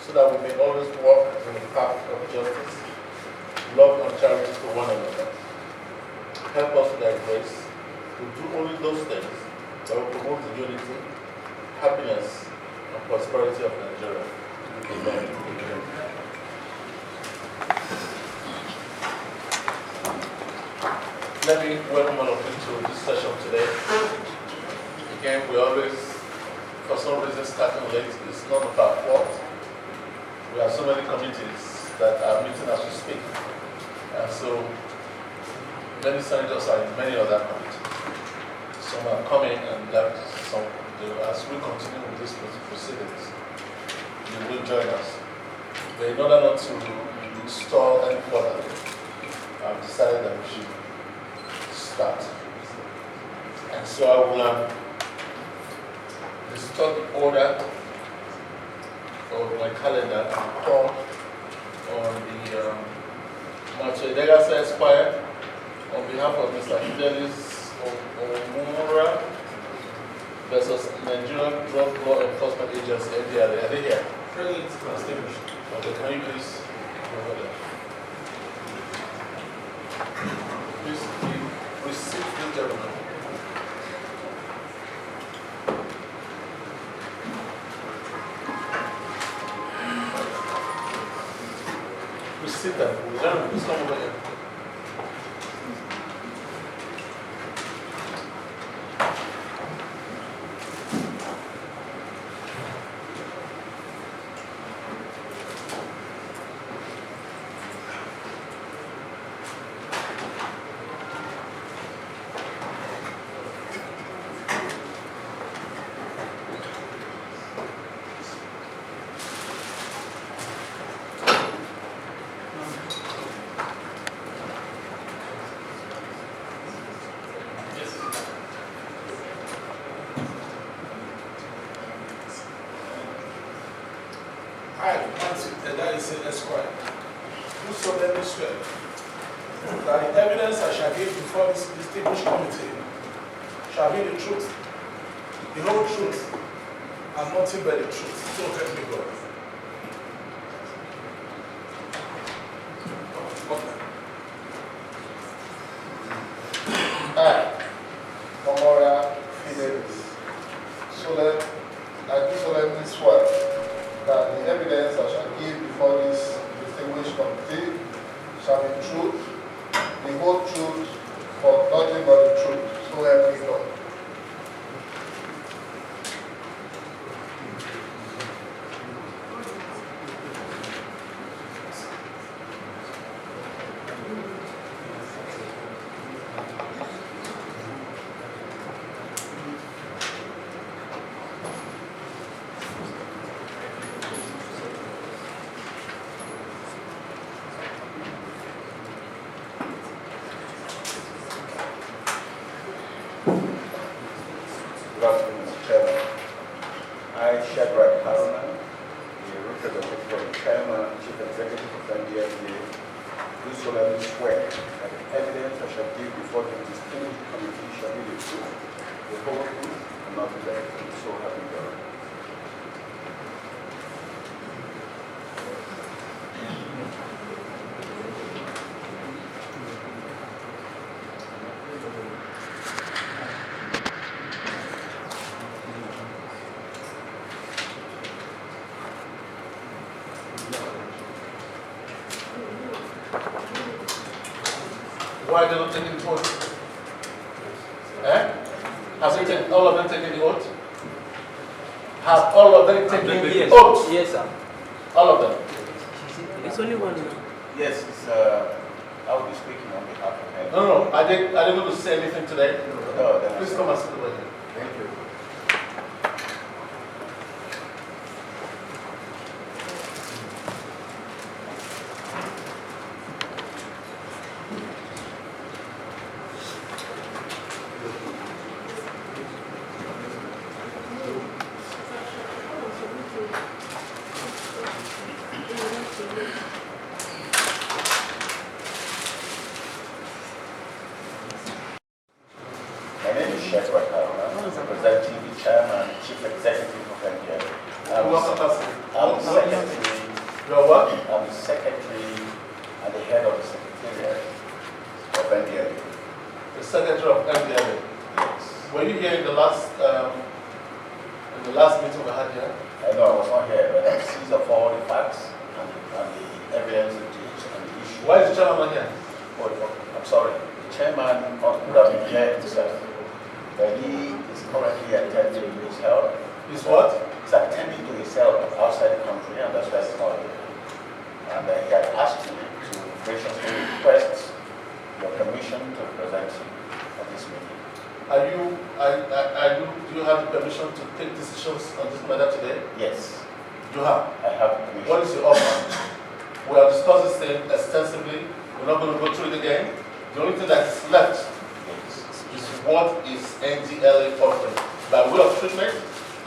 so that we may always walk in the path of justice, love and charity to one another. Help us with thy grace to do only those things that will promote the unity, happiness, and prosperity of Nigeria. Amen. Let me welcome all of you to this session today. Again, we always, for some reason, starting late. It's not of our fault. We have so many committees that are meeting as we speak. And so, many senators are in many other committees. Some are coming and left. Some, as we continue with these proceedings, you will join us. But in order not to stall any further, I've decided that we should start. And so I will distort the order of my calendar and call on the EDAGHESE Esquire on behalf of Mr. FIDELIS OMHONRIA versus Nigerian Drug Law Enforcement Agency, NDLEA. Are they here? Present, distinguished. Okay, can you please go over there? Please receive the gentleman. Receive them. Gentlemen, please come over here. Esquire, who solemnly swear that the evidence I shall give before this distinguished committee shall be the truth, the whole truth, and nothing but the truth. So help me God. I, FIDELIS, I do solemnly swear that the evidence I shall give before this distinguished committee shall be truth, the whole truth, but nothing but the truth. So help me God. Good afternoon, Mr. Chairman. I, the representative for the Chairman and Chief Executive of NDLEA, do solemnly swear that the evidence I shall give before the distinguished committee shall be the truth, the whole truth, and nothing but the truth. So help me God. Why are they not taking the oath? Have they taken, all of them taken the oath? Have all of them taken the oath? Yes, sir. All of them? It's only one. Yes, it's, I will be speaking on behalf of him. No. Are they going to say anything today? No, Please come and sit over here. Thank you. My name is representing the Chairman and Chief Executive of NDLEA. I'm secretary you here in the last meeting we had here? I know I was not here, but I'm seized of all the facts and the evidence and the issue. Why is the chairman not here? Oh, I'm sorry. The chairman would have been here himself. But he is currently attending to his health. Is what? He's attending to his health outside the country, and that's why he's not here. And he had asked me to graciously request your permission to present him at this meeting. Do you have the permission to take decisions on this matter today? Yes, You have. I have permission. What is your offer? We have discussed this thing extensively. We're not going to go through it again. The only thing that is left is what is NDLEA offering by way of treatment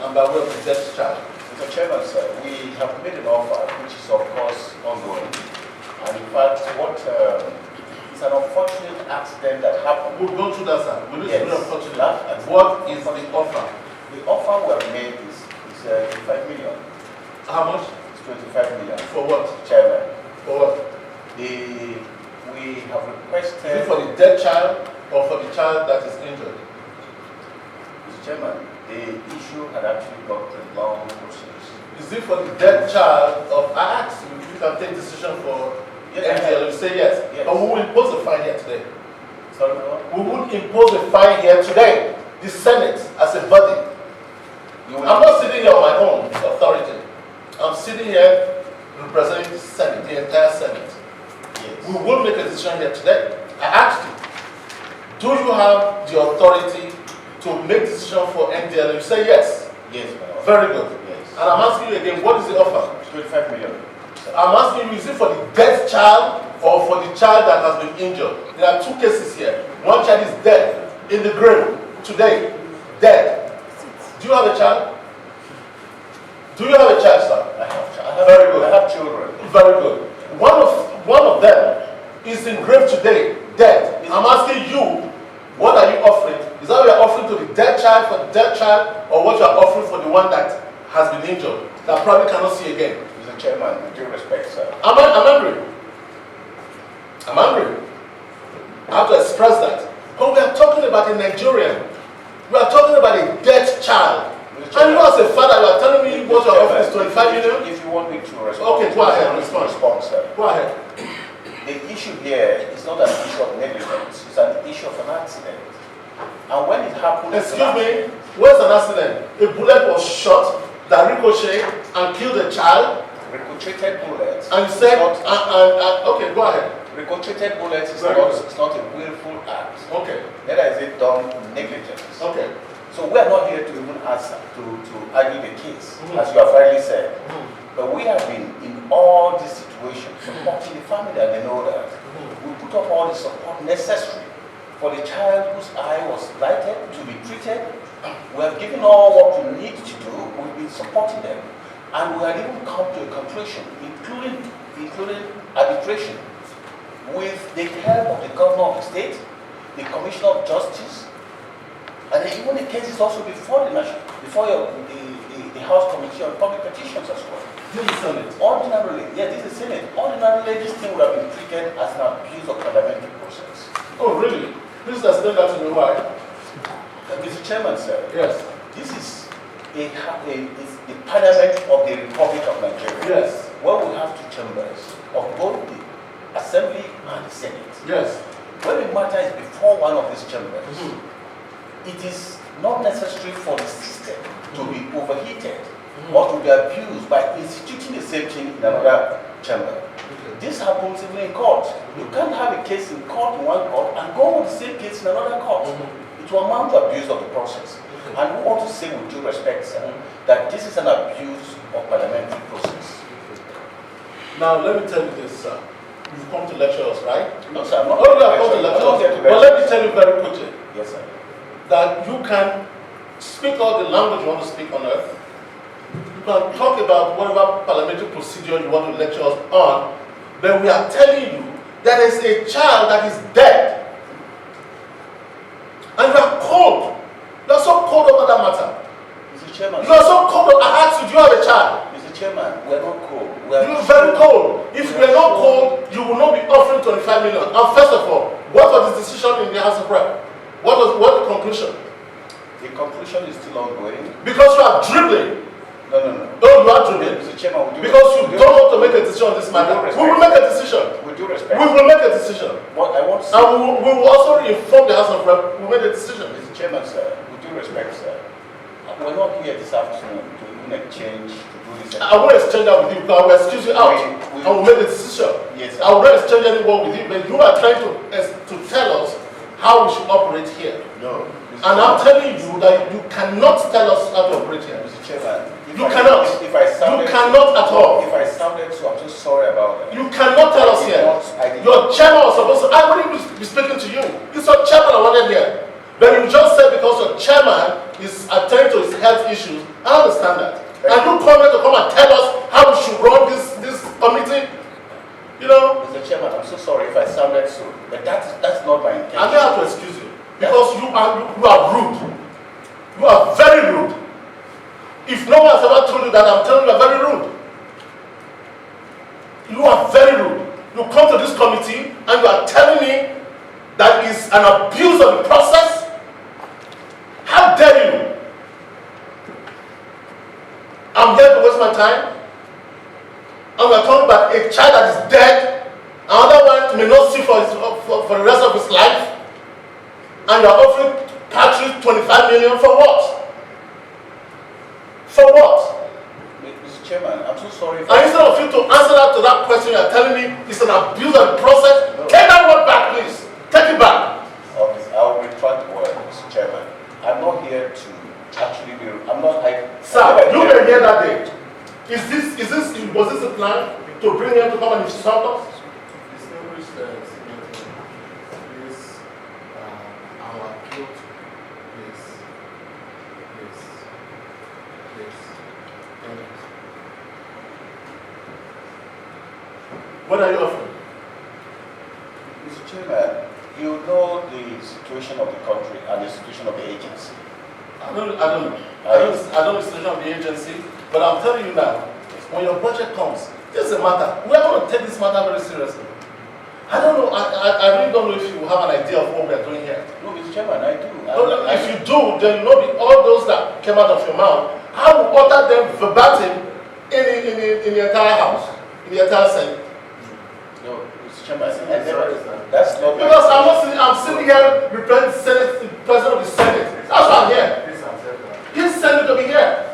and by way of the death charge. Mr. Chairman, sir, we have made an offer, which is of course ongoing. And in fact, it's an unfortunate accident that happened. We'll go through that, sir. We'll Yes. be unfortunate. That- What is the offer? The offer we have made is 25 million. How much? It's 25 million. For what? Chairman, For what? we have Is requested. it for the dead child or for the child that is injured? Mr. Chairman, the issue had actually got a long process. Is it for the dead child of acts? You can take decision for Yes, NDLEA. You say yes. Yes. But we will impose a fine here today. Sorry, my lord? We will impose a fine here today. The Senate as a body. You will I'm not sitting here on my own authority. I'm sitting here representing the Senate, the entire Senate. Yes. We will make a decision here today. I asked you, do you have the authority to make decision for NDLEA? You say yes. Yes, my lord. Very good. Yes. And I'm asking you again, what is the offer? 25 million. I'm asking you, is it for the dead child or for the child that has been injured? There are two cases here. One child is dead, in the grave, today, dead. Do you have a child? Do you have a child, sir? I have Very good. I have children. Very good. One of them is in grave today, dead. I'm asking you, what are you offering? Is that what you're offering to the dead child for the dead child, or what you're offering for the one that has been injured, that probably cannot see again? Mr. Chairman, with due respect, sir. I'm angry. I'm angry. I have to express that. But we are talking about a Nigerian. We are talking about a dead child. And you as a father, you are telling me what your offer is 25 million? If you want me to respond. Okay, go ahead, respond. Sir. Go ahead. The issue here is not an issue of negligence, it's an issue of an accident. And when it happened... Excuse me, where's an accident? A bullet was shot that ricocheted and killed a child, Ricocheted bullets. and you said, It's not- okay, go ahead. Ricocheted bullets is Very not, good. it's not a willful act. Okay, Neither is it done negligence. okay. So we are not here to even answer, to argue the case, Mhm. as you have rightly said. But we have been in all these situations, supporting the family, and they know that. We put up all the support necessary for the child whose eye was blighted to be treated. We have given all what we need to do. We've been supporting them. And we have even come to a conclusion, including arbitration, with the help of the governor of the state, the Commissioner of Justice, and even the case is also before the House Committee on Public Petitions as well. This is Senate. Ordinarily, yeah, this is Senate. Ordinarily, this thing would have been treated as an abuse of parliamentary process. Oh, really? Please explain that to me why. Mr. Chairman, sir, Yes. this is the Parliament of the Republic of Nigeria. Yes. Where we have two chambers of both the Assembly and the Senate. Yes. When the matter is before one of these chambers, Mhm. it is not necessary for the system to be overheated or to be abused by instituting the same thing in another chamber. This happens even in court. You can't have a case in court in one court and go with the same case in another court. It will amount to abuse of the process. And we want to say with due respect, sir, that this is an abuse of parliamentary process. Now, let me tell you this, sir. You've come to lecture us, right? No, sir, I'm not. Oh, you have come to lecture us. But let me tell you very quickly Yes, sir. that you can speak all the language you want to speak on earth. You can talk about whatever parliamentary procedure you want to lecture us on, but we are telling you that there is a child that is dead. And you are cold. You are so cold over that matter. Mr. Chairman. You are so cold. I asked you, do you have a child? Mr. Chairman, we are not cold. You are very cold. If you are not cold, you will not be offering 25 million. And first of all, what was the decision in the House of Rep? What was the conclusion? The conclusion is still ongoing. Because you are dribbling. No. No, you are dribbling. Mr. Chairman, Because you don't want to make a decision on this matter. We will make a decision. With due respect. We will make a decision. What I want to say. And we will also inform the House of Rep. We will make a decision. Mr. Chairman, sir, with due respect, sir, we're not here this afternoon to even exchange, to do this. I will exchange that with you, but I will excuse you out. I will make a decision. Yes, I will not exchange any word with you, but you are trying to tell us how we should operate here. No. And I'm telling you that you cannot tell us how to operate here. Mr. Chairman, You cannot. If I sounded, You cannot at all. If I sounded so, I'm so sorry about that. You cannot tell us here. Your chairman was supposed to, I wouldn't be speaking to you. It's your chairman I wanted here. But you just said because your chairman is attending to his health issues, I understand that. And you come here to come and tell us how we should run this committee? You know? Mr. Chairman, I'm so sorry if I sounded so, but that's not my intention. I may have to excuse you. Because you are rude. You are very rude. If no one has ever told you that, I'm telling you, you are very rude. You are very rude. You come to this committee and you are telling me that is an abuse of the process? How dare you? I'm here to waste my time. And we are talking about a child that is dead. Another one may not see for the rest of his life. And you are offering Patrick 25 million for what? For what? Mr. Chairman, I'm so sorry. And instead of you to answer that question, you are telling me it's an abuse of the process. No. Take that word back, please. Take it back. Okay, I'll retract the word, Mr. Chairman. I'm not here to actually be. I'm not. Sir, you were here that day. Was this a plan to bring him to come and insult us? Distinguished please, our guilt, please. Thank you. What are you offering? Mr. Chairman, you know the situation of the country and the situation of the agency. I don't know the situation of the agency, but I'm telling you now, when your budget comes, this is a matter. We are going to take this matter very seriously. I don't know, I really don't know if you have an idea of what we are doing here. No, Mr. Chairman, I do. If you do, then you know all those that came out of your mouth, I will utter them verbatim in the entire house, in the entire Senate. No, Mr. Chairman, that's not. Because I'm sitting here representing the President of the Senate. That's why I'm here. He's sent me to be here.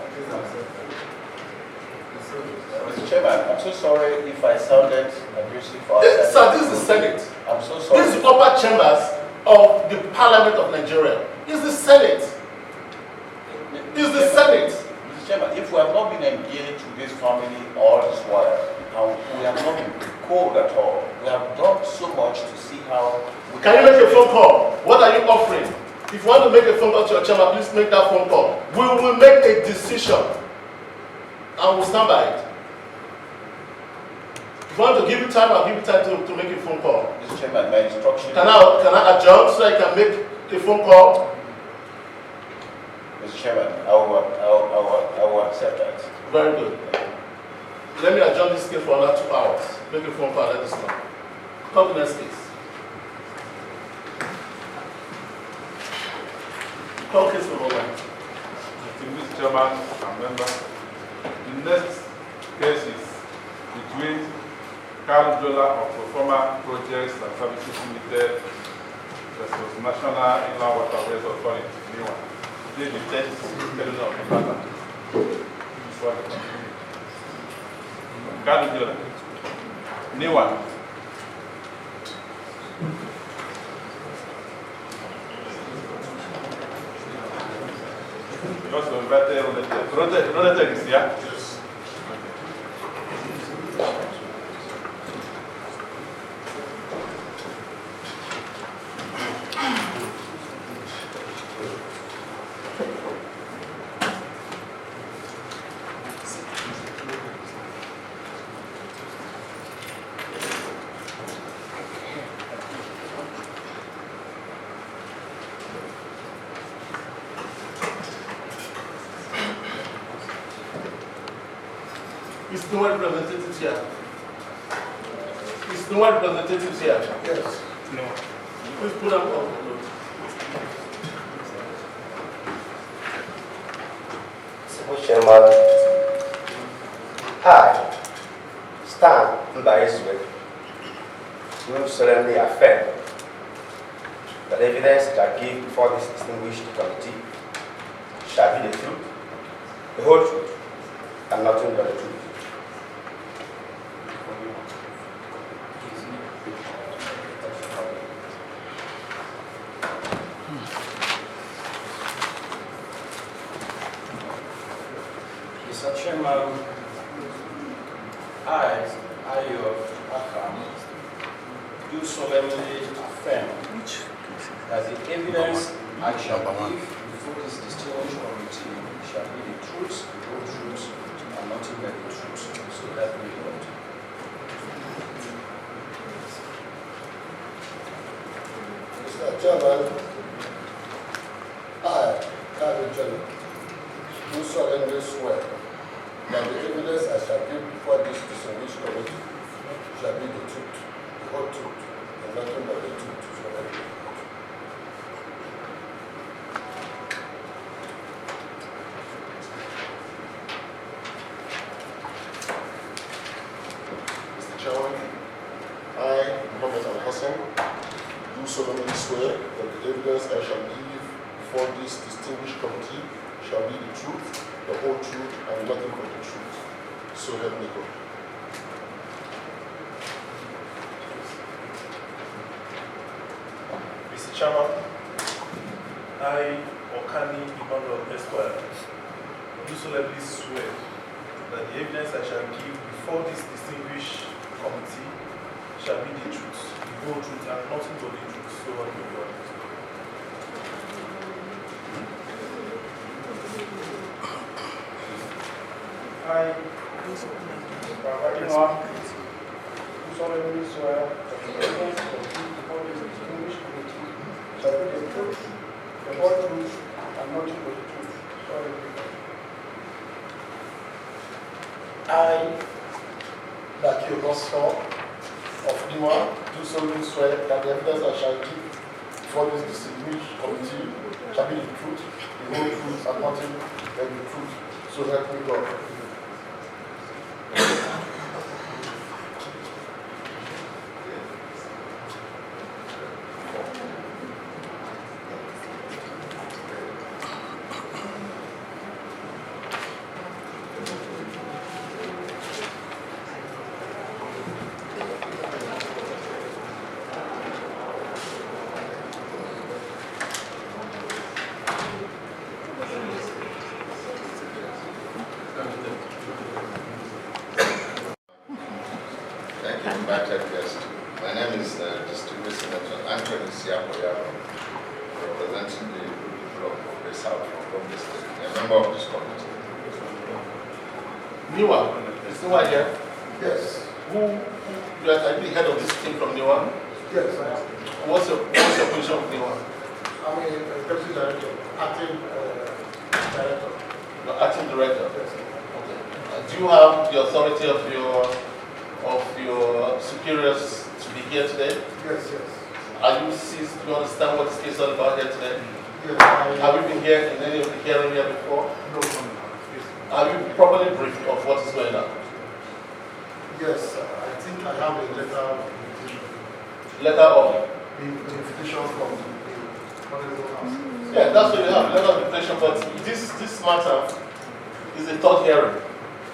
Mr. Chairman, I'm so sorry if I sounded abusive for Sir, this is the Senate. I'm so sorry. This is the upper chambers of the Parliament of Nigeria. It's the Senate. It's the Senate. Mr. Chairman, if we have not been engaged with this family all this while, and we have not been cold at all, we have done so much to see how we can you make a phone call? What are you offering? If you want to make a phone call to your chairman, please make that phone call. We will make a decision and we'll stand by it. If you want to give you time, I'll give you time to make a phone call. Mr. Chairman, my instruction. Can I adjourn so I can make a phone call? Mr. Chairman, I will accept that. Very good. Let me adjourn this case for another 2 hours. Make a phone call, let us know. Come to the next case. Call case number 1. Mr. Chairman and members, the next case is between KALU of PROFORMA Projects and Services Limited versus National Inland Waterways Authority, NIWA. Today the test is scheduled on the matter. KALU NIWA. You also invited Ruttai is here. Is no one representatives here? Is no one representatives here? Yes. No. Please put them on the note. Distinguished Chairman, I, Stan Mbaizwe, do solemnly affirm that the evidence that I give before this distinguished committee shall be the truth, the whole truth, and nothing but the truth. Mr. Chairman, I, Akam, do solemnly affirm that the evidence I shall give before this distinguished committee shall be the truth, the whole truth, and nothing but the truth. So help me God. Mr. Chairman, I, KALU, do solemnly swear that the evidence I shall give before this distinguished committee shall be the truth, the whole truth, and nothing but the truth. So help me God. Mr. Chairman, I, do solemnly swear that the evidence I shall give before this distinguished committee shall be the truth, the whole truth, and nothing but the truth. So help me God. Mr. Chairman, I, Okani Emmanuel Esquire, do solemnly swear that the evidence I shall give before this distinguished committee shall be the truth, the whole truth, and nothing but the truth. So help me God. I, Baba Inwa, do solemnly swear that the evidence I shall give before this distinguished committee shall be the truth, the whole truth, and nothing but the truth. So help me God. I, Bakio Bosco of NIWA, do solemnly swear that the evidence I shall give before this distinguished committee shall be the truth, the whole truth, and nothing but the truth. So help me God. Thank you, invited guest. My name is Distinguished Senator Anthony Siapoya, representing the people of the South from Gombe State, a member of this committee. NIWA, is NIWA here? Yes. You are the head of this team from NIWA? Yes, I am. What's your position with NIWA? I'm a deputy director, acting director. You're acting director? Yes. Okay. Do you have the authority of your superiors to be here today? Yes, yes. Are you seized? Do you understand what this case is all about here today? Yes, I Have you been here in any of the hearing here before? No, no. Are you properly briefed of what is going on? Yes, I think I have a letter of invitation. Letter of? The invitation from the Honorable House. Yeah, that's what you have, letter of invitation, but this matter is the third hearing.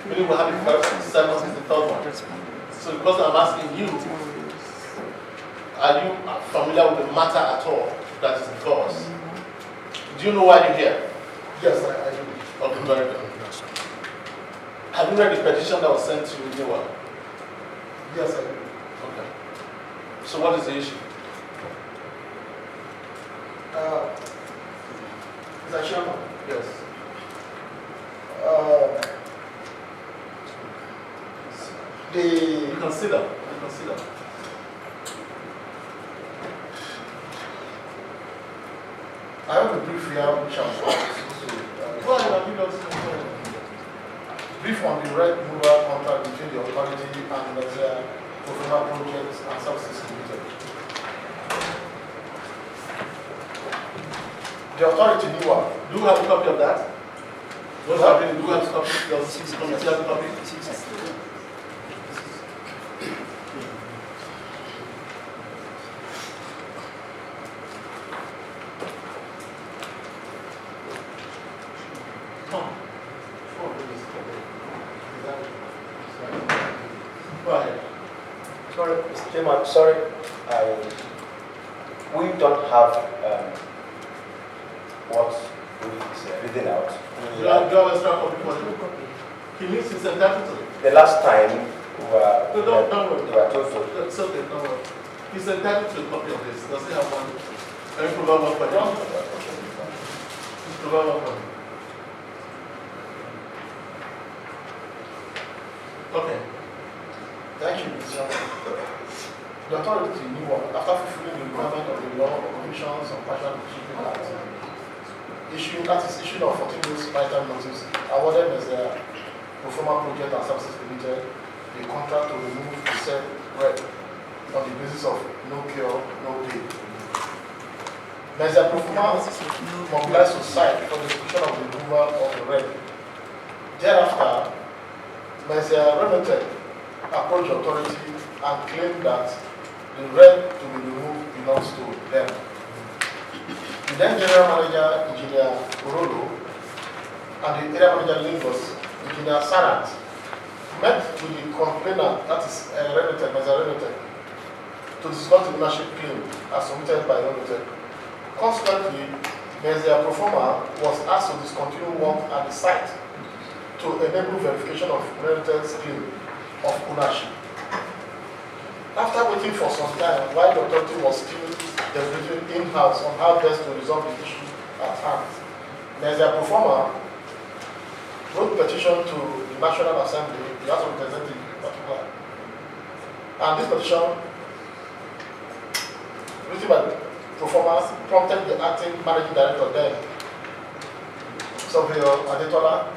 Meaning we have the first, second is the third one. So because I'm asking you, are you familiar with the matter at all that is before us? Do you know why you're here? Yes, I do. Okay, very good. Have you read the petition that was sent to NIWA? Yes, I do. Okay. So what is the issue? Mr. Chairman, Yes. You consider. I have a brief here which I'm supposed to Go ahead and give us brief on the red mover contract between the authority and the PROFORMA projects and services limited. The authority NIWA. Do you have a copy of that? What happened? Do you have copy? Does the committee have a copy? Go ahead. Sorry, Mr. Chairman, sorry, we don't have what is reading out. Do you have extra copy for him? He needs his entitled to it. The last time we were, No, don't worry. we were told to. It's okay, don't worry. He's entitled to a copy of this. Does he have one? Can you provide one for him? Please provide one for him. Okay. Thank you, Mr. Chairman. The authority NIWA, after fulfilling the requirement of the law of commissions on partial shipping act, issuing of 14 days maritime notice, awarded as a PROFORMA project and services limited a contract to remove the said wreck on the basis of no cure, no pay. Mr. PROFORMA mobilized to site for the execution of the removal of the wreck. Thereafter, Mr. Remitted approached the authority and claimed that the wreck to be removed belongs to them. The then General Manager, Engineer Orolo, and the Area Manager Lagos, Engineer Sarant, met with the complainant, that is Mr. Remitted, to discuss the ownership claim as submitted by Remitted. Consequently, Mr. PROFORMA was asked to discontinue work at the site to enable verification of Remitted's claim of ownership. After waiting for some time, while the authority was still deliberating in-house on how best to resolve the issue at hand, Mr. PROFORMA wrote a petition to the National Assembly, the House of Representatives in particular. And this petition, written by PROFORMA, prompted the acting managing director then, Surveyor Adetola,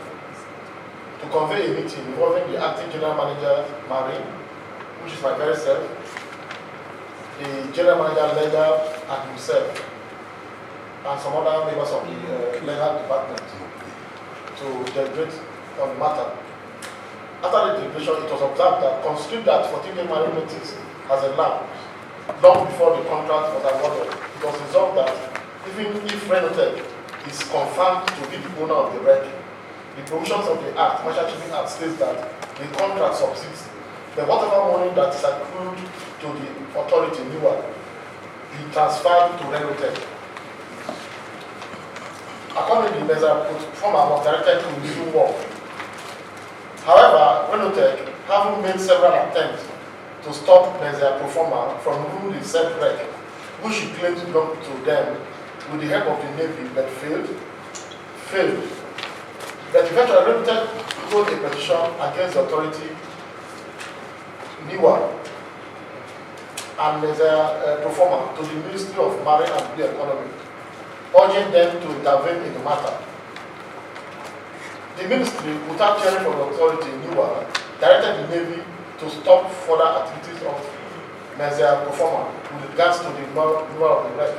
to convey a meeting involving the acting general manager, Marine, which is my very self, the general manager legal and himself, and some other members of the legal department to deliberate on the matter. After the deliberation, it was observed that considering that 14-day marine notice has elapsed long before the contract was awarded, it was resolved that even if Renoted is confirmed to be the owner of the wreck, the provisions of the Act, Commercial Shipping Act, states that the contract subsists. But whatever money that is accrued to the authority, NIWA, be transferred to Renoted. Accordingly, Mr. PROFORMA was directed to resume work. However, Renoted, having made several attempts to stop Mr. PROFORMA from removing the said wreck, which he claimed belonged to them, with the help of the Navy, but failed. But eventually, Renoted wrote a petition against the authority, NIWA, and Mr. PROFORMA to the Ministry of Marine and Blue Economy, urging them to intervene in the matter. The ministry, without hearing from the authority, NIWA, directed the Navy to stop further activities of Mr. PROFORMA with regards to the removal of the wreck.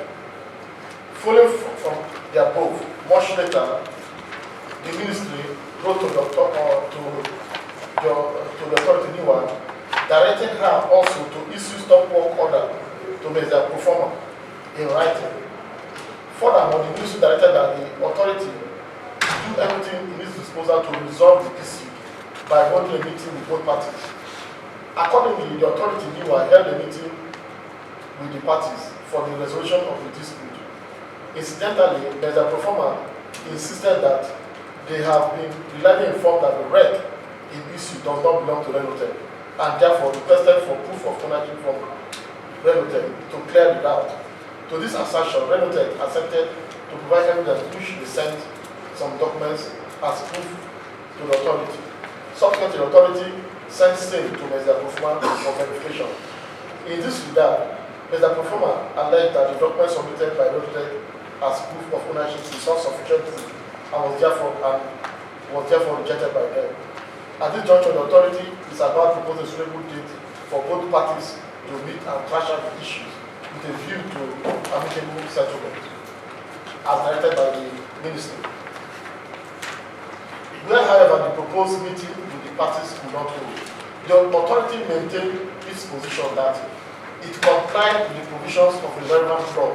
Following from the above, much later, the ministry wrote to the authority NIWA, directing her also to issue stop work order to Mr. PROFORMA in writing. Furthermore, the ministry directed that the authority do everything in its disposal to resolve the issue by holding a meeting with both parties. Accordingly, the authority NIWA held a meeting with the parties for the resolution of the dispute. Incidentally, Mr. PROFORMA insisted that they have been reliably informed that the wreck in issue does not belong to Renoted, and therefore requested for proof of ownership from Renoted to clear the doubt. To this assertion, Renoted accepted to provide evidence which they sent some documents as proof to the authority. Subsequently, the authority sent same to Mr. PROFORMA for verification. In this regard, Mr. PROFORMA alleged that the documents submitted by Renoted as proof of ownership is not sufficient and was therefore rejected by them. At this juncture, the authority is about to propose a suitable date for both parties to meet and thrash out the issues with a view to amicable settlement, as directed by the ministry. where, however, the proposed meeting with the parties could not hold. The authority maintained its position that it complied with the provisions of the relevant law,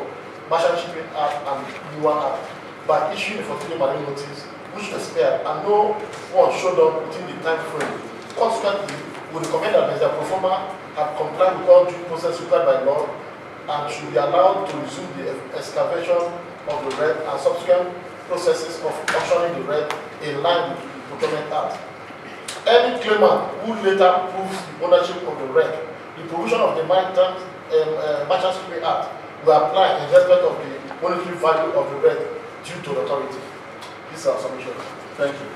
Merchant Shipping Act and NIWA Act, by issuing a 14-day marine notice, which expired, and no one showed up within the time frame. Consequently, we recommend that Mr. Proforma have complied with all due process required by law and should be allowed to resume the excavation of the wreck and subsequent processes of auctioning the wreck in line with the Procurement Act. Any claimant who later proves the ownership of the wreck, the provision of the Merchant Shipping Act will apply in respect of the monetary value of the wreck due to the authority. These are submissions. Thank you.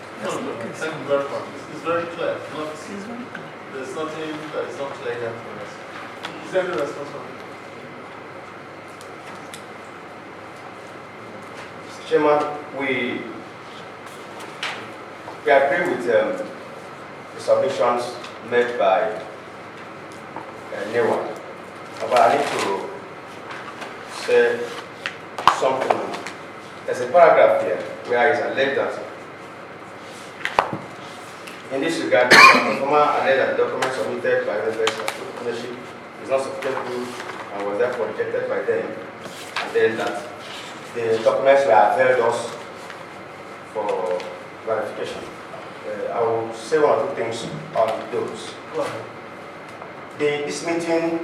Thank you very much. It's very clear. There's nothing that is not clear here for us. Is there any response from you? Mr. Chairman, we agree with the submissions made by NIWA. But I need to say something. There's a paragraph here where it's alleged that in this regard, the performer alleged that the document submitted by the ownership is not sufficient proof and was therefore rejected by them, and then that the documents were availed us for verification. I will say one or two things on those. Go ahead. This meeting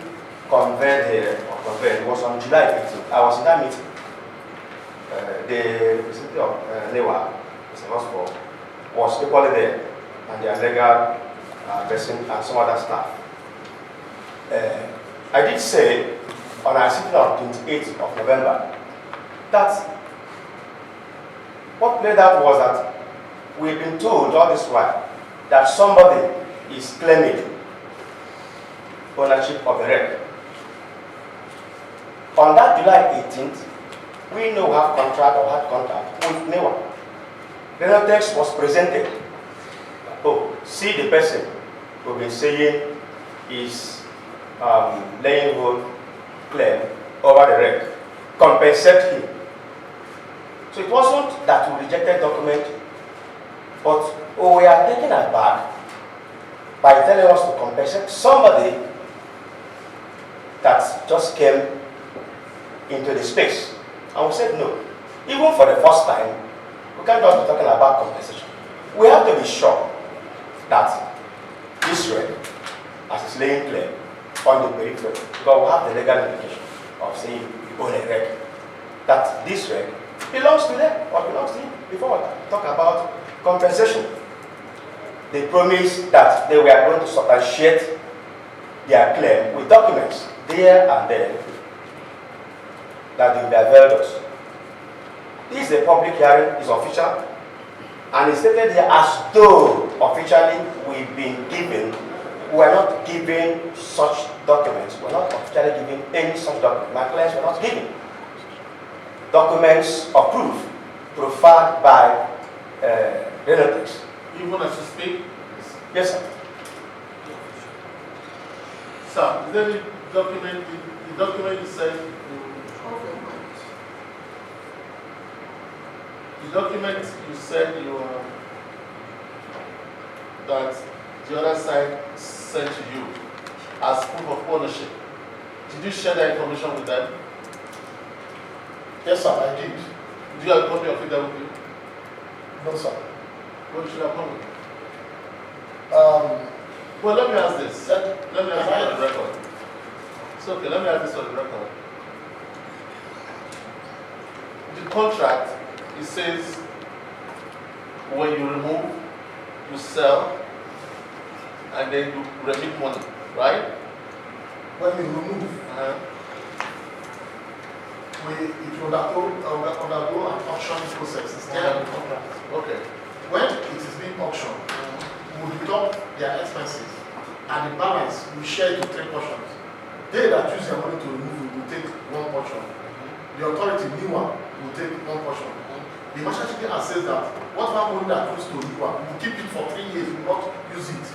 convened was on July 15th. I was in that meeting. The representative of NIWA, Mr. Hospital, was equally there, and their legal person and some other staff. I did say on our sitting on 28th of November that what played out was that we've been told all this while that somebody is claiming ownership of the wreck. On that July 18th, we know we have contract or had contact with NIWA. The text was presented. Oh, see the person who've been saying is laying hold claim over the wreck. Compensate him. So it wasn't that we rejected document, but we are taken aback by telling us to compensate somebody that just came into the space. And we said no. Even for the first time, we can't just be talking about compensation. We have to be sure that this wreck, as it's laying claim on the periphery, because we have the legal implication of saying you own a wreck, that this wreck belongs to them or belongs to him before we talk about compensation. They promised that they were going to substantiate their claim with documents there and then that they will be availed us. This is a public hearing, it's official, and it's stated here as though officially we've been given, we're not given such documents, we're not officially given any such documents. My clients were not given documents of proof proffered by relatives. Even as you speak? Yes, sir. Sir, is there any document, the document you said, the document you said that the other side sent to you as proof of ownership, did you share that information with them? Yes, sir, I did. Do you have a copy of it there with you? No, sir. What should I come with? Well, let me ask this. Let me ask this for the record. It's okay, let me ask this for the record. The contract, it says when you remove, you sell, and then you remit money, right? When we remove, it will undergo an auction process. It's there in the contract. Okay. When it is being auctioned, we will deduct their expenses, and the balance we share into 3 portions. They that use their money to remove it will take 1 portion. The authority, NIWA, will take 1 portion. The Merchant Shipping Act says that whatever money that goes to NIWA, we will keep it for 3 years, we will not use it.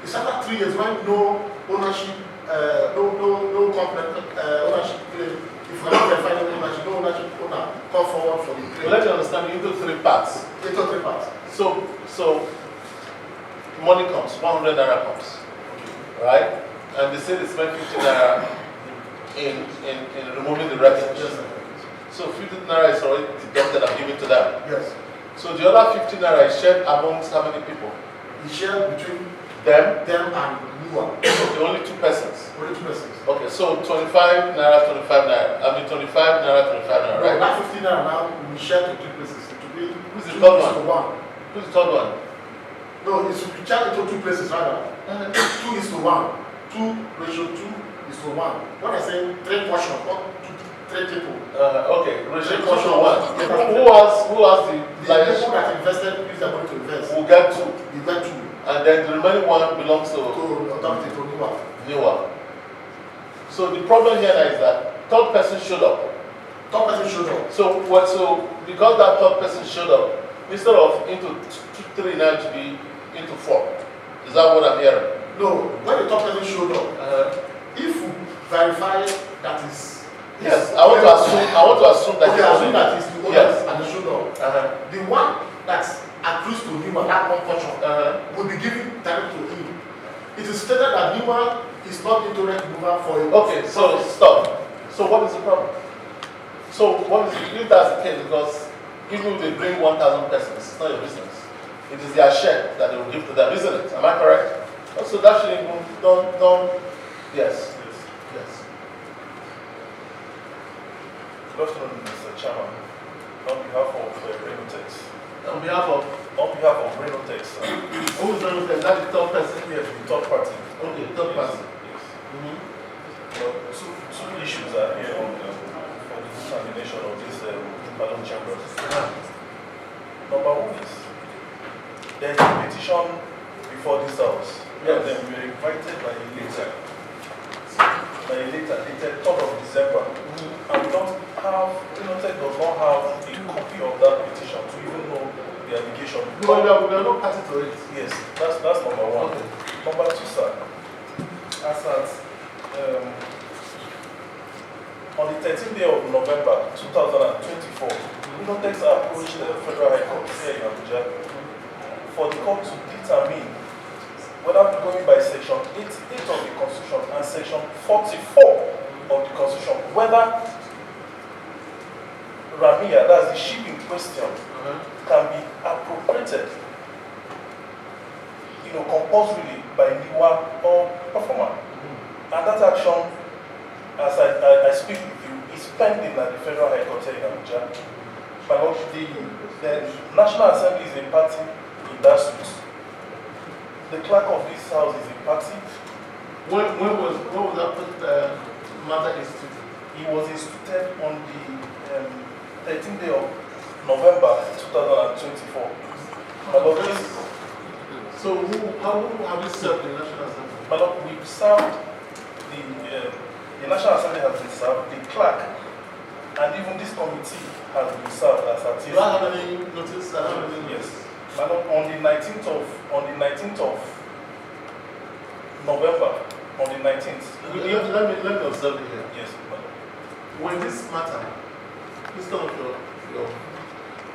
It's after 3 years when no ownership, no company ownership claim. If if we're not verifying the ownership, no ownership owner come forward for the claim. Well, let me understand into 3 parts. Into 3 parts. So money comes, 100 naira comes, right? And they say they spend 50 naira in removing the wreckage. Yes, sir. So 50 naira is already deducted and given to them. Yes. So the other 50 naira is shared amongst how many people? It's shared between Them? and NIWA. Okay, only 2 persons. Only 2 persons. Okay, so 25 naira, 25 naira. I mean 25 naira, 25 naira, No, right? that 50 naira now we share to 3 places. It will be Who's the 2 third is to 1. Who's the third one? No, it should be shared into 2 places rather. 2 is to 1. 2 ratio 2 is to 1. When I say 3 portions, not 3 people. Okay, ratio 2 portion to 1. one. Who has the The largest? people that invested use their money to invest. Will get 2. You get 2 And then the remaining one belongs to authority to NIWA. NIWA. So the problem here now is that 3rd person showed up. 3rd person showed up. So because that 3rd person showed up, instead of into 3 now to be into 4. Is that what I'm hearing? No, when the 3rd person showed up, if we verify that is yes, I want to assume that okay, assume that is the owner yes. and the showed up. The one that's accrues to NIWA, that one portion, will be given directly to him. It is stated that NIWA is not into rent removal for him. Okay, so stop. So what is the problem? So what is if that's the case? Because even if they bring 1,000 persons, it's not your business. It is their share that they will give to them, isn't it? Am I correct? So that should even don't. Yes. Yes. Good afternoon, Mr. Chairman. On behalf of Renotex. On behalf of Renotex. who is running them? That's the 3rd person. Yes, the third party. Okay, 3rd person. Yes. Mm-hmm. Well, two issues are here on for the determination of this balloon chambers. Number 1 is there is a petition before this house. Yes. And then we were invited by a letter dated 3rd of December. And we don't have, Renotex does not have a copy of that petition to even know the allegation. No, we are not party to it. Yes, that's number 1. Okay. Number 2, sir, as at on the 13th day of November 2024, Renotex approached the Federal High Court here in Abuja for the court to determine whether going by section 88 of the Constitution and section 44 of the Constitution, whether Ramia, that's the ship in question, can be appropriated, compulsorily by NIWA or PROFORMA. And that action, as I speak with you, is pending at the Federal High Court here in Abuja. But the National Assembly is a party in that suit. The clerk of this house is a party. When was that matter instituted? It was instituted on the 13th day of November 2024. So how have you served the National Assembly? My Lord, we've served the National Assembly has been served, the clerk, and even this committee has been served as a Do I have any notice? Yes. My Lord, on the 19th of November, on the 19th. Let me observe it here. Yes, my Lord. When this matter,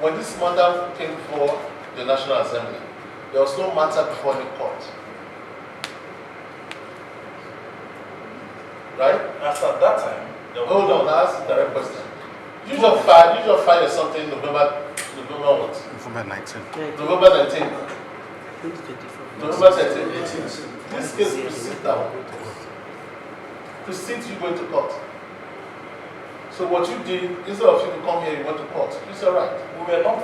when this matter came before the National Assembly, there was no matter before the court. Right? As at that time, Hold on, that's a direct question. You just filed something November what? November 19th. November 19th. 2024. November 13th. This case precedes that one. Precedes you going to court. So what you did, instead of you to come here, you went to court. It's all right. we were not,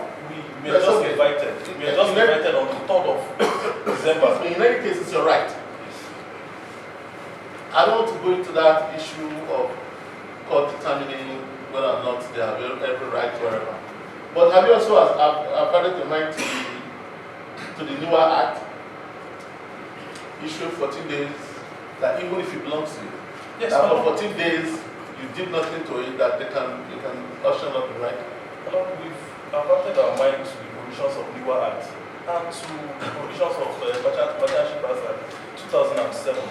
we were just invited. We were just invited on the 3rd of December. In any case, it's your right. I don't want to go into that issue of court determining whether or not they have every right wherever. But have you also added your mind to the NIWA Act, issuing 14 days, that even if it belongs to you, Yes, that for 14 days you did nothing to it, that you can option not the right? We've adapted our mind to the provisions of NIWA Act and to the provisions of Partnership Act 2007.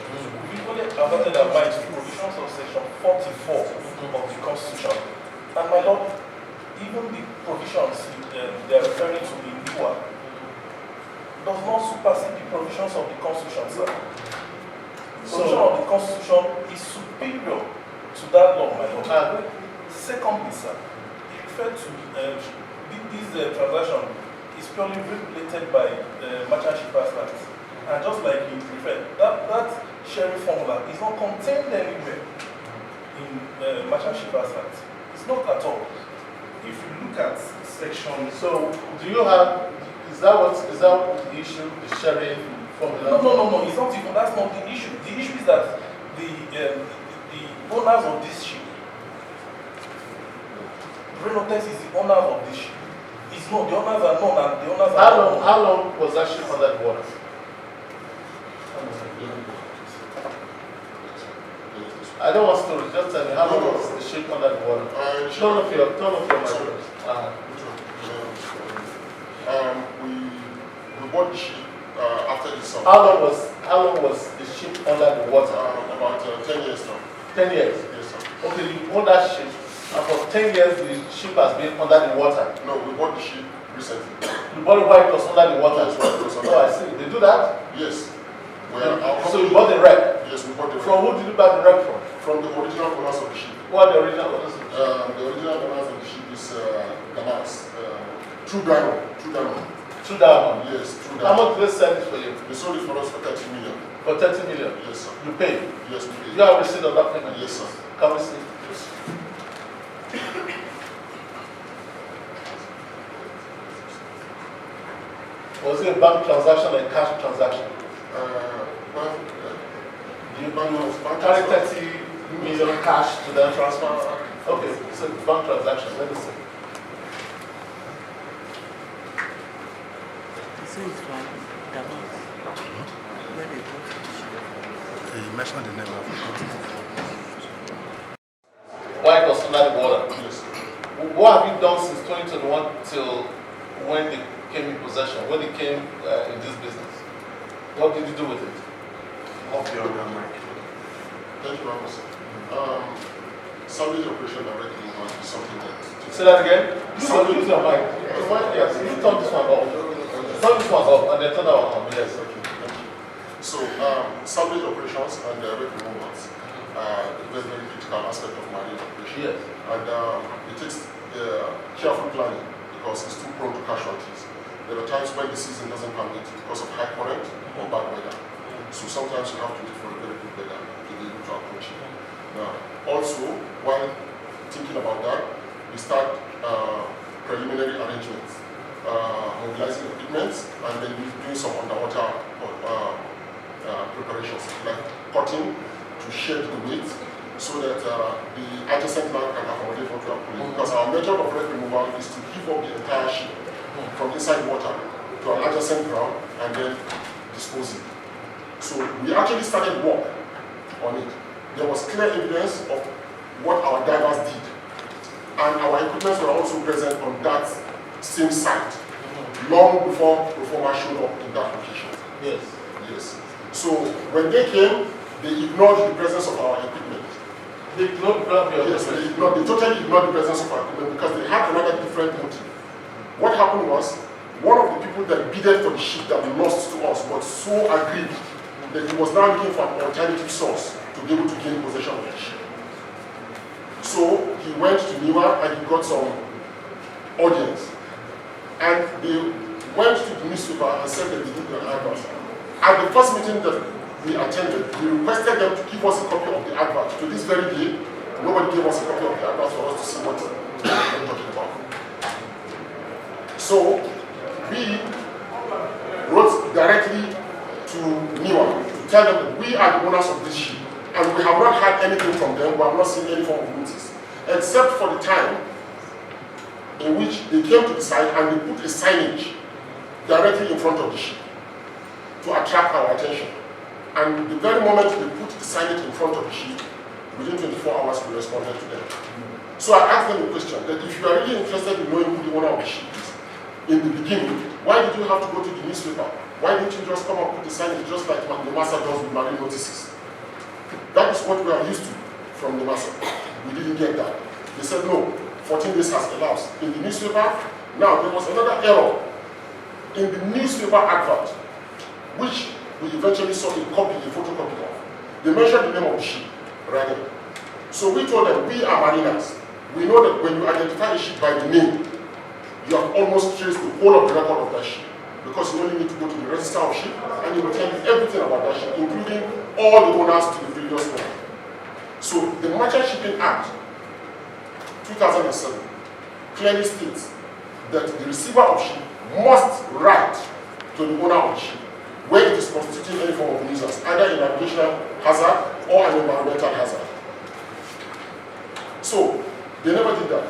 We've only adapted our mind to the provisions of Section 44 of the Constitution. And my Lord, even the provisions they are referring to in NIWA does not supersede the provisions of the Constitution, sir. Provision of the Constitution is superior to that law, my Lord. Secondly, sir, he referred to this transaction is purely regulated by the Merchant Shippers Act. And just like he referred, that sharing formula is not contained anywhere in the Merchant Shippers Act. It's not at all. If you look at section... So, do you have, is that the issue, the sharing formula? No, it's not even, that's not the issue. The issue is that the owners of this ship, Renotex is the owner of this ship. It's not, the owners are known and the owners are known. How long was that ship under the water? I don't want stories, just tell me how long was the ship under the water? Turn off your microphone. We bought the ship after the summer. How long was the ship under the water? About 10 years now. 10 years? Yes, sir. Okay, you own that ship, and for 10 years the ship has been under the water. No, we bought the ship recently. You bought it while it was under the water? Yes, while it was under Oh, I see. They do that? Yes. So you bought the wreck? Yes, we bought the wreck. From who did you buy the wreck from? From the original owners of the ship. Who are the original owners of the ship? The original owners of the ship is Damas. True Diamond. True Diamond? Yes, True Diamond. How much did they sell it for you? They sold it for us for 30 million. For 30 million? Yes, sir. You paid? Yes, we paid. You have received on that payment? Yes, sir. Can we see? Yes. Was it a bank transaction or a cash transaction? You carry 30 million cash to them transfer? Okay, so bank transaction, let me see. So it's from Davos. Where they go to the ship. You mentioned the name of Why it was under the water? Yes. What have you done since 2021 till when they came in possession, when they came in this business? What did you do with it? Off the other mic. Thank you very much, sir. Salvage operation directly is something that... Say that again? Use your mic. Yes, you turn this one off. Turn this one off and then turn that one on. Yes. Okay, thank you. So, salvage operations and wreck removals are a very, very critical aspect of marine operation. Yes. And it takes careful planning because it's too prone to casualties. There are times when the season doesn't permit because of high current or bad weather. So sometimes you have to wait for a very good weather to be able to approach it. Now, also, while thinking about that, we start preliminary arrangements, mobilizing equipment, and then doing some underwater preparations, like cutting to shed the weight so that the adjacent land can accommodate what we are pulling. Because our method of wreck removal is to give up the entire ship from inside water to an adjacent ground and then dispose it. So we actually started work on it. There was clear evidence of what our divers did. And our equipment were also present on that same site long before PROFORMA showed up in that location. Yes. Yes. So when they came, they ignored the presence of our equipment. They ignored your Yes, they totally ignored the presence of our equipment because they had another different motive. What happened was, one of the people that bidded for the ship that we lost to us was so aggrieved that he was now looking for an alternative source to be able to gain possession of the ship. So he went to NIWA and he got some audience. And they went to the newspaper and said that they did an advert. At the first meeting that we attended, we requested them to give us a copy of the advert. To this very day, nobody gave us a copy of the advert for us to see what they were talking about. So we wrote directly to NIWA to tell them that we are the owners of this ship and we have not had anything from them, we have not seen any form of notice, except for the time in which they came to the site and they put a signage directly in front of the ship to attract our attention. And the very moment they put the signage in front of the ship, within 24 hours we responded to them. So I asked them a question, that if you are really interested in knowing who the owner of the ship is, in the beginning, why did you have to go to the newspaper? Why didn't you just come up with the signage just like what the master does with marine notices? That is what we are used to from the master. We didn't get that. They said no, 14 days has elapsed. In the newspaper, now there was another error in the newspaper advert, which we eventually saw a photocopy of. They mentioned the name of the ship, right? So we told them, we are mariners. We know that when you identify a ship by the name, you have almost traced the whole of the record of that ship. Because you only need to go to the register of ship and it will tell you everything about that ship, including all the owners to the previous one. So the Merchant Shipping Act 2007 clearly states that the receiver of ship must write to the owner of the ship where it is constituting any form of nuisance, either a navigational hazard or an environmental hazard. So they never did that.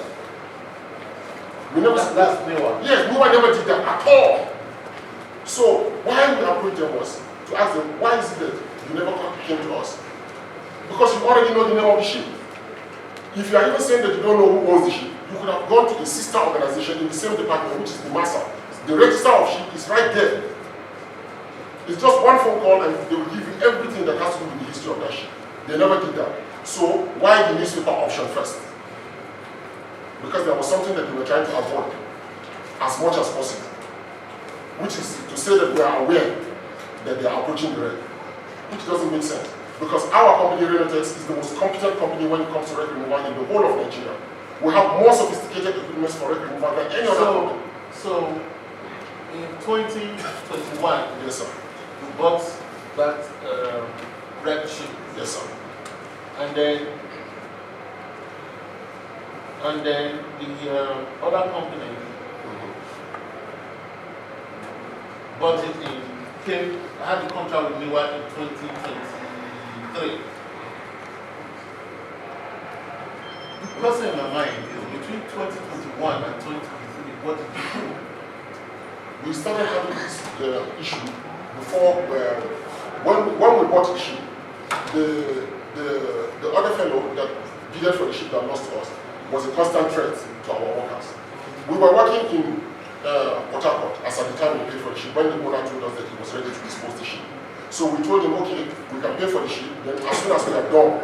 We never. That's NIWA. Yes, NIWA never did that at all. So why we approached them was to ask them, why is it that you never came to us? Because you already know the name of the ship. If you are even saying that you don't know who owns the ship, you could have gone to a sister organization in the same department, which is the MASA. The register of ship is right there. It's just one phone call and they will give you everything that has to do with the history of that ship. They never did that. So why the newspaper option first? Because there was something that they were trying to avoid as much as possible, which is to say that we are aware that they are approaching the wreck, which doesn't make sense. Because our company, Renetex, is the most competent company when it comes to wreck removal in the whole of Nigeria. We have more sophisticated equipment for wreck removal than any other company. So, in 2021, yes, sir. you bought that wreck ship. Yes, sir. And then the other company bought it had the contract with NIWA in 2023. The question in my mind is between 2021 and 2023, what did you do? We started having this issue before when we bought the ship, the other fellow that bidded for the ship that lost to us was a constant threat to our workers. We were working in Port Harcourt as at the time we paid for the ship, when the owner told us that he was ready to dispose the ship. So we told him, okay, we can pay for the ship, then as soon as we are done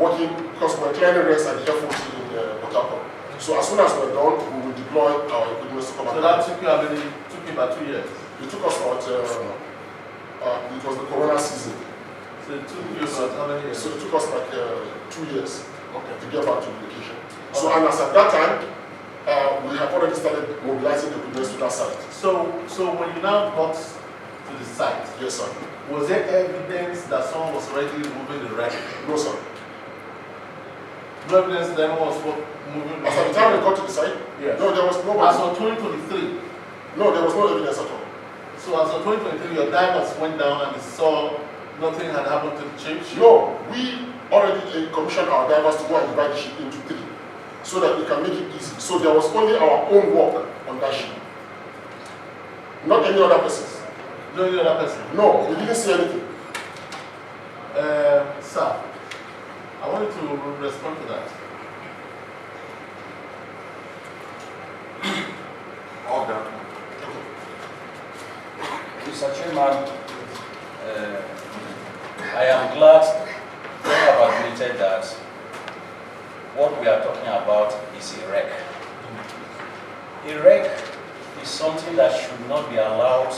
working, because we're clearing rest at the F40 in Port Harcourt. So as soon as we're done, we will deploy our equipment to come back. So that took you about 2 years? It took us about, it was the Corona season. So it took you about how many years? So it took us like 2 years to get back to the location. Okay. So and as at that time, we have already started mobilizing the equipment to that site. So when you now got to the site, yes, sir. Was there evidence that someone was already removing the wreck? No, sir. No evidence that anyone was moving the wreck? As at the time we got to the site, yes. No, there was nobody. As of 2023? No, there was no evidence at all. So as of 2023, your divers went down and they saw nothing had happened to the ship? No, we already commissioned our divers to go and divide the ship into 3 so that we can make it easy. So there was only our own work on that ship. Not any other persons. No any other person? No, we didn't see anything. Sir, I want you to respond to that. Order. Mr. Chairman, I am glad you have admitted that what we are talking about is a wreck. A wreck is something that should not be allowed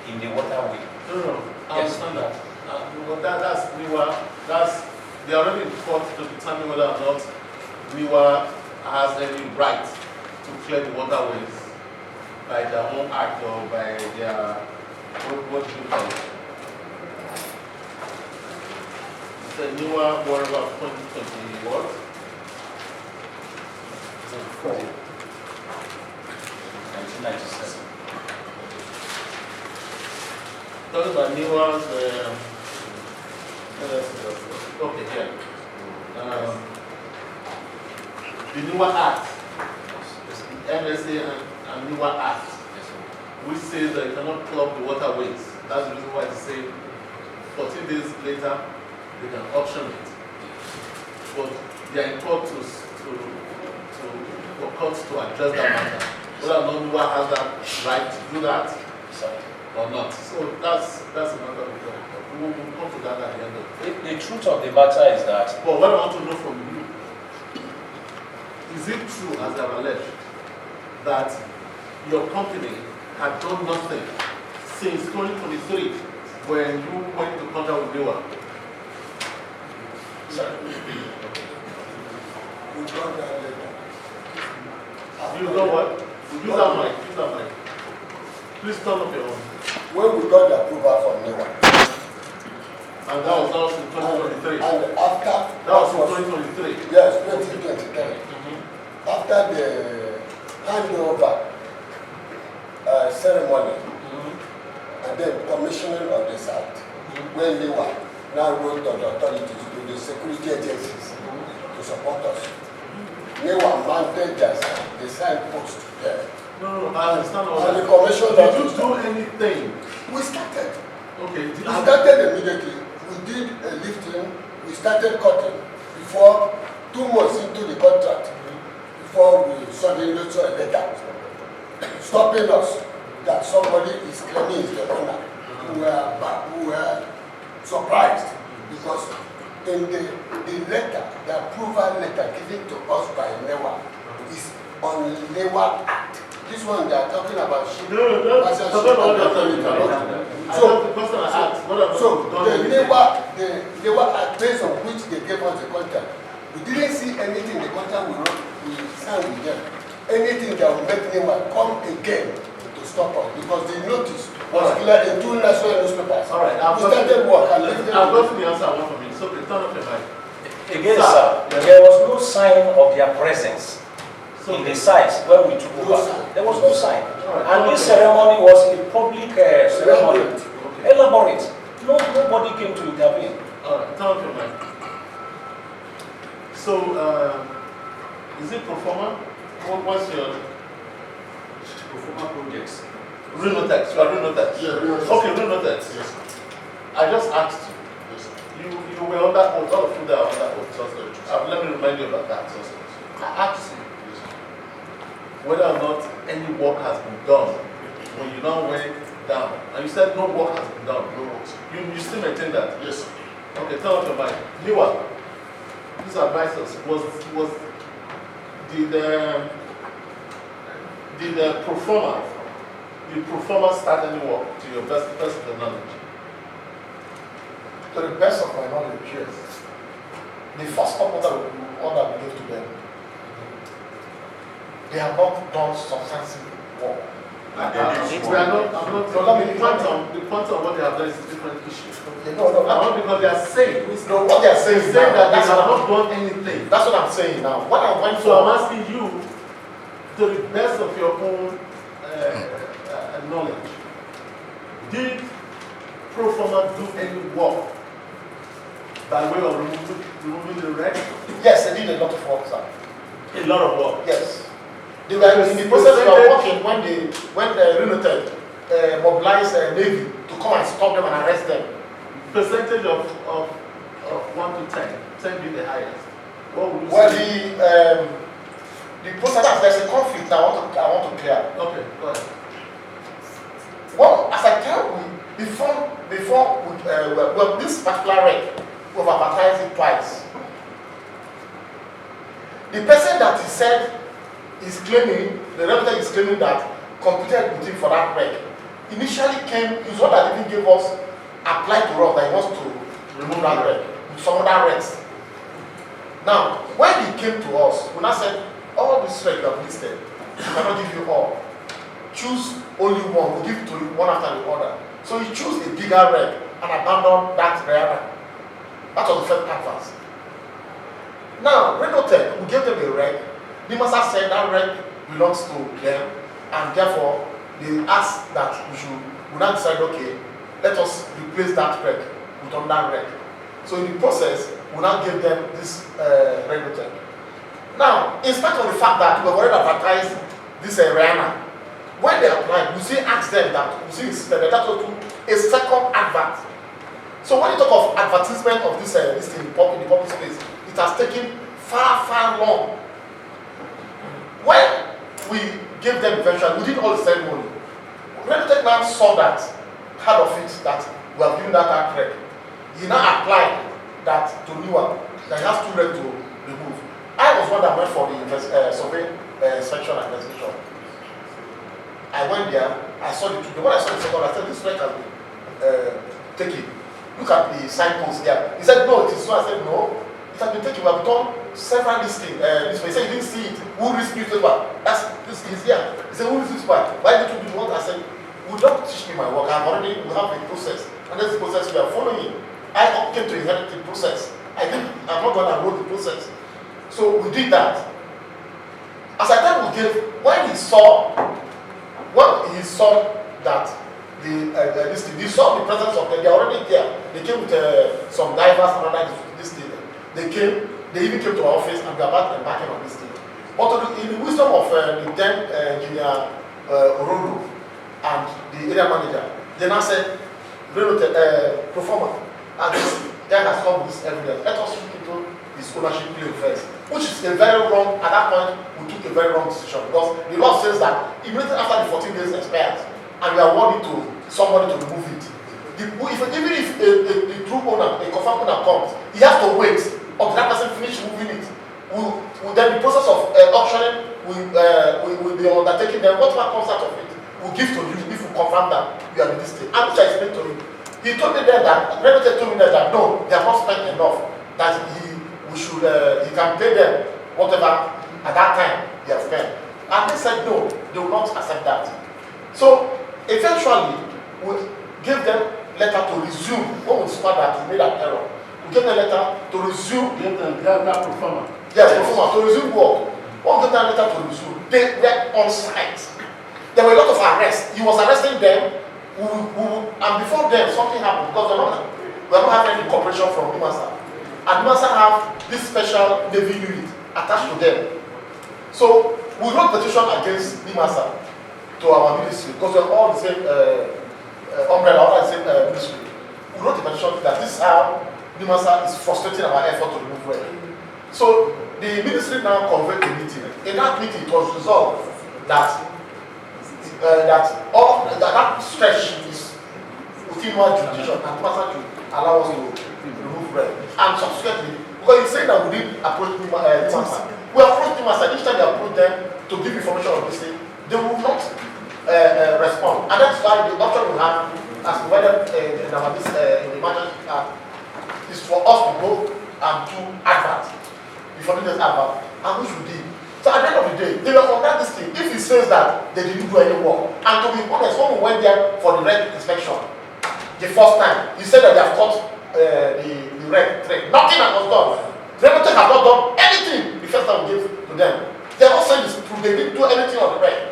in the waterway. No, I understand that. That's NIWA. They are already in court to determine whether or not NIWA has any right to clear the waterways by their own act or by their what do you call it? It's the NIWA whatever 2020 what? 1997. Talking about NIWA's okay, here. The NIWA Act, the MSA and NIWA Act, which says that you cannot clog the waterways. That's the reason why they say 14 days later they can auction it. But they are in court for courts to address that matter. Whether or not NIWA has that right to do that or not. So that's another matter. We'll come to that at the end of it. The truth of the matter is that. But what I want to know from you is it true, as I've alleged, that your company had done nothing since 2023 when you went to contract with NIWA? We got that letter. You know what? Use that mic. Use that mic. Please turn up your own. When we got the approval from NIWA. And that was in 2023. And after That was in 2023. Yes, 2023. After the handover ceremony and then commissioning of the site, when NIWA now wrote on the authorities to the security agencies to support us. NIWA mounted the signpost there. No, I understand all And that. the commission Did you do anything? We started. Okay. We started immediately. We did a lifting. We started cutting before 2 months into the contract. Before we suddenly saw a letter stopping us that somebody is claiming is the owner. We were surprised because in the letter, the approval letter given to us by NIWA is on NIWA Act. This one they are talking about. So the NIWA Act, based on which they gave us the contract, we didn't see anything in the contract we signed with them. Anything that will make NIWA come again to stop us because the notice was clear in 2 national newspapers. All right, we started work and I've got the answer I want from you. So please turn up your mic. Again, sir, there was no sign of their presence in the site where we took over. There was no sign. And this ceremony was a public ceremony. Elaborate. Nobody came to intervene. All right, turn up your mic. So, is it PROFORMA? What's your PROFORMA projects. Runotex? You are Runotex? Yeah, Runotex. Okay, Runotex. Yes. I just asked you. Yes. You were under oath. All of you that are under oath. Let me remind you about that. I asked you whether or not any work has been done when you now went down. And you said no work has been done. No work. You still maintain that? Yes. Okay, tell us your mind. NIWA, these advisors, did the PROFORMA start any work to your best of the knowledge? To the best of my knowledge, yes. The first order we gave to them, they have not done substantive work. We are not, the quantum what they have done is a different issue. No. Because they are saying, No, what they are saying saying now, that they that's have what not done anything. That's what I'm saying now. What I went So for, I'm asking you, to the best of your own knowledge, did PROFORMA do any work by way of removing the wreck? yes, they did a lot of work, sir. A lot of work. Yes. They were in the process of working when the Runotex mobilized Navy to come and stop them and arrest them. Percentage of 1 to 10, 10 being the highest. What would you Well, say? the process, there's a conflict I want to clear. Okay, go ahead. Well, as I tell you, before this particular rate, we've advertised it twice. The person that he said is claiming, the Runotex is claiming that competed with him for that rate, initially came, he's one that even gave us, applied to us that he wants to remove that rate with some other rates. Now, when he came to us, we now said, all these rates you have listed, we cannot give you all. Choose only one, we'll give it to you one after the other. So he chose a bigger rate and abandoned that rate. That was the first advance. Now, Runotex, we gave them a rate. The master said that rate belongs to them, and therefore they asked that we now decide, okay, let us replace that rate with another rate. So in the process, we now give them this Runotex. Now, in spite of the fact that we've already advertised this Rihanna, when they applied, we still ask them that, we still insisted that that was a second advert. So when you talk of advertisement of this thing in the public space, it has taken far, far long. When we gave them eventually, we did all the ceremony. Runotex now saw that part of it that we have given that rate. He now applied that to NIWA, that he has 2 rates to remove. I was one that went for the survey inspection and investigation. I went there, I saw the truth. When I saw the second, I said, this wreck has been taken. Look at the signpost there. He said, no, it is so. I said, no, it has been taken. We have done several listings this way. He said, you didn't see it. Who reads newspaper? This is here. He said, who reads newspaper? Why did you do what? I said, you don't teach me my work. We have a process. And that's the process we are following. I came to inherit the process. I'm not going to roll the process. So we did that. As I thought we gave, when he saw that he saw the presence of them, they are already there. They came with some divers and this thing. They even came to our office and we are about embarking on this thing. But in the wisdom of the then engineer Orondo and the area manager, they now said, PROFORMA, and this guy has come with this evidence. Let us look into his ownership claim first. Which is a very wrong, at that point, we took a very wrong decision because the law says that immediately after the 14 days expires and we are awarding to somebody to remove it, even if a true owner, a confirmed owner comes, he has to wait until that person finishes moving it. Then the process of auctioning will be undertaken. Then whatever comes out of it, we'll give to you if we confirm that you are in this state. And which I explained to him. He told me then that, Renato told me then that no, they have not spent enough, that he can pay them whatever at that time they have spent. And they said no, they will not accept that. So eventually, we gave them letter to resume. When we discovered that we made an error, we gave them letter to resume. Give them that PROFORMA. Yes, PROFORMA, to resume work. When we gave them letter to resume, they were on site. There were a lot of arrests. He was arresting them. And before then, something happened because we don't have any cooperation from NIMASA. And NIMASA have this special Navy unit attached to them. So we wrote petition against NIMASA to our ministry because we're all the same umbrella, all the same ministry. We wrote a petition that this is how NIMASA is frustrating our effort to remove rail. So the ministry now convened a meeting. In that meeting, it was resolved that that stretch is within our jurisdiction and NIMASA to allow us to remove rail. And subsequently, because he's saying that we didn't approach NIMASA. We approached NIMASA. Each time we approach them to give information on this thing, they will not respond. And that's why the option we have, as provided in the emergency is for us to go and do advert. Before this advert, and which we did. So at the end of the day, they were on that this thing. If he says that they didn't do any work, and to be honest, when we went there for the wreck inspection, the first time, he said that they have caught the wreck train. Nothing was done. They have not done anything the first time we gave to them. They are not saying this true. They didn't do anything on the wreck.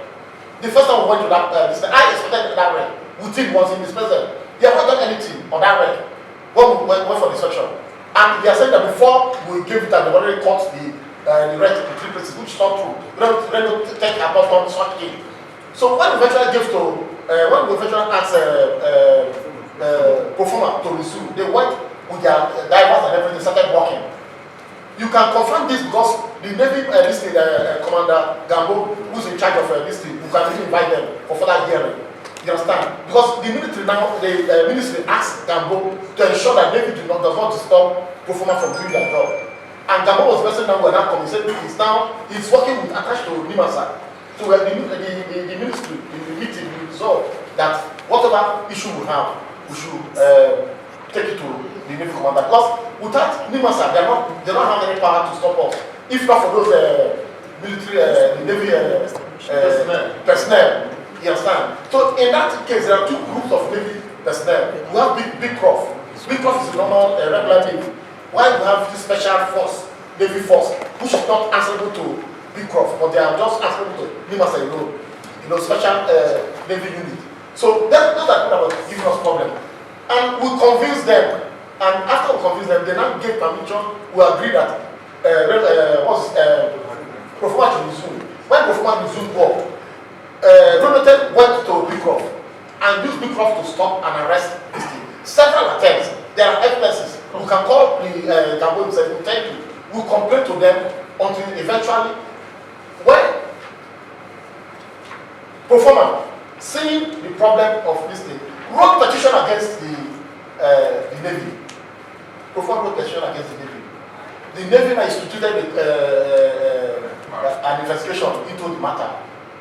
The first time we went to that, I expected that wreck. Within was in this present. They have not done anything on that wreck when we went for the inspection. And they are saying that before we gave it, that they already caught the wreck in 3 places, which is not true. We don't take a bottom short key. So when we eventually gave to, when we eventually asked PROFORMA to resume, they went with their divers and everything, started working. You can confirm this because the Navy Commander Gambo, who's in charge of this thing, you can even invite them for further hearing. You understand? Because the military now, the ministry asked Gambo to ensure that Navy does not disturb PROFORMA from doing their job. And Gambo was the person now when that coming. He said he's working with attached to NIMASA. So the ministry, the meeting will resolve that whatever issue we have, we should take it to the Navy Commander. Because without NIMASA, they don't have any power to stop us. If not for those military, the Navy personnel. You understand? So in that case, there are two groups of Navy personnel. We have Big Croft. Big Croft is a normal regular Navy. While we have this special force, Navy force, which is not answerable to Big Croft, but they are just answerable to NIMASA, special Navy unit. So those are people that were giving us problem. And we convinced them. And after we convinced them, they now gave permission. We agreed that PROFORMA to resume. When PROFORMA resumed work, Renato went to Big Croft and used Big Croft to stop and arrest this thing. Several attempts. There are evidences. We can call the Gambo and say, thank you. We complain to them until eventually, when PROFORMA, seeing the problem of this thing, wrote petition against the Navy. PROFORMA wrote petition against the Navy. the Navy now instituted an investigation into the matter,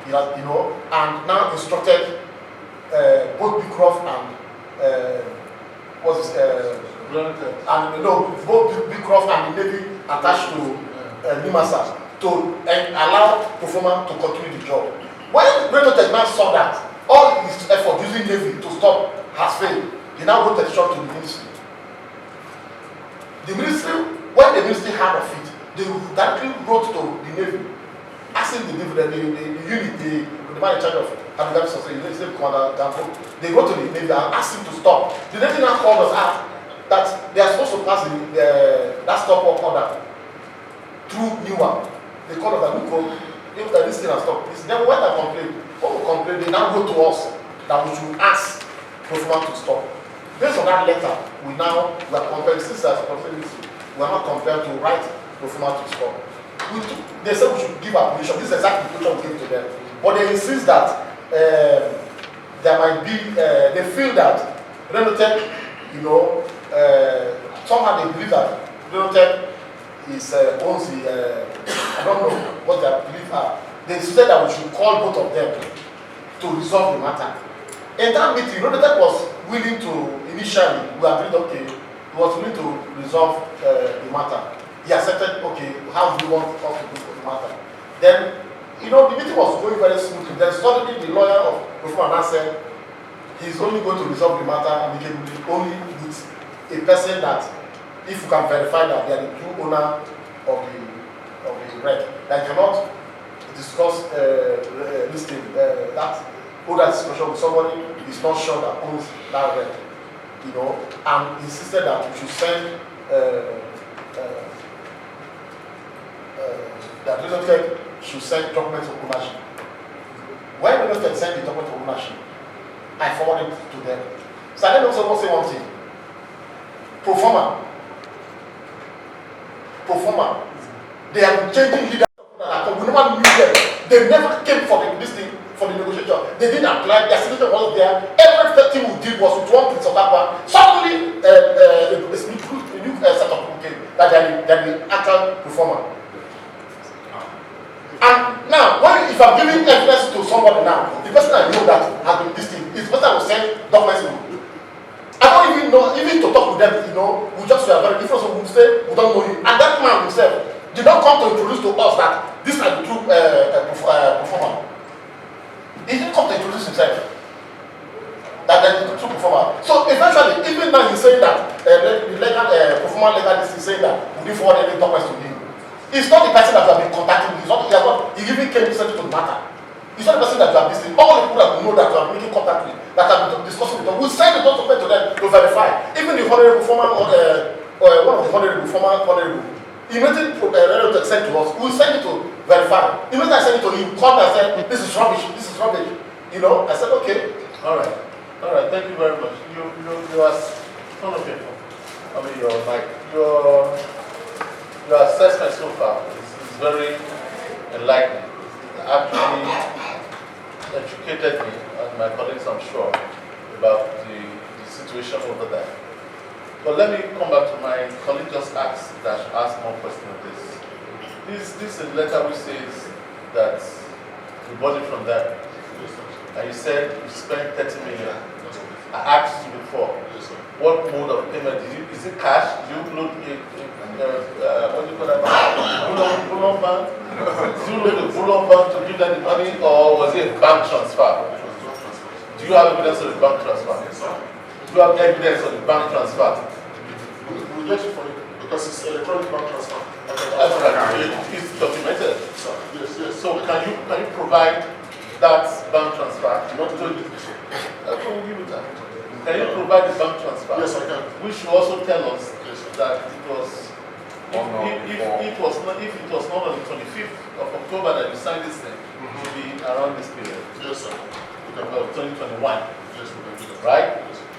you know, and now instructed both Beecroft and both Beecroft and the Navy attached to NIMASA to allow PROFORMA to continue the job. When Renotech now saw that all his effort using Navy to stop has failed, he now wrote a petition to the ministry. The ministry, when the ministry heard of it, they directly wrote to the Navy, asking the unit, the man in charge of Abu Society, Commander Gambo, they wrote to the Navy and asked him to stop. The Navy now called us out that they are supposed to pass that stop work order through NIWA. They called us and if this thing has stopped. Then when I complained, they now wrote to us that we should ask PROFORMA to stop. Based on that letter, we are compelled, since as we are not compelled to write PROFORMA to stop. They said we should give our position. This is exactly the position we gave to them. But they insist that there might be, they feel that Renotech, you know, somehow they believe that Renotech owns the, I don't know what their beliefs are. They said that we should call both of them to resolve the matter. In that meeting, Renotech was willing to, initially, we agreed, okay, he was willing to resolve the matter. He accepted, okay, how do you want us to do for the matter? Then, you know, the meeting was going very smoothly. Then suddenly the lawyer of PROFORMA said he's only going to resolve the matter amicably only with a person that, if you can verify that they are the true owner of the wreck, that cannot discuss this thing, that owner discussion with somebody who is not sure that owns that wreck, you know, and insisted that we should send that Renotech should send documents of ownership. When Renotech sent the document of ownership, I forwarded it to them. So I then also say one thing. PROFORMA, they have been changing leaders. We never knew them. They never came for this thing, for the negotiation. They didn't apply. Their signature was there. Everything we did was with one piece of paper. Suddenly, a new set of came that they are the actual PROFORMA. And now, if I'm giving evidence to somebody now, the person I know that has been this thing, is the person I will send documents to. I don't even know, even to talk with them, you know, we just are very different, so we say we don't know him. And that man himself did not come to introduce to us that this is the true PROFORMA. He didn't come to introduce himself. That is the true PROFORMA. So eventually, even now he's saying that the legal PROFORMA legalist is saying that we didn't forward any documents to him. It's not the person that you have been contacting. He even came recently to the matter. It's not the person that you have listened. All the people that you know that you are making contact with, that have been discussing with them, we'll send the document to them to verify. Even the honorable former, one of the former honorable, immediately sent to us, we'll send it to verify. Immediately I sent it to him, called and said, this is rubbish, this is rubbish. You know, I said, okay. All right, thank you very much. You are one of people. I mean, your assessment so far is very enlightening. Actually educated me and my colleagues, I'm sure, about the situation over there. But let me come back to my colleague just asked that I should ask more questions on this. This is a letter which says that you bought it from them. And you said you spent 30 million. I asked you before, what mode of payment? Is it cash? Do you load what do you call that? Bullion bank? Do you load the bullion bank to give them the money, or was it a bank transfer? Do you have evidence of the bank transfer? Do you have evidence of the bank transfer? We'll get it for you because it's electronic bank transfer. It's documented. Yes. So can you provide that bank transfer? Not to do it. I will give you that. Can you provide the bank transfer? Yes, I can. Which should also tell us that it was, if it was not on the 25th of October that you signed this thing, it should be around this period. Yes, sir. About 2021. Yes, we can do that. Right?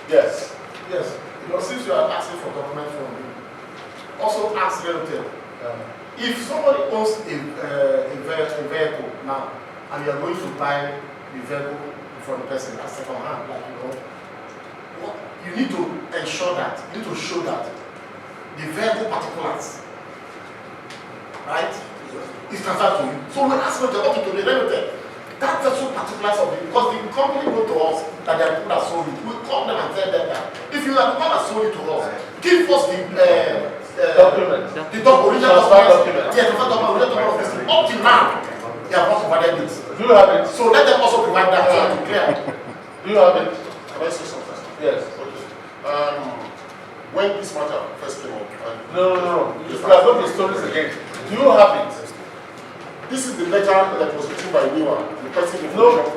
Yes. Yes, because since you are asking for document from me, also ask relative. If somebody owns a vehicle now, and you are going to buy the vehicle from the person as second hand, like you need to ensure that, you need to show that the vehicle particulars right? It's transferred to you. So when I ask them, okay, to the relative, that's the true particulars of it, because the company wrote to us that they are the people that sold it. We call them and tell them that if you are the one that sold it to us, give us the Document. original document. Yeah, the original document of this thing. Up till now, they have not provided it. Do you have it? So let them also provide that so to clear. Do you have it? Can I say something? Yes. Okay. When this matter first came up, No. You are going to stories again. Do you have it? this is the letter that was written by NIWA, requesting information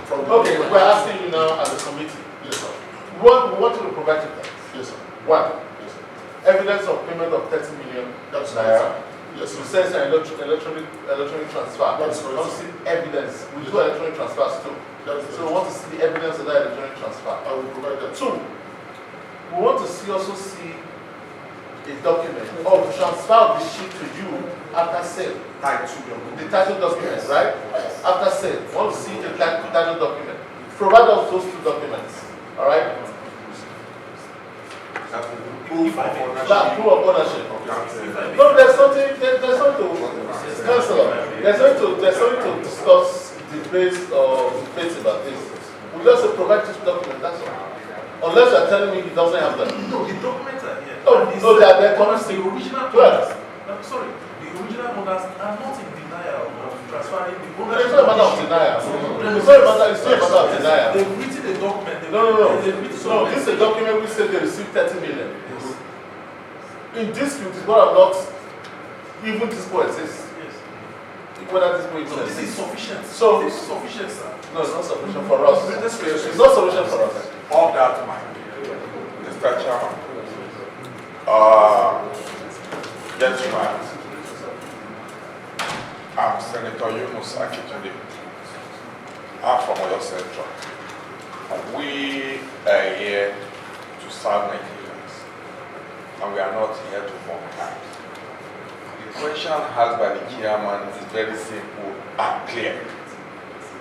from the Okay, we're asking you now as a committee. Yes, sir. We want you to provide it. Yes, sir. One, Yes, sir. evidence of payment of 30 million That's naira. Yes, You sir. said it's an electronic transfer. That's correct. We want to see evidence. We do electronic transfers too. That's So we want to see the evidence of that electronic transfer. I will provide that. Two, we want to also see a document of the transfer of the ship to you after sale. The title document, right? After sale. We want to see the title document. Provide us those two documents. All right? Proof of That proof of ownership. No, there's something to Councillor, there's something to discuss, debate about this. We just provide this document, that's all. Unless you're telling me he doesn't have them. No, the documents are here. No, they are there. The original owners, I'm sorry, the original owners are not in denial of transferring the ownership. It's not a matter of denial. It's not a matter of denial. They've written a document. No. They've written No, this is a document which said they received 30 million. In dispute is what I'm not, even this point exists. Yes. Whether this point So this exists. is sufficient. So- this is sufficient, sir. No, it's not sufficient for us. It's not sufficient for us. Of that man, Mr. Chairman, gentlemen, I'm Senator Yunus Akitunde. I'm from Oyo Central. We are here to serve Nigerians, and we are not here to mock time. The question asked by the chairman is very simple and clear.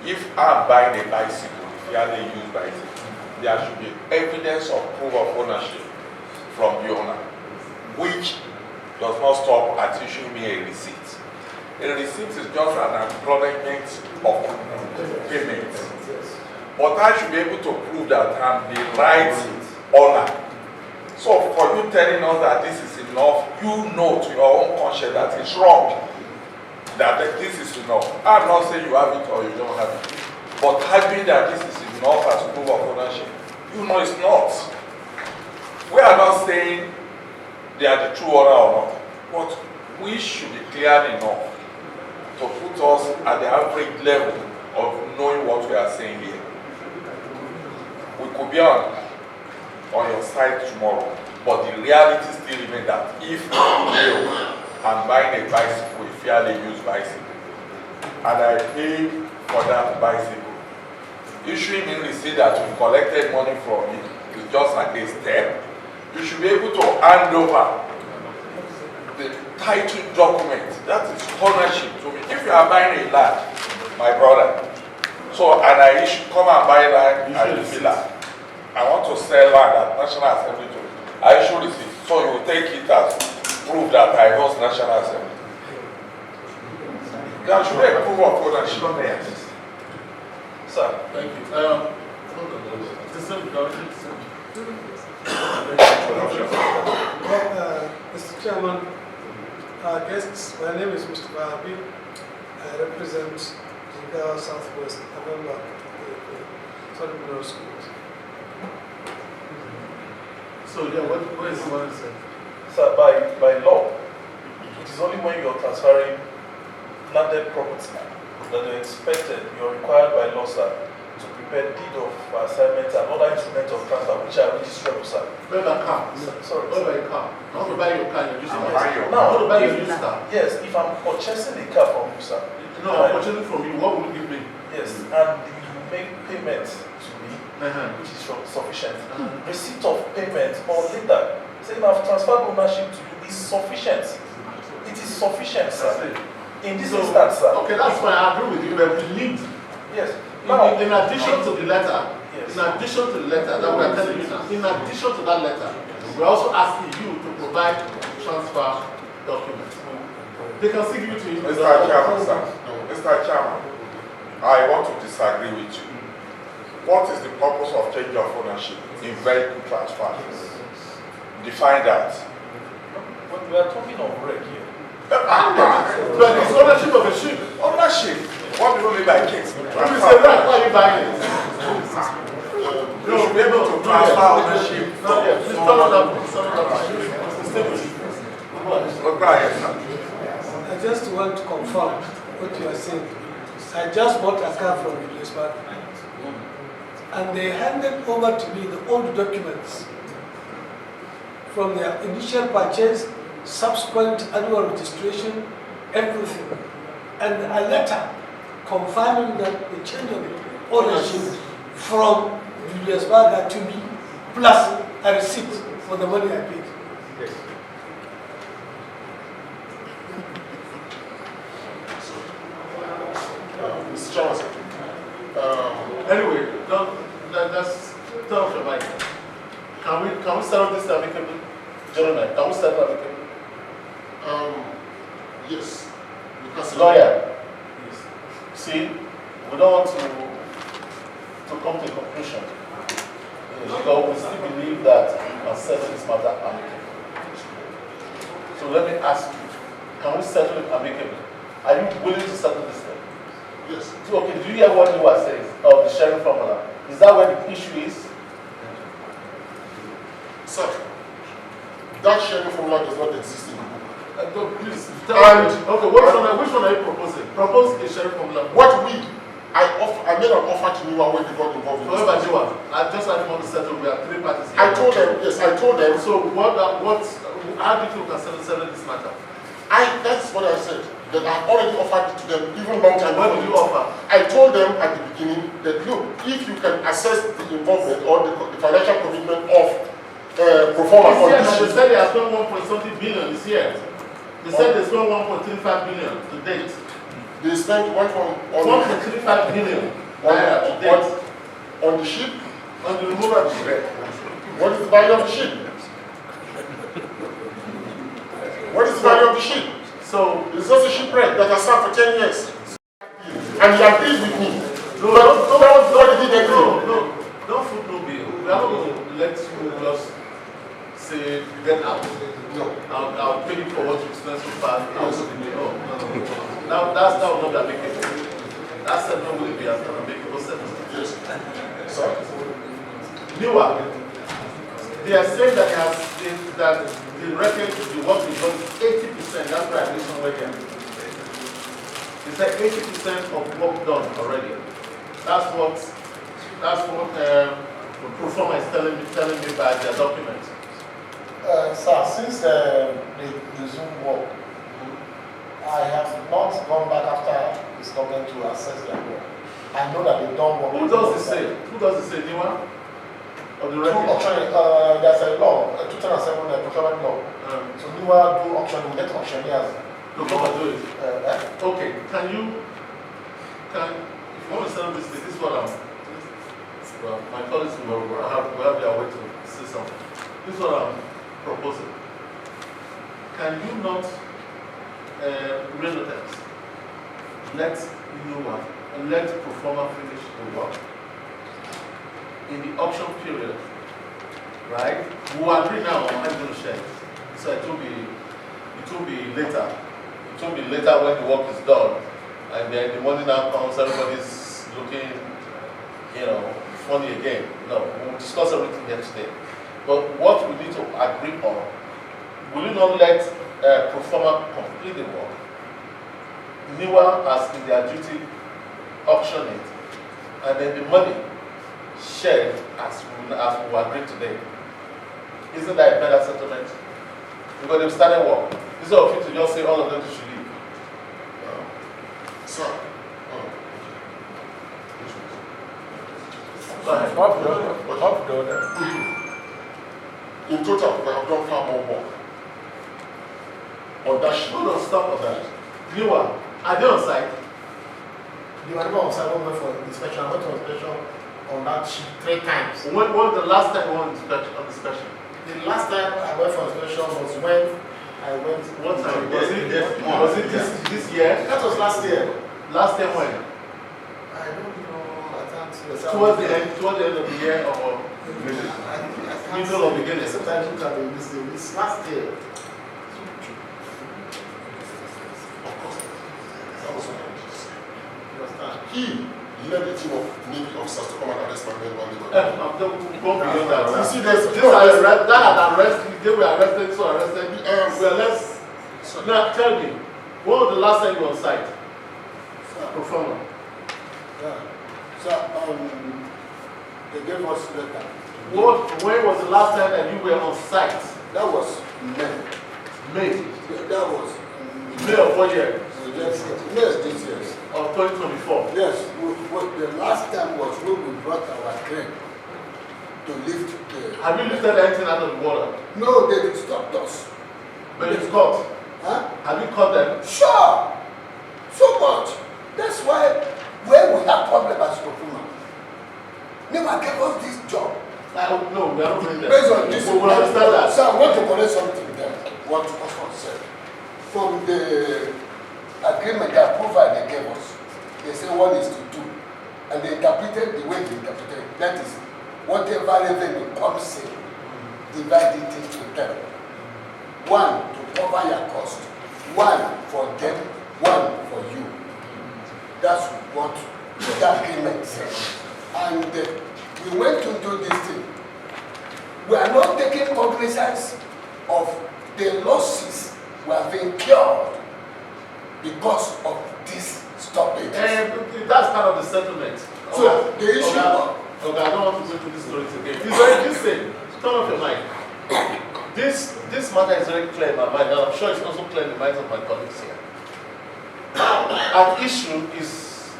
If I'm buying a bicycle, if you are the used bicycle, there should be evidence of proof of ownership from the owner, which does not stop at issuing me a receipt. A receipt is just an acknowledgement of payment. But I should be able to prove that I'm the right owner. So for you telling us that this is enough, you know to your own conscience that it's wrong. That this is enough. I'm not saying you have it or you don't have it. But having that this is enough as proof of ownership, you know it's not. We are not saying they are the true owner or not, but we should be clear enough to put us at the average level of knowing what we are saying here. We could be on your side tomorrow, but the reality still remains that if I'm buying a bicycle, a fairly used bicycle, and I pay for that bicycle, issuing me receipt that we collected money from it is just like a step. You should be able to hand over the title document, that is ownership to me. If you are buying a land, my brother, so and I come and buy land at the villa, I want to sell land at National Assembly to I issue receipt, so you will take it as proof that I was National Assembly. There should be a proof of ownership. Sir, thank you. Mr. Chairman, guests, my name is Mr. Bahabi. I represent Jigawa Southwest, a member of the Southern Middle Schools. So, yeah, what is the one to say? Sir, by law, it is only when you're transferring landed property that you're expected, you're required by law, sir, to prepare deed of assignment and other instruments of transfer which are registrable, sir. Buy a car. Sorry. Buy a car. I want to buy your car, you're using it. I Now, want to buy your used car. yes, if I'm purchasing a car from you, sir. No, I'm purchasing from you. What will you give me? Yes, and you make payment to me, which is sufficient. Receipt of payment or later, saying I've transferred ownership to you is sufficient. It is sufficient, sir. In this instance, sir. Okay, that's fine. I agree with you, but we need. Yes. Now, in addition to the letter, yes. in addition to the letter that we are telling you now, in addition to that letter, we're also asking you to provide transfer documents. They can still give it to you. Mr. Chairman, sir. Mr. Chairman, I want to disagree with you. What is the purpose of change of ownership in vehicle transfer? Define that. But we are talking of wreck here. But it's ownership of a ship. Ownership? What do you mean by case? When you say that, why are you buying it? You should be able to transfer ownership. Not yet. Please turn it up. Stay with you. I just want to confirm what you are saying. I just bought a car from the US Bank, and they handed over to me the old documents from their initial purchase, subsequent annual registration, everything, and a letter confirming that the change of ownership from Julius Berger to me, plus a receipt for the money I paid. Yes. Mr. Johnson. Anyway, that's turn off your mic. Can we settle this amicably? Gentlemen, can we settle amicably? Yes. Lawyer, see, we don't want to come to a conclusion. Because we still believe that we can settle this matter amicably. So let me ask you, can we settle it amicably? Are you willing to settle this thing? Yes. Okay, do you hear what NIWA says of the sharing formula? Is that where the issue is? Sir, that sharing formula does not exist in the book. No, please. Okay, which one are you proposing? Propose a sharing formula. I made an offer to NIWA when they got involved in this. However, NIWA, I just want to settle. We are three parties here. I told them, yes, I told them. So how do you think we can settle this matter? That's what I said. That I already offered it to them even long time What ago. did you offer? I told them at the beginning that look, if you can assess the involvement or the financial commitment of PROFORMA on this They issue. said they have spent 1.something billion this year. They said they spent 1.35 billion to date. They spent 1.35 billion to date on the ship. On the removal of the ship. What is the value of the ship? What is the value of the ship? So it's just a shipwreck that has sat for 10 years. And he agrees with me. No, don't footnote me. We are not going to let you just say get out. No. I'll pay you for what you spent so far. No. Now that will not be applicable. That settlement will be an applicable settlement. Yes. Sorry. NIWA, they are saying that the record the work is done 80%. That's why I did somewhere here. They said 80% of work done already. That's what PROFORMA is telling me by their document. Sir, since the Zoom work, I have not gone back after this government to assess their work. I know that they don't work. Who does it say? Who does it say? NIWA? Of the record? There's a law, a 2007 procurement law. So NIWA do auction, we get auctioneers. No, come and do it. Okay, if you want to settle this, this is what well, my colleagues will have their way to say something. This is what I'm proposing. Can you not, real text, let NIWA and let PROFORMA finish the work in the auction period, right? We will agree now on how you're going to share it. So it will be later. It will be later when the work is done, and then the money now comes, everybody's looking, funny again. No, we'll discuss everything here today. But what we need to agree on, will you not let PROFORMA complete the work? NIWA, as in their duty, auction it, and then the money shared as we agreed today. Isn't that a better settlement? Because they've started work. Instead of you to just say all of them should leave. Sir. Go ahead. In total, we have done far more work on that ship. Who don't stop on that? NIWA, are they on site? They were never on site, went for inspection. I went on inspection on that ship 3 times. When was the last time you went on inspection? The last time I went for inspection was when I went. What time? Was it this year? That was last year. Last time when? I don't know. I can't see. Towards the end of the year or middle of the beginning? Sometimes you can be missing. It's last year. That was what I just said. You understand? He led the team of Navy officers to come and arrest my men one day. You see, that arrest, they were arrested, so arrested. Well, now tell me, what was the last time you were on site? PROFORMA. Yeah. So, they gave us letter. When was the last time that you were on site? That was May. May? That was May of what year? Yes, this year. Of 2024? Yes. The last time was when we brought our crane to lift the... Have you lifted anything out of the water? No, they stopped us. But you caught? Huh? Have you caught them? Sure. So much. That's why when we have problem as PROFORMA, NIWA gave us this job. No, we are not doing that. Based on this, we understand that. So I want to correct something there. What Osman said. From the agreement, the approval they gave us, they say 1:2. And they interpreted the way they interpreted. That is, whatever revenue comes in, divide it into 10. 1 to cover your cost, 1 for them, 1 for you. That's what the agreement says. And we went into this thing. We are not taking cognizance of the losses we have incurred because of this stoppage. That's part of the settlement. So the issue of... Okay, I don't want to go through this story again. It's very interesting. Turn off your mic. This matter is very clear in my mind, and I'm sure it's also clear in the minds of my colleagues here. An issue is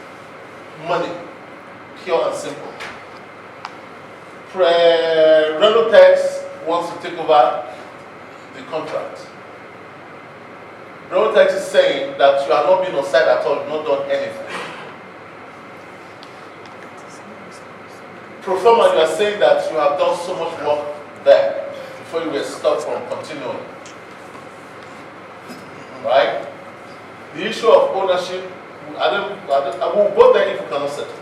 money, pure and simple. Relotex wants to take over the contract. Relotex is saying that you are not being on site at all, you've not done anything. PROFORMA, you are saying that you have done so much work there before you were stopped from continuing. Right? The issue of ownership, I will go there if we cannot settle.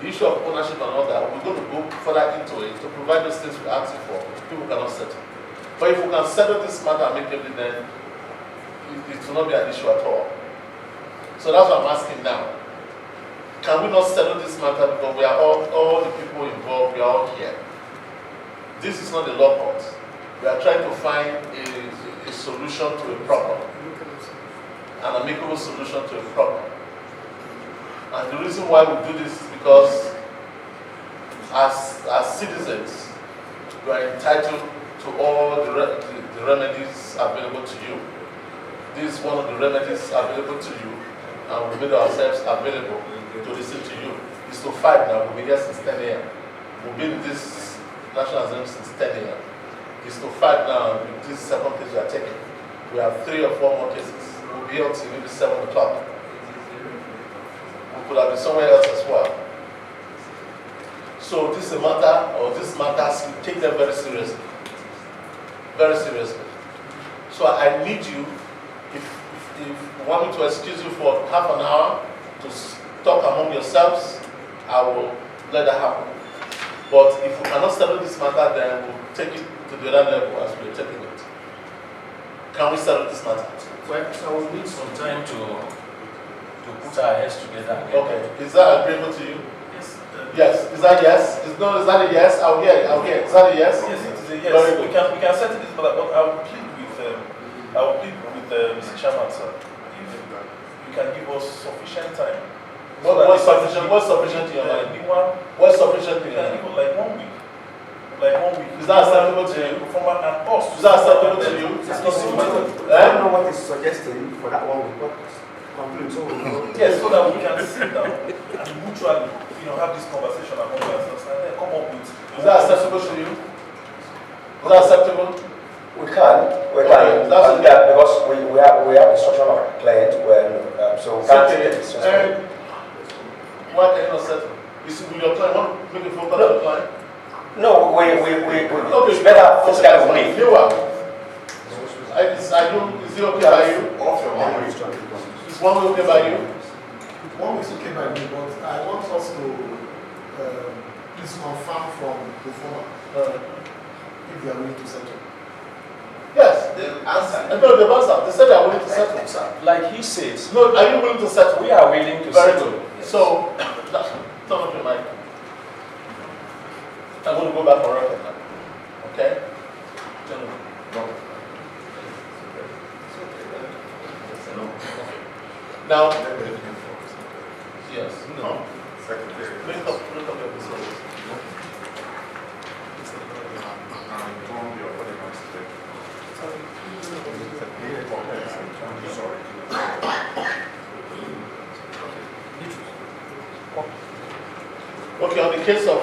The issue of ownership and all that, we're going to go further into it to provide those things we're asking for. People cannot settle. But if we can settle this matter amicably, then it will not be an issue at all. So that's what I'm asking now. Can we not settle this matter because we are all the people involved, we are all here. This is not a law court. We are trying to find a solution to a problem. An amicable solution to a problem. And the reason why we do this is because as citizens, we are entitled to all the remedies available to you. This is one of the remedies available to you, and we made ourselves available to listen to you. It's to 5 now, we'll be here since 10 a.m. We've been in this National Assembly since 10 a.m. It's to 5 now, this is the second case we are taking. We have 3 or 4 more cases. We'll be here until maybe 7 o'clock. We could have been somewhere else as well. So this is a matter, or these matters, we take them very seriously. Very seriously. So I need you, if you want me to excuse you for half an hour to talk among yourselves, I will let that happen. But if we cannot settle this matter, then we'll take it to the other level as we're taking it. Can we settle this matter? Well, so we need some time to put our heads together again. Okay. Is that agreeable to you? Yes. Yes. Is that yes? Is that a yes? I'll hear it. I'll hear it. Is that a yes? Yes, it is a yes. Very good. We can settle this, but I will plead with Mr. Chairman, sir. If you can give us sufficient time. What's sufficient in your mind? What's sufficient in your mind? Like 1 week. Like 1 week. Is that acceptable to you? PROFORMA and us. Is that acceptable to you? I don't know what he's suggesting for that 1 week. What concludes? Yes, so that we can sit down and mutually, have this conversation among ourselves and then come up with. Is that acceptable to you? Is that acceptable? We can. Okay, that's okay. Because we have instruction of a client so we can't take it. Why can you not settle? You see, with your client, want to make a phone call to the client? No, Okay, it's better physically with me. NIWA, are Is it okay by you? Off your one way. Is 1 way okay by you? 1 week is okay by me, but I want us to please confirm from PROFORMA if they are willing to settle. Yes, they answered. No, they've answered. They said they are willing to settle, sir. Like he says, No, are you willing to settle? we are willing to Very settle. good. So, turn off your mic. I'm going to go back for record now. Okay? No. Now, yes. No. Look up your results. Okay, on the case of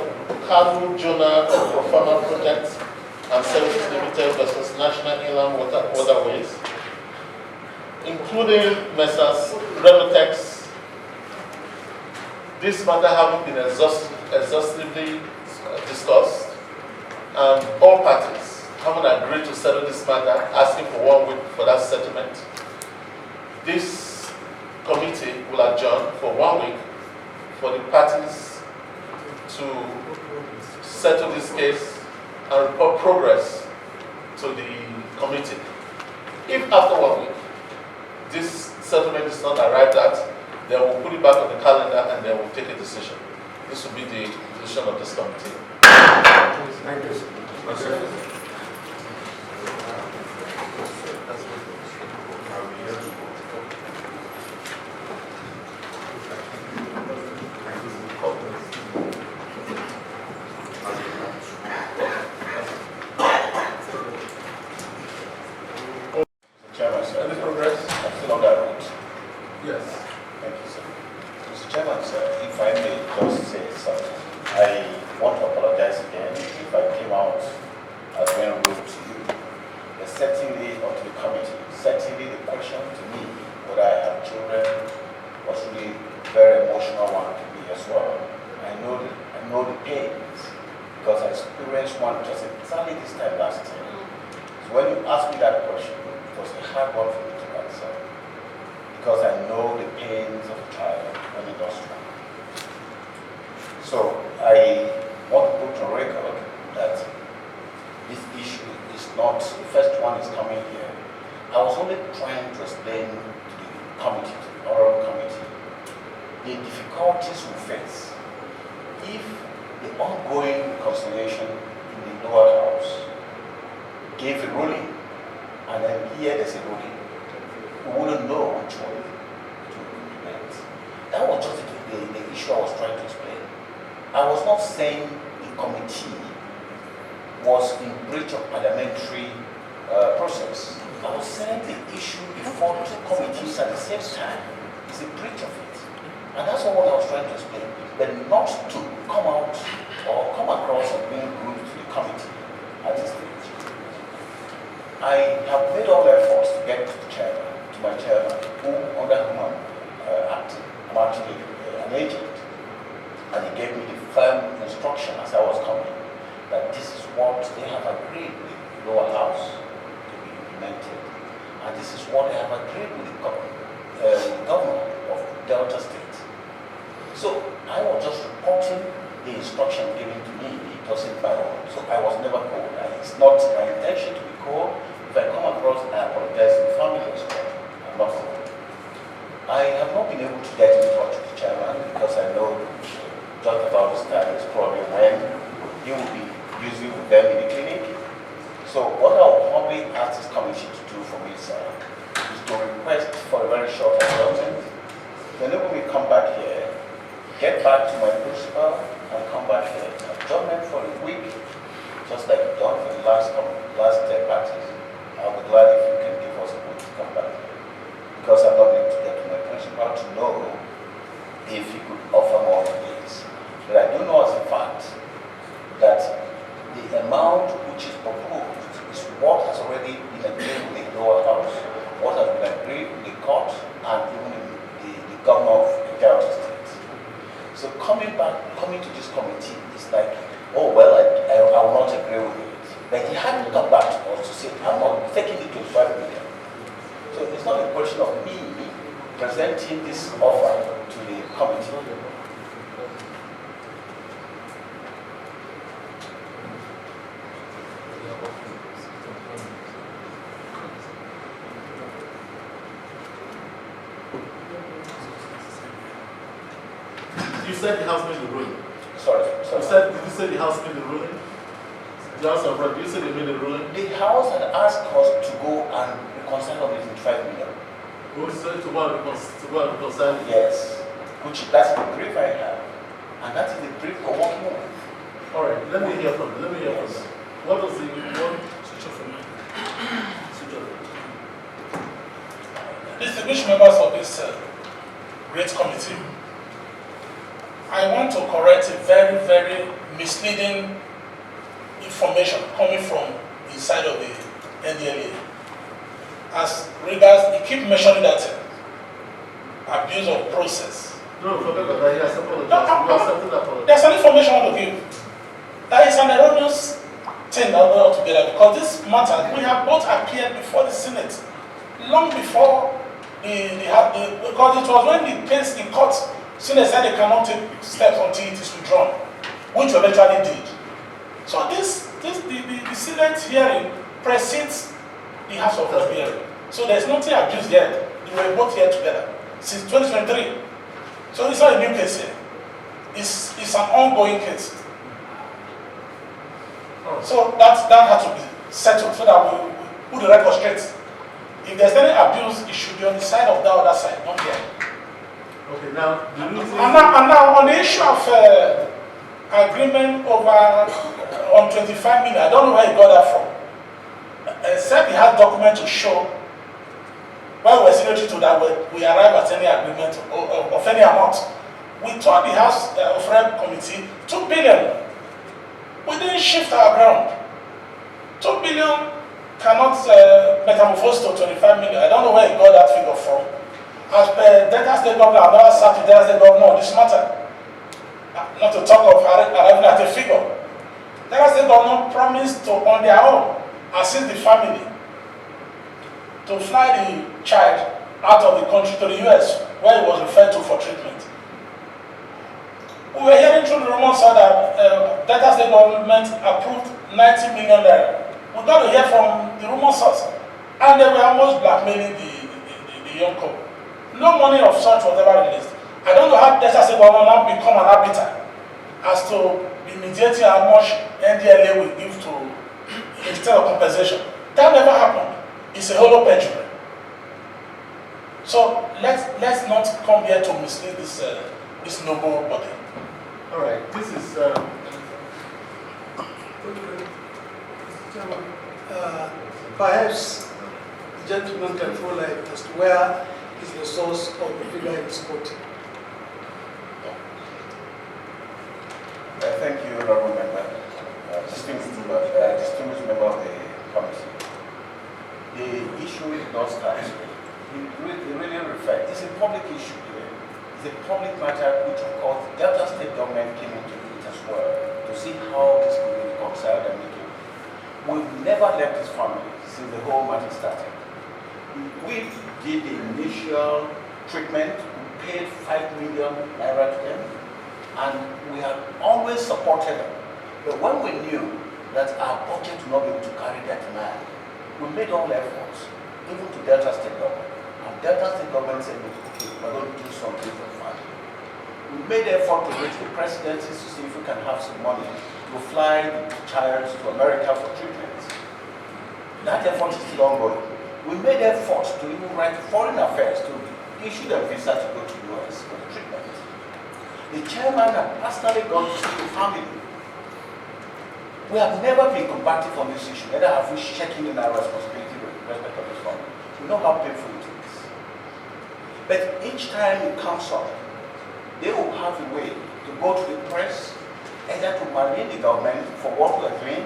KALU, JONAH, PROFORMA projects and services limited versus National Inland Waterways, including Messrs. Remotex, this matter having been exhaustively discussed, and all parties having agreed to settle this matter, asking for 1 week for that settlement. This committee will adjourn for 1 week for the parties to settle this case and report progress to the committee. If after 1 week this settlement is not arrived at, they will put it back on the calendar and they will take a decision. This will be the decision of this committee. Thank you. Chairman, sir. Any progress? I'm still on that route. Yes. Thank you, sir. Mr. Chairman, sir, if I may just say something, I want to apologize again if I came out as being rude to you. But certainly, or to the committee, certainly the question to me, whether I have children, was really a very emotional one to me as well. I know the pains, because I experienced one just exactly this time last year. So when you ask me that question, it was a hard one for me to answer, because I know the pains of a child when it does wrong. So I want to put on record that this issue is not, the first one is coming here. I was only trying to explain to the committee, to the oral committee, the difficulties we face if the ongoing reconciliation in the lower house gave a ruling, and then here there's a ruling. We wouldn't know which one to implement. That was just the issue I was trying to explain. I was not saying the committee was in breach of parliamentary process. I was saying the issue before the two committees at the same time is a breach of it. And that's what I was trying to explain. But not to come out or come across as being rude to the committee at this stage. I have made all efforts to get to the chairman, to my chairman, who under whom I'm acting. I'm actually an agent. And he gave me the firm instruction as I was coming that this is what they have agreed with the lower house to be implemented. And this is what they have agreed with the governor of Delta State. So I was just reporting the instruction given to me. It wasn't my own. So I was never called. It's not my intention to be called. If I come across, I apologize to the family as well. I'm not called. I have not been able to get in touch with the chairman because I know just about this time is probably when he will be busy with them in the clinic. So what I will probably ask this committee to do for me, sir, is to request for a very short adjournment. Whenever we come back here, get back to my principal and come back here. Adjournment for a week, just like you've done for the last parties. I'll be glad if you can give us a week to come back here. Because I'm not able to get to my principal to know if he could offer more days. But I do know as a fact that the amount which is proposed is what has already been agreed with the lower house, what has been agreed with the court, and even the governor of Delta State. So coming to this committee is like, oh well, I will not agree with it. But he hadn't come back to us to say, I'm not taking the 25 million. not a question of me presenting this offer to the committee. You said the House made the ruling. Sorry. Did you say the House made the ruling? The House of Rep, you said they made the ruling? The House had asked us to go and reconcile on the 25 million. Who said to go and reconcile? Yes. Which, that's the brief I have. And that is the brief we're working on. All right, let me hear from you. What does the Distinguished members of this great committee, I want to correct a very, very misleading information coming from the side of the NDLEA. As regards, you keep mentioning that abuse of process. No, forget about that. He has apologized. There's an information I want to give. That is an erroneous thing altogether, because this matter, we have both appeared before the Senate long before because it was when the case in court, Senate said they cannot take steps until it is withdrawn, which we eventually did. So the Senate hearing precedes the House of Rep hearing. So there's nothing abused yet. We were both here together since 2023. So it's not a new case here. It's an ongoing case. So that has to be settled so that we put the record straight. If there's any abuse, it should be on the side of the other side, not here. Okay, now, and now on the issue of agreement over on 25 million, I don't know where he got that from. Except he has documents to show why we're signatory to that we arrive at any agreement of any amount. We told the House of Rep committee 2 billion. We didn't shift our ground. 2 billion cannot metamorphose to 25 million. I don't know where he got that figure from. As per Delta State Governor, I've never sat with Delta State Governor on this matter. Not to talk of arriving at a figure. Delta State Governor promised to, on their own, assist the family to fly the child out of the country to the US, where he was referred to for treatment. We were hearing through the rumors that Delta State government approved 90 million naira. We got to hear from the rumor source, and they were almost blackmailing the young couple. No money of such was ever released. I don't know how Delta State government now become an arbiter as to be mediating how much NDLEA will give to instead of compensation. That never happened. It's a hollow perjury. So let's not come here to mislead this noble body. All right, this is. Perhaps the gentleman can throw light as to where is the source of the figure he is quoting. Thank you, Honorable Member. Distinguished member of the committee. The issue is not start. It really reflects. It's a public issue here. It's a public matter which, of course, Delta State government came into it as well to see how this could be reconciled and make it. We've never left this family since the whole matter started. We did the initial treatment, we paid 5 million naira to them, and we have always supported them. But when we knew that our budget would not be able to carry that demand, we made all efforts, even to Delta State government. And Delta State government said, okay, we're going to do something for the family. We made effort to reach the presidency to see if we can have some money to fly the child to America for treatment. That effort is still ongoing. We made efforts to even write to Foreign Affairs to issue them visa to go to the US for the treatment. The chairman had personally gone to see the family. We have never been combative on this issue, neither have we shaken in our responsibility with respect to this family. We know how painful it is. But each time it comes up, they will have a way to go to the press, either to malign the government for what we are doing,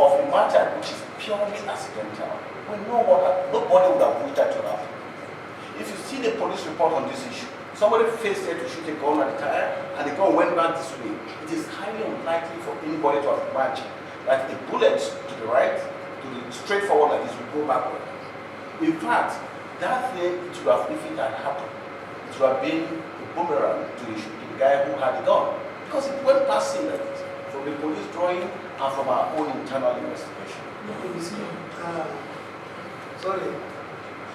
of a matter which is purely accidental. We know what happened. Nobody would have wished that to happen. If you see the police report on this issue, somebody faced it to shoot a gun at the tire, and the gun went back this way. It is highly unlikely for anybody to have imagined that a bullet to the right, to the straightforward like this, will go backward. In fact, That thing, it would have, if it had happened, it would have been a boomerang to the guy who had the gun. Because it went past him from the police drawing and from our own internal investigation. You see, sorry,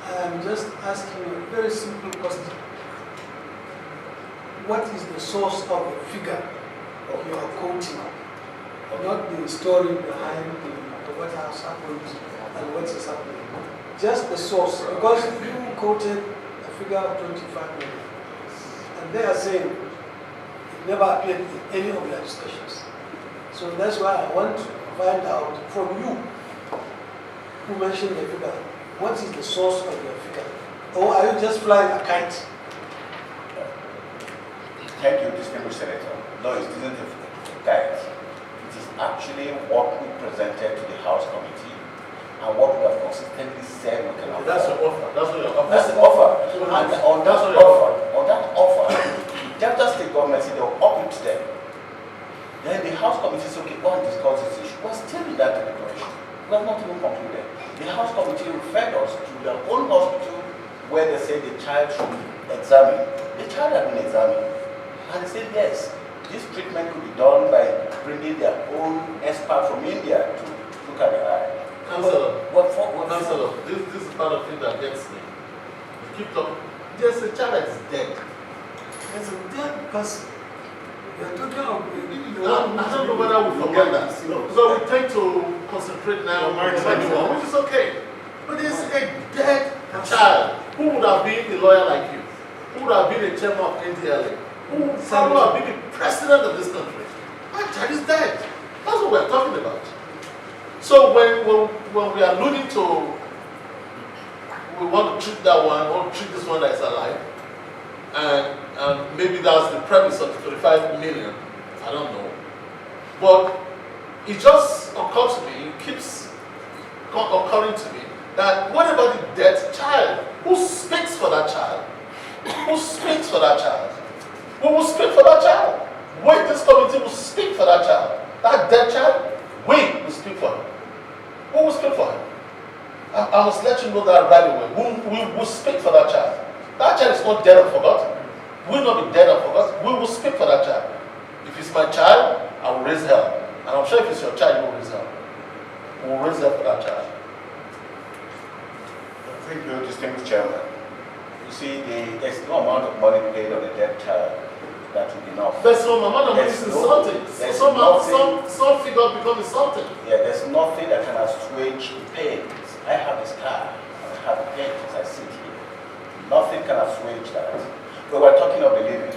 I'm just asking you a very simple question. What is the source of the figure you are quoting? Not the story behind what has happened and what is happening. Just the source, because you quoted a figure of 25 million. And they are saying it never appeared in any of their discussions. So that's why I want to find out from you, who mentioned the figure, what is the source of your figure? Or are you just flying a kite? Thank you, distinguished Senator. No, it isn't a guide. It is actually what we presented to the House Committee and what we have consistently said we can afford. That's your offer. That's what your offer. That's the offer. And on that offer, Delta State government said they'll up it to them. Then the House Committee said, okay, go and discuss this issue. We're still in that deliberation. We have not even concluded. The House Committee referred us to their own hospital where they said the child should be examined. The child had been examined. And they said, yes, this treatment could be done by bringing their own expert from India to look at the eye. Councillor, this is part of it that gets me. You keep talking. There's a child that is dead. There's a dead person. You're talking about I don't know whether we forget that. So we tend to concentrate now on NIWA, which is okay. But there's a dead child who would have been a lawyer like you, who would have been a chairman of NDLEA, who would have been the president of this country. That child is dead. That's what we're talking about. So when we are alluding to, we want to treat that one, or treat this one that is alive, and maybe that's the premise of the 35 million, I don't know. But it just occurs to me, it keeps occurring to me, that what about the dead child? Who speaks for that child? Who speaks for that child? Who will speak for that child? Wait, this committee will speak for that child. That dead child, we will speak for him. Who will speak for him? I must let you know that right away. We will speak for that child. That child is not dead or forgotten. We will not be dead or forgotten. We will speak for that child. If it's my child, I will raise hell. And I'm sure if it's your child, you will raise hell. We will raise hell for that child. Thank you, distinguished chairman. You see, there's no amount of money paid on a dead child that will be enough. There's some amount of money is insulting. Some figure becomes insulting. Yeah, there's nothing that can assuage the pains. I have a scar, and I have pain as I sit here. Nothing can assuage that. But we're talking of the living.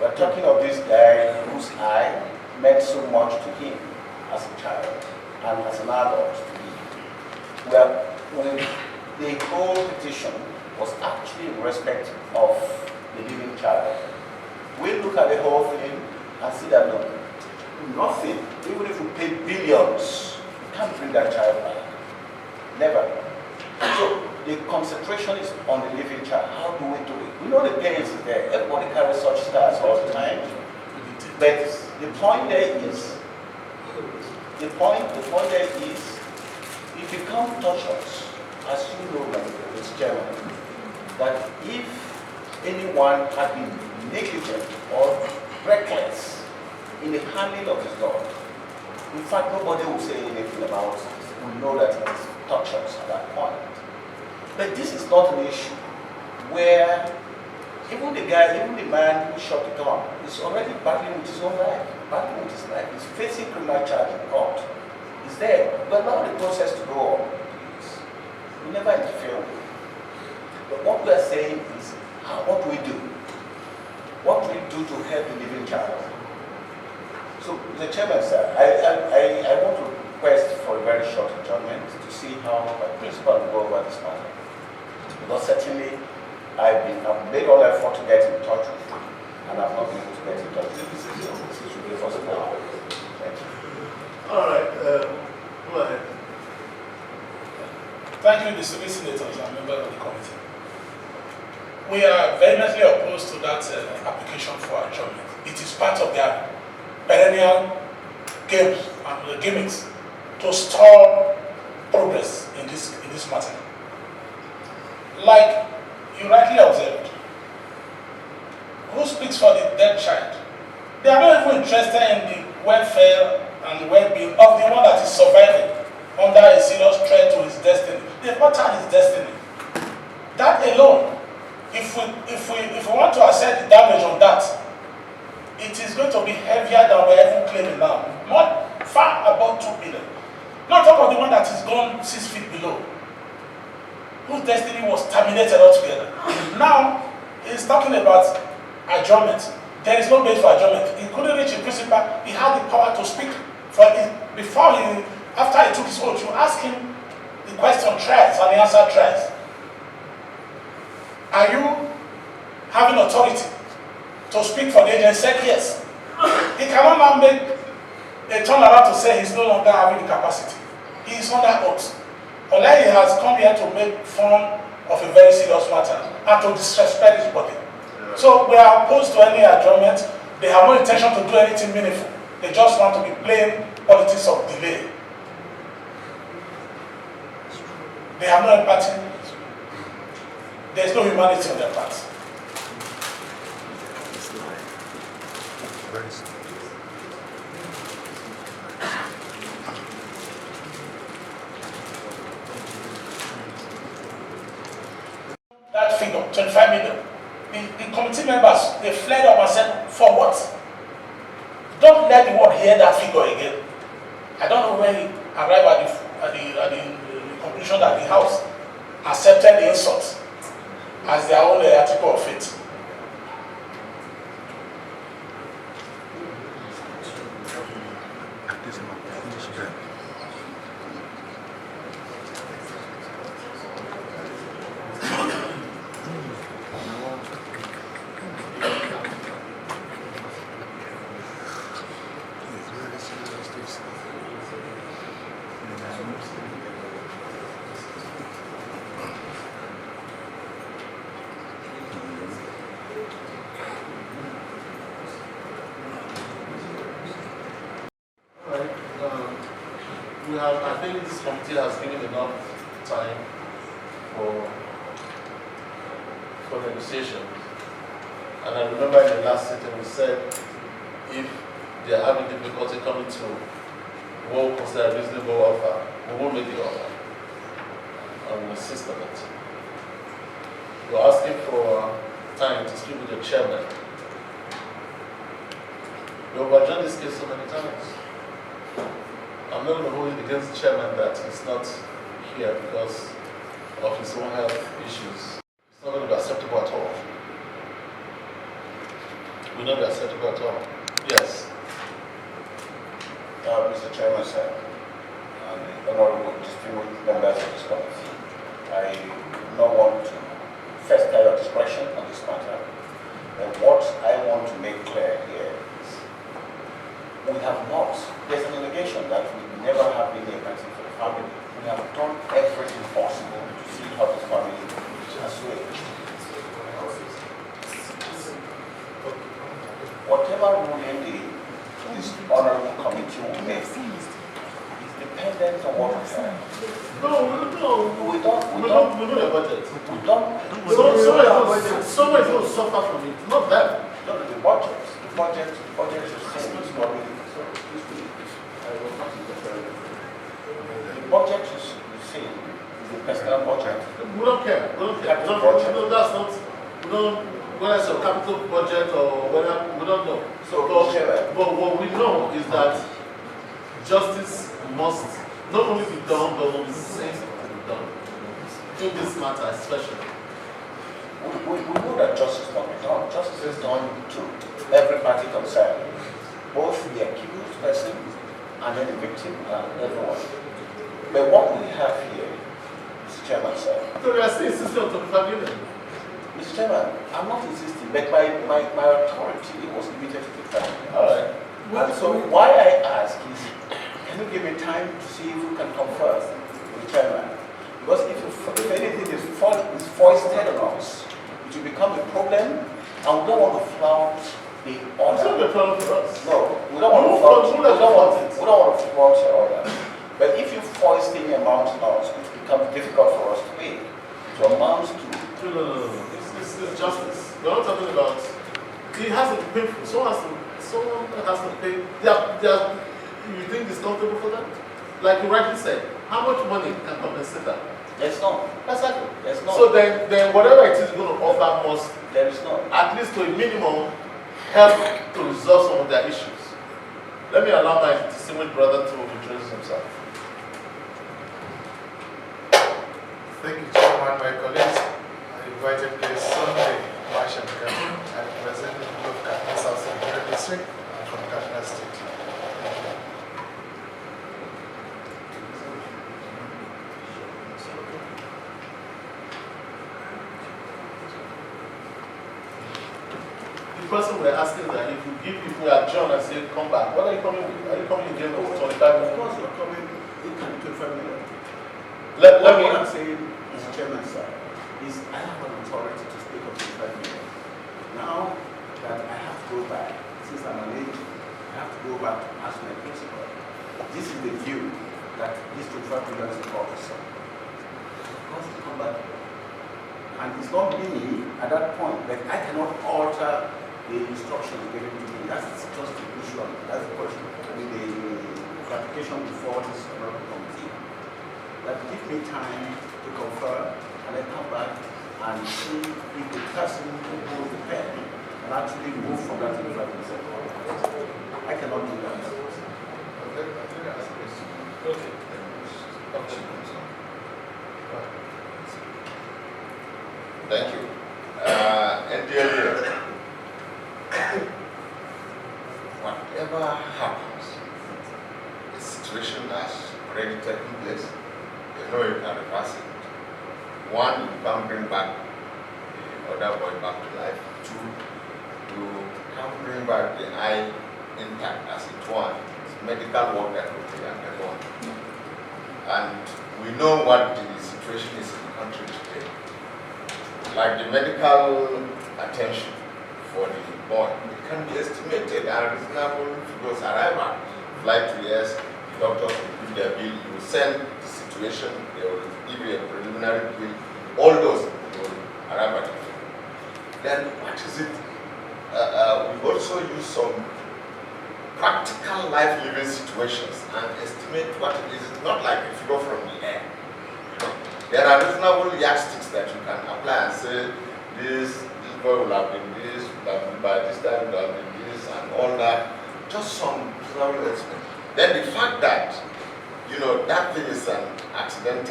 We're talking of this guy whose eye meant so much to him as a child and as an adult to me. When the whole petition was actually in respect of the living child. We look at the whole thing and see that no, nothing, even if we pay billions, we can't bring that child back. Never. So the concentration is on the living child. How do we do it? We know the parents is there. Everybody carries such scars all the time. But the point there is, if you come touch us, as you know, Mr. Chairman, that if anyone had been negligent or reckless in the handling of his dog, in fact, nobody will say anything about it. We know that it is touch us at that point. But this is not an issue where even the man who shot the gun is already battling with his own life, He's facing criminal charge in court. He's there. We allow the process to go on. We never interfere with it. But what we are saying is, what do we do? What do we do to help the living child? So, the chairman, sir, I want to request for a very short adjournment to see how my principal will go over this matter. Because certainly, I've made all effort to get in touch with you, and I've not been able to get in touch with you. So this should be the first now. Thank you. All right, go ahead. Thank you, distinguished senators and members of the committee. We are vehemently opposed to that application for adjournment. It is part of their perennial games and gimmicks to stall progress in this matter. Like you rightly observed, who speaks for the dead child? They are not even interested in the welfare and the well-being of the one that is surviving under a serious threat to his destiny. They've uttered his destiny. That alone, if we want to assess the damage on that, it is going to be heavier than we're even claiming now. More far above 2 billion. Not talk of the one that is gone 6 feet below, whose destiny was terminated altogether. Now, he's talking about adjournment. There is no base for adjournment. He couldn't reach a principal. He had the power to speak for it. After he took his oath, you ask him the question twice and he answered twice. Are you having authority to speak for the agency? Said yes. He cannot now make a turnaround to say he's no longer having the capacity. He is under oath. Unless he has come here to make fun of a very serious matter and to disrespect his body. So we are opposed to any adjournment. They have no intention to do anything meaningful. They just want to be playing politics of delay. They have no empathy. There is no humanity on their part. That figure, 25 million. The committee members, they fled up and said, for what? Don't let the world hear that figure again. I don't know when he arrived at the conclusion that the House accepted the insult as their own article of faith. I think this committee has given enough time for negotiation. And I remember in the last sitting we said if they are having difficulty coming to what we consider a reasonable offer, we will make the offer and we'll insist on it. We're asking for time to speak with the chairman. We have adjourned this case so many times. I'm not going to hold it against the chairman that he's not here because of his own health issues. It's not going to be acceptable at all. Will not be acceptable at all. Yes. Mr. Chairman, sir, and honorable distinguished members of this committee, I do not want to fester your discretion on this matter. But what I want to make clear here is we have not, there's an allegation that we never have been a person for the family. We have done everything possible to see how this family is assuaged. Whatever ruling this honorable committee will make is dependent on what we have. No. We don't. We know the budget. We don't. Someone is going to suffer from it, not them. No, the budget. The budget is the same. It's not really. The budget is the same. The personal budget. We don't care. We don't care. No, that's not. We don't. Whether it's a capital budget or whether we don't know. But what we know is that justice must not only be done, but will be safe to be done. In this matter, especially. We know that justice must be done. Justice is done to every party concerned, both the accused person and then the victim and everyone. But what we have here, Mr. Chairman, sir. So we are still insisting on 25 million. Mr. Chairman, I'm not insisting, but my authority was limited to the family. All right. And so why I ask is, can you give me time to see if we can confer with the chairman? Because if anything is foisted on us, it will become a problem, and we don't want to flout the order. It's not a problem for us. No, we don't want to flout the order. But if you foist any amount on us, it becomes difficult for us to pay. It amounts to No. This is justice. We're not talking about. He has to pay for. Someone has to pay. You think it's comfortable for them? Like you rightly said, how much money can compensate that? There's none. Exactly. There's none. So then whatever it is going to offer must, there is none. at least to a minimum, help to resolve some of their issues. Let me allow my distinguished brother to introduce himself. Thank you, Chairman. My colleagues, I invited this Sunday, Marshall Kanu. I represent the people of Kaduna South Central District from Kaduna State. Thank you. The person we're asking is that if you give people a John and say, come back, what are you coming with? Are you coming again with 25 million? Of course, you're coming, it can be 25 million. Let me. What I'm saying, Mr. Chairman, sir, is I have an authority to speak of 25 million. Now that I have to go back, since I'm an agent, I have to go back to ask my principal. This is the view that this 25 million is important, sir. Of course, to come back. And it's not me at that point, like I cannot alter the instructions given to me. That's just the issue. That's the question. I mean, the application before this honorable committee. That give me time to confer and then come back and see if the person who holds the pen can actually move from that to the 5%. I cannot do that. Okay. Thank you. NDLEA, whatever happens, the situation has already taken place. You know you can reverse it. One, you can't bring back the other boy back to life. Two, you can't bring back the eye intact as it was. It's medical work that will be undergone. And we know what the situation is in the country today. Like the medical attention for the boy, it can be estimated and reasonable figures arrive at. Flight to years, the doctors will give their bill, you will send the situation, they will give you a preliminary bill, all those will arrive at it. Then what is it? We also use some practical life living situations and estimate what it is. It's not like a figure from the air. There are reasonable yardsticks that you can apply and say, this boy will have been this, by this time will have been this, and all that. Just some reasonable estimate. Then the fact that, you know, that thing is an accident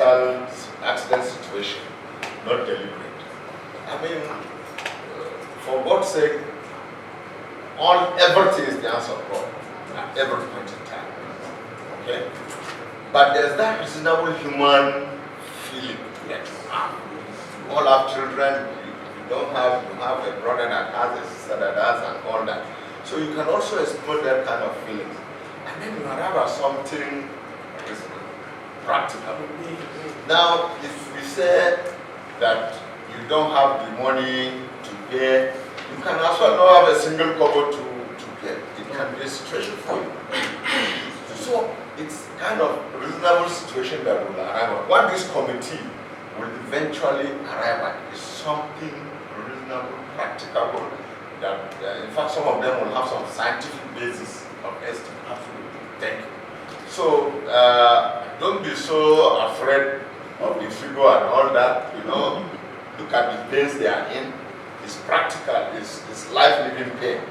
situation, not deliberate. I mean, for God's sake, everything is the answer of God at every point in time. Okay? But there's that reasonable human feeling. Yes. We all have children. You don't have, you have a brother that has a sister that has, and all that. So you can also explore that kind of feelings. And then you arrive at something practical. Now, if we say that you don't have the money to pay, you can as well not have a single cover to pay. It can be a situation for you. So it's kind of a reasonable situation that will arrive at. What this committee will eventually arrive at is something reasonable, practicable, that in fact some of them will have some scientific basis of estimate. Absolutely. Thank you. So don't be so afraid of the figure and all that, you know. Look at the pains they are in. It's practical, it's life-living pain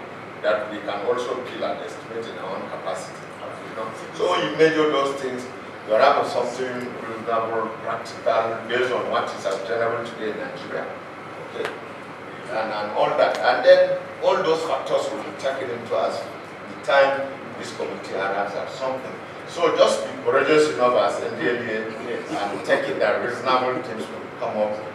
that we can also kill and estimate in our own capacity. You know? So when you measure those things, you arrive at something reasonable, practical, based on what is obtainable today in Nigeria. Okay? And all that. And then all those factors will be taken into us the time this committee arrives at something. So just be courageous enough as NDLEA and take it that reasonable things will come up to it.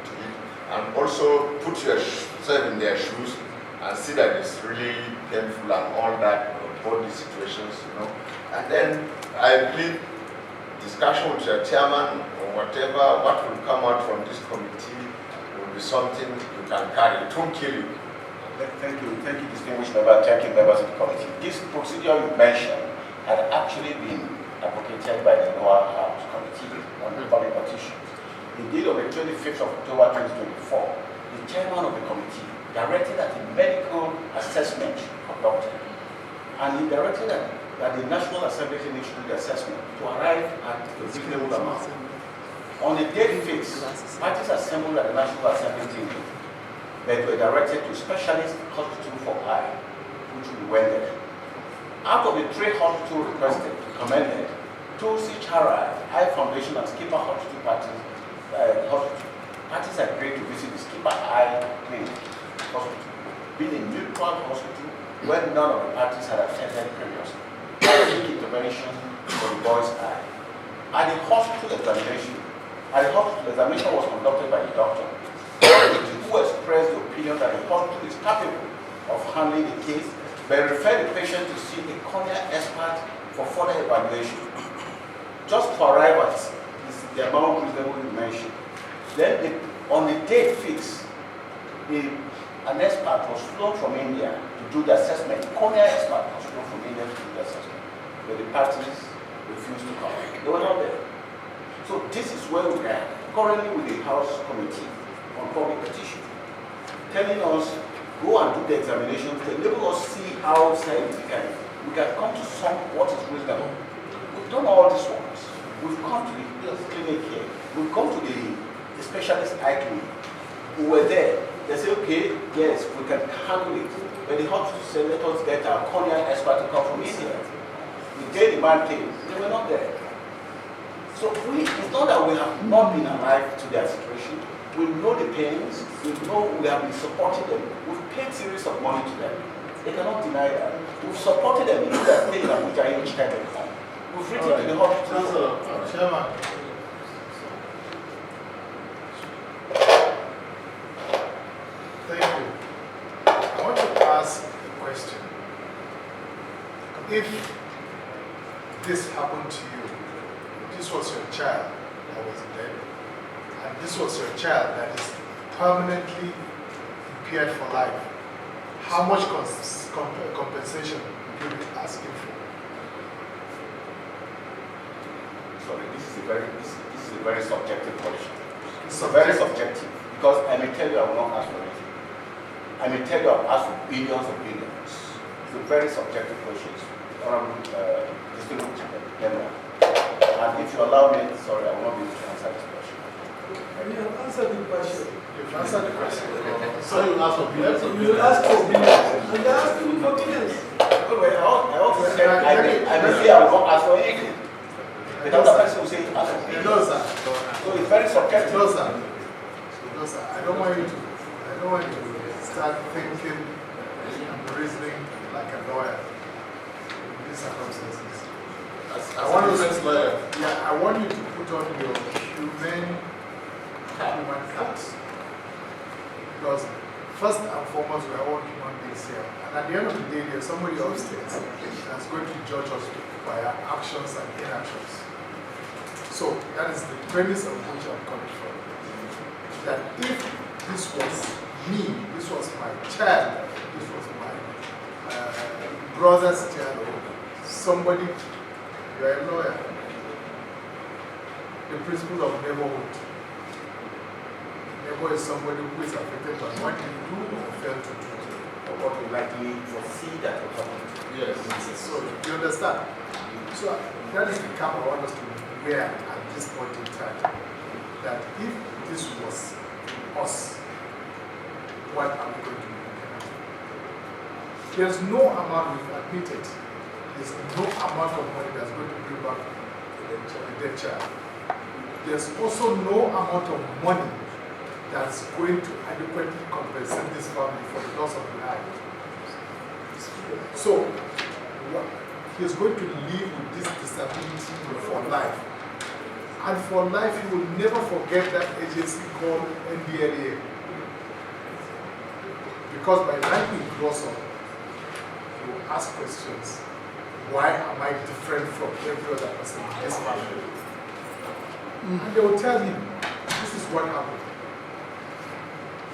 And also put yourself in their shoes and see that it's really painful and all that, both the situations, you know. And then I believe discussion with your chairman or whatever, what will come out from this committee will be something you can carry. It won't kill you. Thank you, distinguished member. Thank you, members of the committee. This procedure you mentioned had actually been advocated by the NIWA House Committee on the public petitions. Indeed, on the 25th of October 2024, the chairman of the committee directed that a medical assessment be conducted, and he directed that the National Assembly should do the assessment to arrive at a reasonable amount. On the date fixed, parties assembled at the National Assembly building, they were directed to specialist hospital for eye, which we went there. Out of the 3 hospitals requested, recommended, 2 CHRI, Eye Foundation and Skipper Hospital parties agreed to visit the Skipper Eye Clinic Hospital, being a neutral hospital where none of the parties had attended previously. Basic intervention for the boy's eye. At the hospital examination was conducted by the doctor, who expressed the opinion that the hospital is capable of handling the case, but referred the patient to see a cornea expert for further evaluation. Just to arrive at the amount reasonably mentioned. Then, on the date fixed, an expert was flown from India to do the assessment. Cornea expert was flown from India to do the assessment, but the parties refused to come. They were not there. So this is where we are currently with the House Committee on Public Petition, telling us go and do the examination to enable us see how scientifically we can come to some what is reasonable. We've done all these ones. We've come to the clinic here. We've come to the specialist eye clinic. We were there. They say, okay, yes, we can handle it. But the hospital said, let us get our cornea expert to come from India. The day the man came, they were not there. So it's not that we have not been alive to their situation. We know the pains. We know we have been supporting them. We've paid series of money to them. They cannot deny that. We've supported them in their stay in ABUJA each time they come. We've written to the hospital. Chairman. Thank you. I want to ask a question. If this happened to you, this was your child that was dead, and this was your child that is permanently impaired for life, how much compensation would you be asking for? Sorry, this is a very subjective question. It's very subjective, because I may tell you I will not ask for anything. I may tell you I will ask for billions of billions. It's a very subjective question. And if you allow me, sorry, I will not be able to answer this question. You have answered the question. You've answered the question. So you ask for billions. You will ask for billions. And they're asking you for billions. I also said I may say I will not ask for anything. The other person will say ask for billions. No, sir. So it's very subjective. No, sir. No, sir. I don't want you to start thinking and reasoning like a lawyer in these circumstances. I want you to put on your human cards. Because first and foremost, we are all human beings here. And at the end of the day, there's somebody upstairs that's going to judge us by our actions and inactions. So that is the premise of which I'm coming from. That if this was me, this was my child, this was my brother's child, or somebody, you are a lawyer. The principle of neighborhood. Neighbor is somebody who is affected by what you do or fail to do. Or what we likely foresee that will happen. Yes. So you understand? So that is the camp I want us to wear at this point in time. That if this was us, what are we going to do? There's no amount we've admitted. There's no amount of money that's going to bring back the dead child. There's also no amount of money that's going to adequately compensate this family for the loss of life. So, he's going to live with this disability for life. And for life, he will never forget that agency called NDLEA. Because by the time he grows up, he will ask questions. Why am I different from every other person in this family? And they will tell him, this is what happened.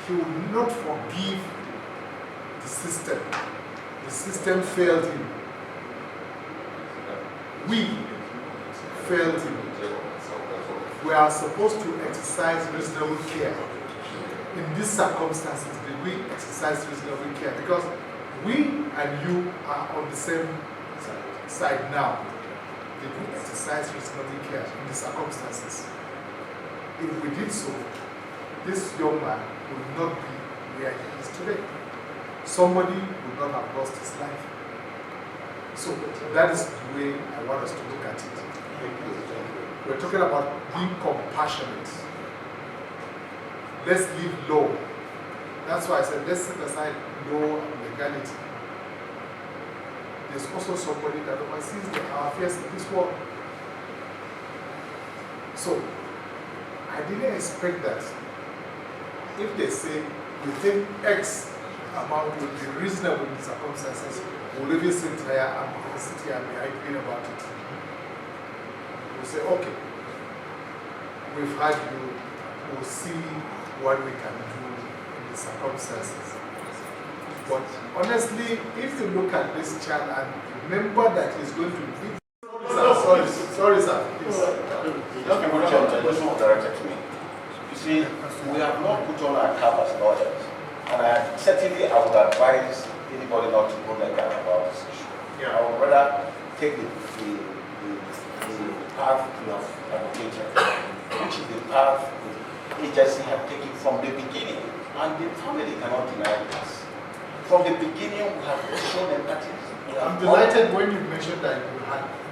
He will not forgive the system. The system failed him. We failed him. We are supposed to exercise reasonable care. in these circumstances, did we exercise reasonable care? Because we and you are on the same side now. Did we exercise reasonable care in the circumstances? If we did so, this young man would not be where he is today. Somebody would not have lost his life. So that is the way I want us to look at it. We're talking about being compassionate. Let's leave law. That's why I said let's set aside law and legality. There's also somebody that oversees our affairs in this world. So I didn't expect that. If they say we think X amount will be reasonable in circumstances, we'll even sit here and be arguing about it. We'll say, okay, we've had you, we'll see what we can do in the circumstances. But honestly, if you look at this child and remember that he's going to be. Sorry, sir. Please. Just people this one directed to me. You see, we have not put on our cap as lawyers. And certainly I would advise anybody not to go like that about this issue. I would rather take the path we have advocated, which is the path the agency have taken from the beginning. And the family cannot deny this. From the beginning, we have shown empathy. I'm delighted when you mentioned that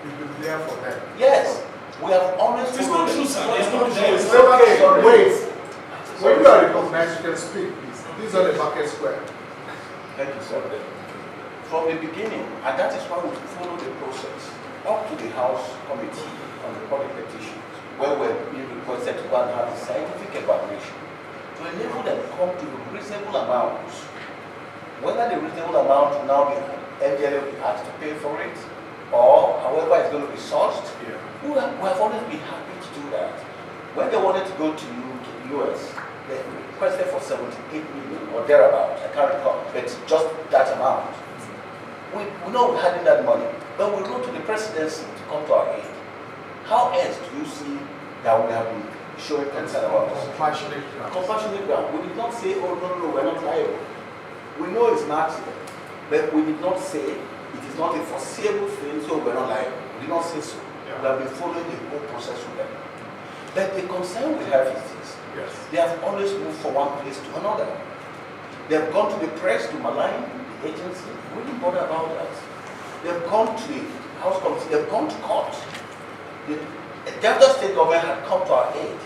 you've been there for them. Yes, we have always. It's not true, sir. It's not true. It's okay. Wait. When you are recognized, you can speak, please. This is on the market square. Thank you, sir. From the beginning, and that is why we follow the process up to the House Committee on the Public Petitions, where we're being requested to go and have a scientific evaluation to enable them to come to reasonable amounts. Whether the reasonable amount will now be NDLEA will be asked to pay for it, or however it's going to be sourced, we have always been happy to do that. When they wanted to go to US, they requested for 78 million or thereabouts, I can't recall, but just that amount. We know we had that money, but we wrote to the presidency to come to our aid. How else do you see that we have been showing concern about this? Compassionate ground. We did not say, oh, no, we're not liable. We know it's an accident, but we did not say it is not a foreseeable thing, so we're not liable. We did not say so. We have been following the whole process with them. But the concern we have is this. Yes. They have always moved from one place to another. They've gone to the press to malign the agency. We didn't bother about that. They've gone to the House Committee. They've gone to court. The Delta State government had come to our aid.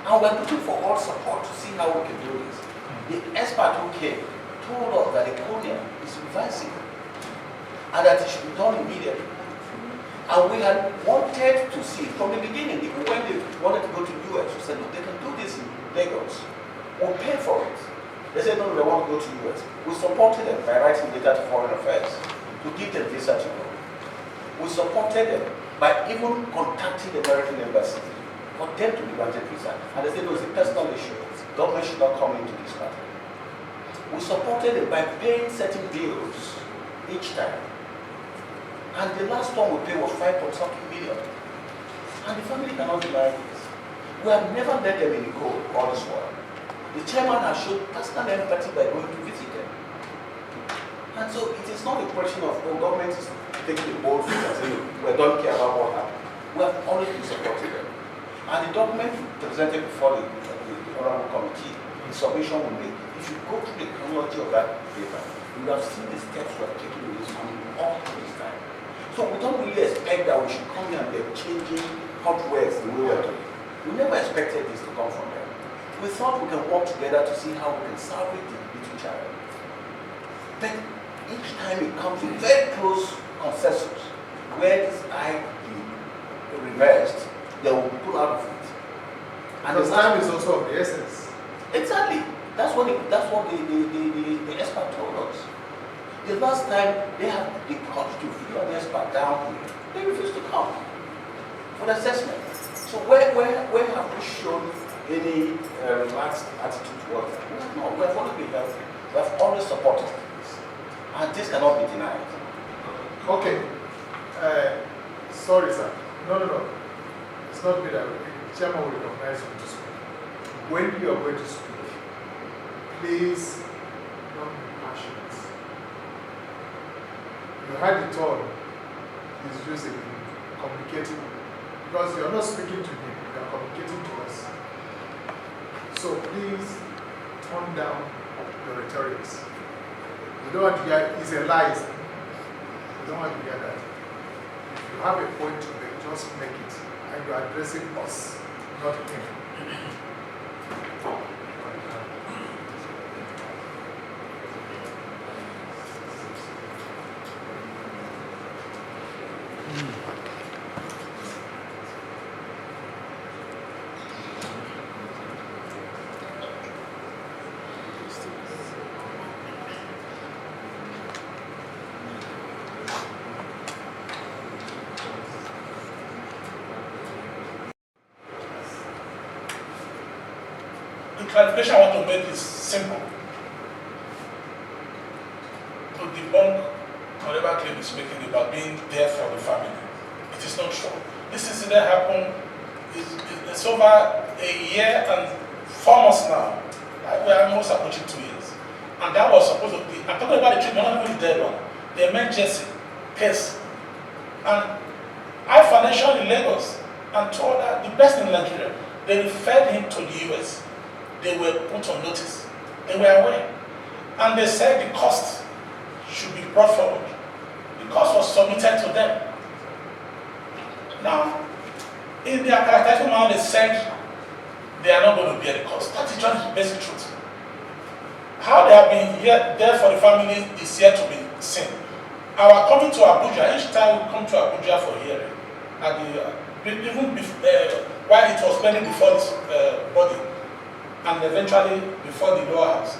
And we're looking for all support to see how we can do this. The expert who came told us that the colonial is reversible and that it should be done immediately. And we had wanted to see from the beginning, even when they wanted to go to the US, we said, look, they can do this in Lagos. We'll pay for it. They said, no, they want to go to the US. We supported them by writing letter to Foreign Affairs to give them visa to go. We supported them by even contacting the American embassy for them to be granted visa. And they said, no, it's a personal issue. Government should not come into this matter. We supported them by paying certain bills each time. And the last one we paid was 5.something million. And the family cannot deny this. We have never let them in the cold all this while. The chairman has shown personal empathy by going to visit them. And so it is not a question of, oh, government is taking the bold feet and saying, we don't care about what happened. We have always been supporting them. And the document presented before the Honorable Committee, the submission we made, if you go through the chronology of that paper, you have seen the steps we have taken with this family all this time. So we don't really expect that we should come here and they're changing hot words the way we're doing. We never expected this to come from them. We thought we can work together to see how we can salvage the little child. But each time it comes to very close consensus, where this I be reversed, they will pull out of it. And because time is also of the essence. Exactly. That's what the expert told us. The last time they have the courage to flew an expert down here, they refused to come for the assessment. So where have we shown any relaxed attitude towards it? No, we have always been healthy. We have always supported this. And this cannot be denied. Okay. Sorry, sir. No. It's not me that the chairman will recognize you to speak. When you are going to speak, please don't be passionate. You heard the tone he's using in communicating, because you're not speaking to him, you're communicating to us. So please tone down your rhetorics. You don't want to hear, it's a lie. You don't want to hear that. If you have a point to make, just make it. And you're addressing us, not him. The clarification I want to make is simple. To debunk whatever claim is making about being there for the family, it is not true. This incident happened, it's over a year and 4 months now. Like we are almost approaching 2 years. And that was supposed to be, I'm talking about the treatment, not even the dead one, the emergency case. And I financial in Lagos and told her the best in Nigeria, they referred him to the US. They were put on notice. They were aware. And they said the cost should be brought forward. The cost was submitted to them. Now, in their characteristic manner, they said they are not going to bear the cost. That is just the basic truth. How they have been here, there for the family is yet to be seen. Our coming to Abuja, each time we come to Abuja for hearing, even while it was pending before this body, and eventually before the lower house,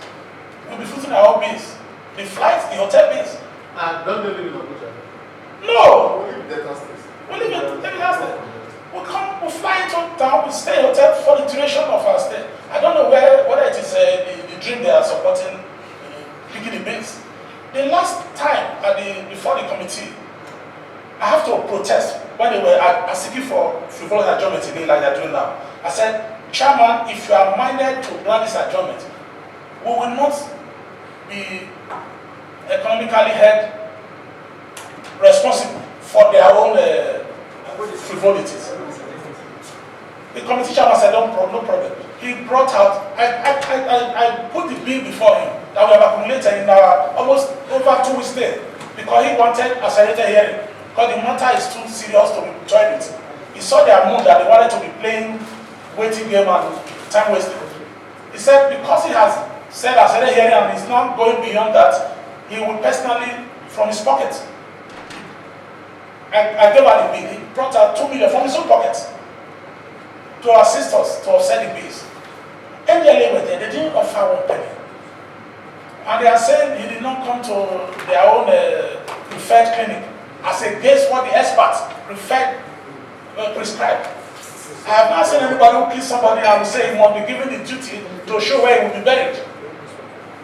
we'll be footing our own bills. The flights, the hotel bills. And don't live in Abuja? No! We live in Delta State. We live in Delta State. We fly into town, we stay in hotel for the duration of our stay. I don't know whether it is the dream they are supporting, picking the bills. The last time before the committee, I have to protest when they were asking for frivolous adjournment again like they're doing now. I said, Chairman, if you are minded to grant this adjournment, we will not be economically held responsible for their own frivolities. The committee chairman said, no problem. He brought out, I put the bill before him that we have accumulated in our almost over 2 weeks stay because he wanted accelerated hearing because the matter is too serious to be joined with. He saw their mood that they wanted to be playing waiting game and time wasting. He said because he has said accelerated hearing and is not going beyond that, he will personally, from his pocket, I gave her the bill. He brought out 2 million from his own pocket to assist us to offset the bills. NDLEA were there, they didn't offer 1 penny. And they are saying he did not come to their own preferred clinic as against what the experts prescribed. I have not seen anybody who kills somebody and will say he must be given the duty to show where he will be buried.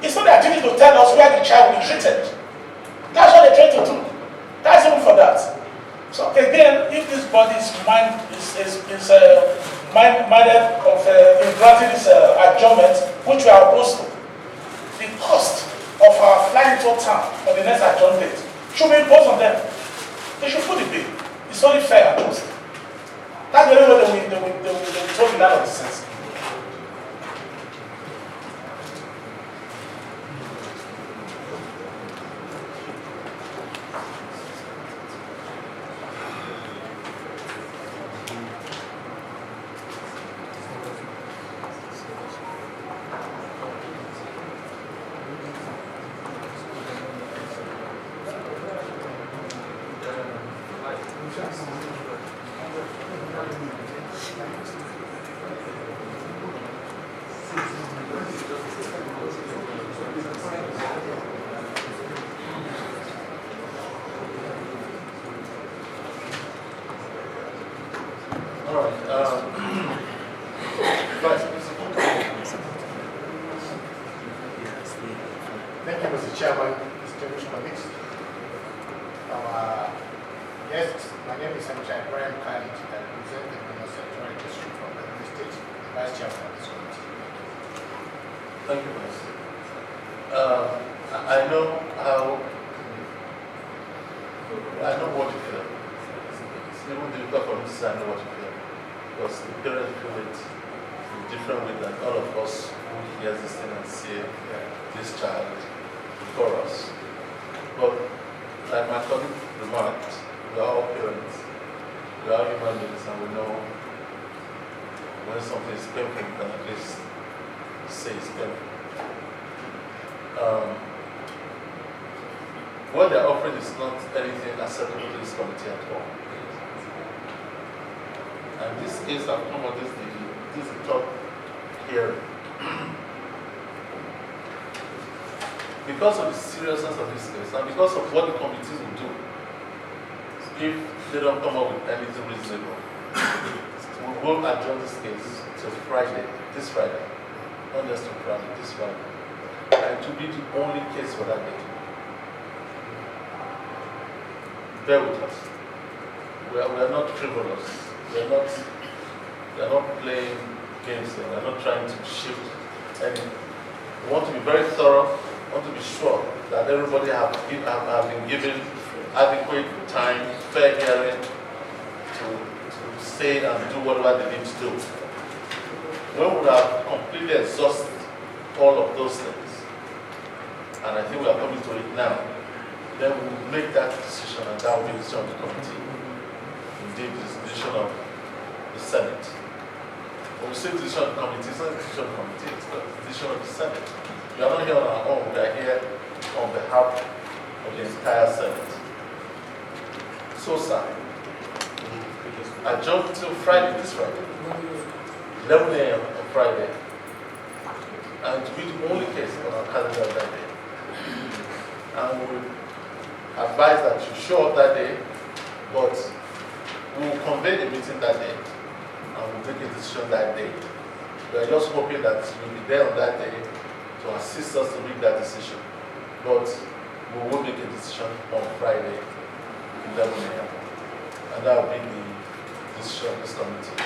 It's not their duty to tell us where the child will be treated. That's what they try to do. That's even for that. So again, if this body is minded of granting this adjournment, which we are opposed to, the cost of our flying to town for the next adjournment date should be imposed on them. They should put the bill. It's only fair and just. That's the only way they will throw the land of the sense. Thank you, Mr. Chairman, distinguished colleagues. Yes, my name is Senator Ibrahim Khalid. I represent the Lagos Central District from the State, Vice Chairman of this committee. Thank you, Vice. I know what you feel. It's even difficult for me to say I know what you feel. Because the parents feel it in different way than all of us who hear this thing and see this child before us. But like my colleague remarked, we are all parents, we are human beings, and we know when something is painful, we can at least say it's painful. What they're offering is not anything acceptable to this committee at all. And this case has come on this is the third hearing. Because of the seriousness of this case and because of what the committees will do, if they don't come up with anything reasonable, we will adjourn this case till Friday, this Friday, not just till Friday, this Friday. And to be the only case for that day. Bear with us. We are not frivolous. We are not playing games here. We are not trying to shift anything. We want to be very thorough. We want to be sure that everybody have been given adequate time, fair hearing to say and do whatever they need to do. When we have completely exhausted all of those things, and I think we are coming to it now, then we will make that decision, and that will be the decision of the committee. Indeed, the decision of the Senate. When we say decision of the committee, it's not the decision of the committee, it's the decision of the Senate. We are not here on our own, we are here on behalf of the entire Senate. So, sir, adjourn till Friday, this Friday, 11 a.m. on Friday, and to be the only case on our calendar that day. And we will advise that you show up that day, but we will convene the meeting that day and we'll make a decision that day. We are just hoping that you'll be there on that day to assist us to make that decision. But we will make a decision on Friday, 11 a.m. And that will be the decision of this committee.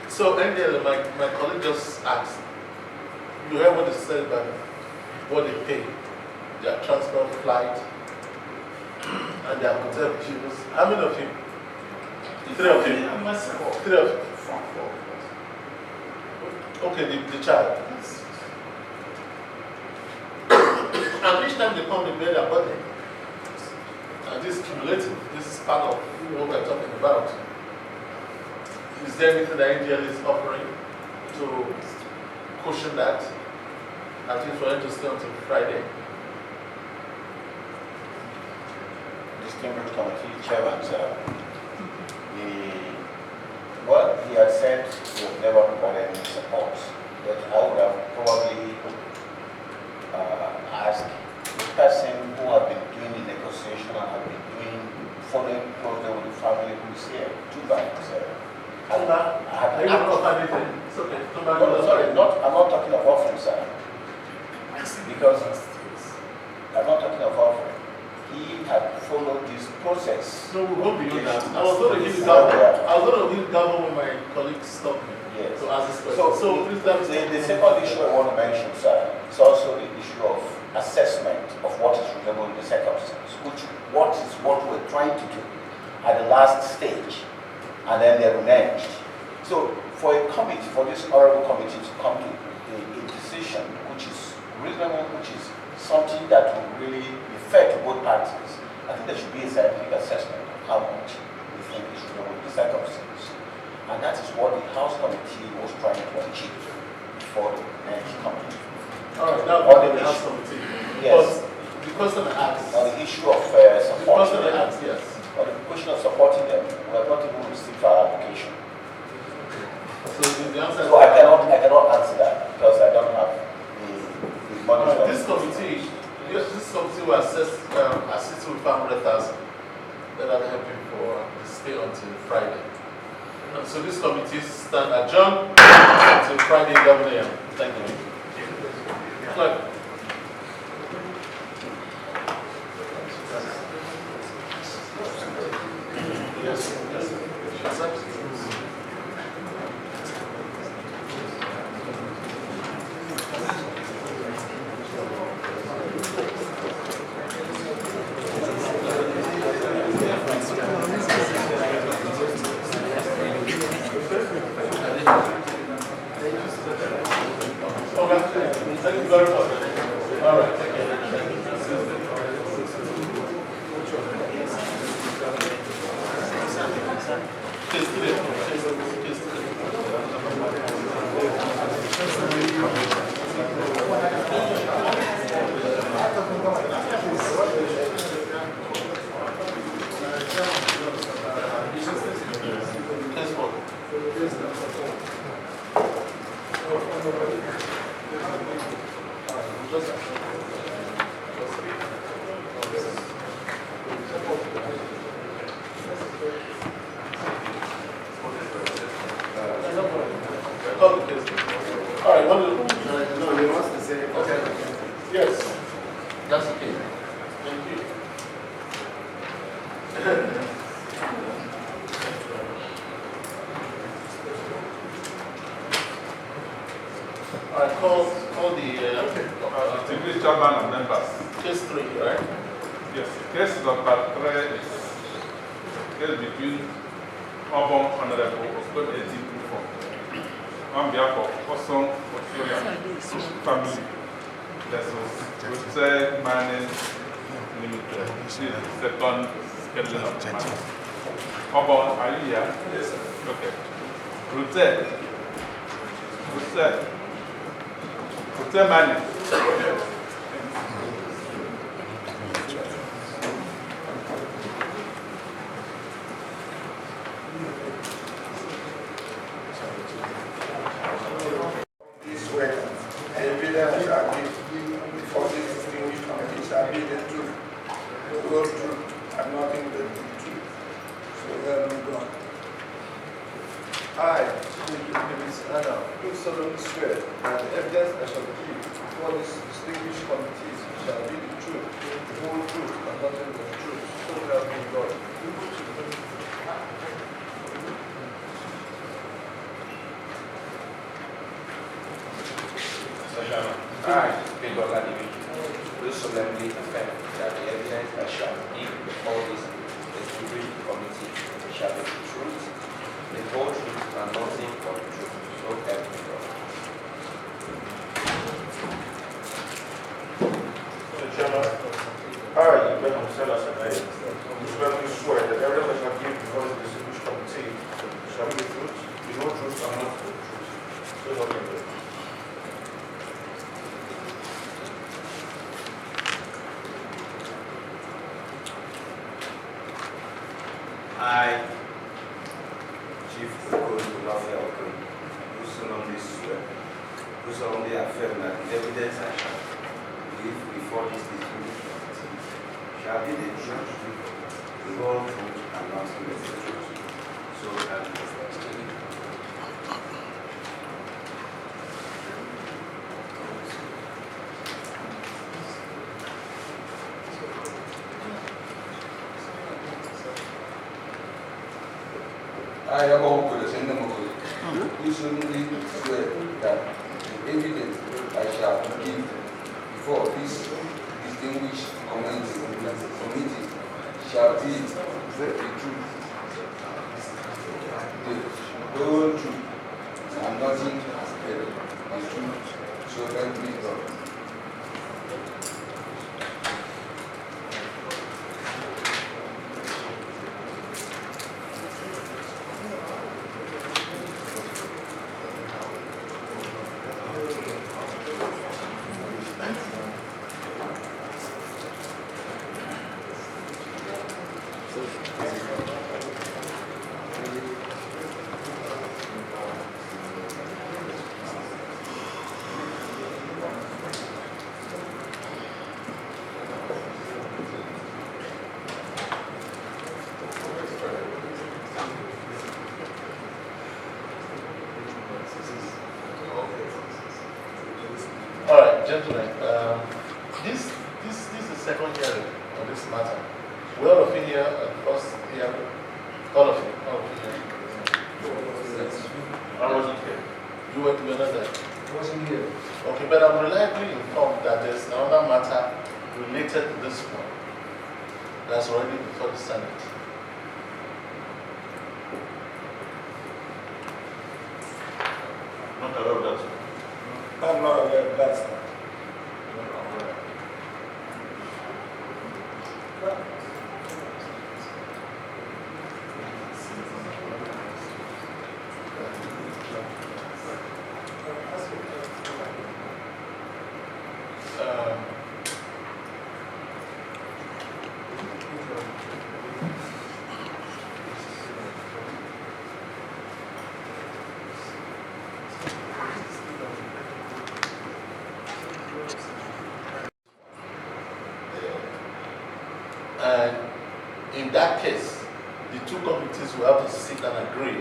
So NDLEA, my colleague just asked, you heard what they said about what they pay, their transport, flight, and their hotel bills. How many of you? 3 of you? 3 of you? Okay, the child. And each time they come, they pay their body. And this is cumulative. This is part of what we're talking about. Is there anything that NDLEA is offering to cushion that? At least for them to stay until Friday. Distinguished committee chairman, sir. What he had said, he has never provided any support. But I would have probably asked the person who had been doing the negotiation and had been following closely with the family who is here, too bad, sir. I'm not talking of offering, sir. Because I'm not talking of offering. He had followed this process. No, we won't be doing that. I was going to give you gavel when my colleagues stopped me to ask this question. So please, the second issue I want to mention, sir, is also the issue of assessment of what is reasonable in the circumstances, what we're trying to do at the last stage. And then they're reneged. So for a committee, for this honorable committee to come to a decision which is reasonable, which is something that will really be fair to both parties, I think there should be a scientific assessment of how much we think is reasonable in the circumstances. And that is what the House Committee was trying to achieve before the next committee. All right, now on the House Committee. Yes. The question I asked. On the issue of supporting the question I asked, yes. On the question of supporting them, we have not even received our application. So the answer I cannot answer that because I don't have the money. This committee will assist with 500,000 that are helping for the stay until Friday. And so this committee stand adjourned until Friday 11 a.m. Thank you. Look. Yes. All right, No, he wants to say. Okay. Yes. That's okay. Thank you. All right, call the Distinguished chairman and members. case 3, right? Yes, case number 3 is case between OBONG Honorable OKON ETIM on behalf of OSUNG family versus RUTTAI Mining Limited. This is the second scheduling of the matter. OBONG, are you here? Yes, sir. Okay. RUTTAI Mining. I, do solemnly swear that the evidence I shall give before this distinguished committee shall be the truth, the whole truth, and nothing but the truth. So help me God. I, do solemnly affirm that the evidence I shall give before this distinguished committee shall be the truth, the whole truth, and nothing but the truth. So help me God. Mr. Chairman, I, Ibrahim Salah, do solemnly swear that everything I shall give before the distinguished committee shall be the truth, the whole truth, and nothing but the truth. So help me God. I, Chief OKON, do solemnly swear, do solemnly affirm that the evidence I shall give before this distinguished committee shall be the truth, the whole truth, and nothing but the truth. So help me God. I am all the same number. Do solemnly swear that the evidence I shall give before this distinguished committee shall be the truth, the whole truth, and nothing but the truth. So help me God. All right, gentlemen, this is the second hearing on this matter. We all of you here at the first hearing, all of you here. Yes. I wasn't here. You were not there. I wasn't here. Okay, but I'm reliably informed that there's another matter related to this one that's already before the Senate. Not aware of that. I'm not aware of that. that case, the two committees will have to sit and agree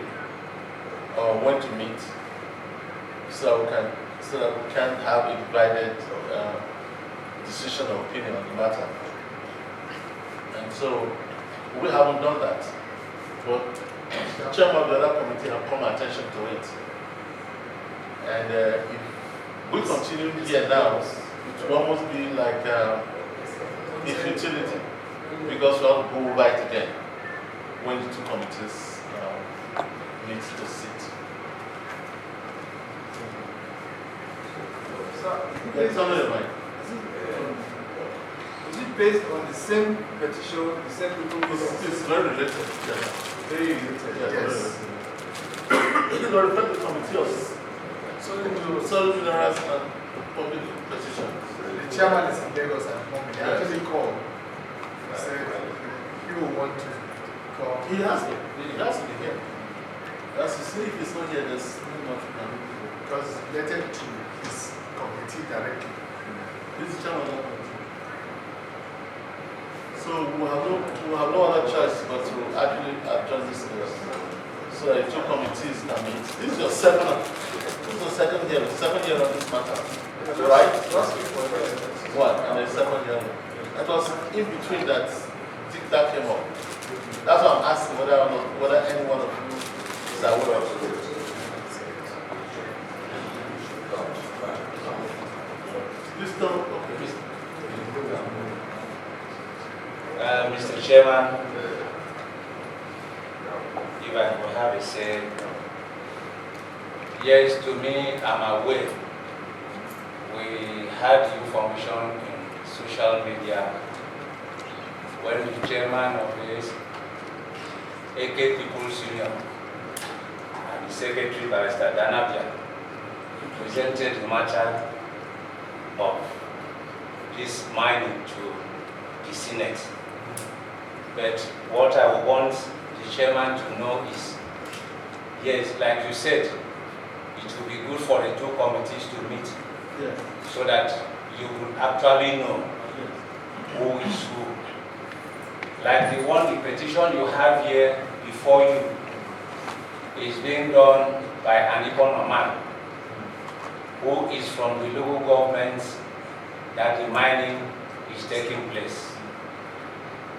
on when to meet, so that we can have a divided decision or opinion on the matter. And so we haven't done that, but the chairman of the other committee have come attention to it. And if we continue here now, it will almost be like a futility, because we have to go over it again when the two committees meet to sit. Is it based on the same petition, the same people? It's very related. Very related, yes. It will reflect the committee of solid minerals and public petitions. The chairman is in Lagos at the moment. He actually called. He said he will want to call. He has to be here. That's to see if he's not here, there's not much we can do. Because it's related to his committee directly. This is chairman of the committee. So we have no other choice but to actually adjust this case so that the two committees can meet. This is your second hearing on this matter, right? One, and the second hearing. It was in between that that came up. That's why I'm asking whether any one of you is aware of it. Please don't. Okay, please. Mr. Chairman, if I could have a say, yes, to me, I'm aware. We had information in social media when the chairman of this AK People's Union and the secretary, Barrister Danabia, presented the matter of this mining to the Senate. But what I want the chairman to know is, yes, like you said, it will be good for the two committees to meet, so that you will actually know who is who. Like the petition you have here before you is being done by an ETIM man who is from the local governments that the mining is taking place.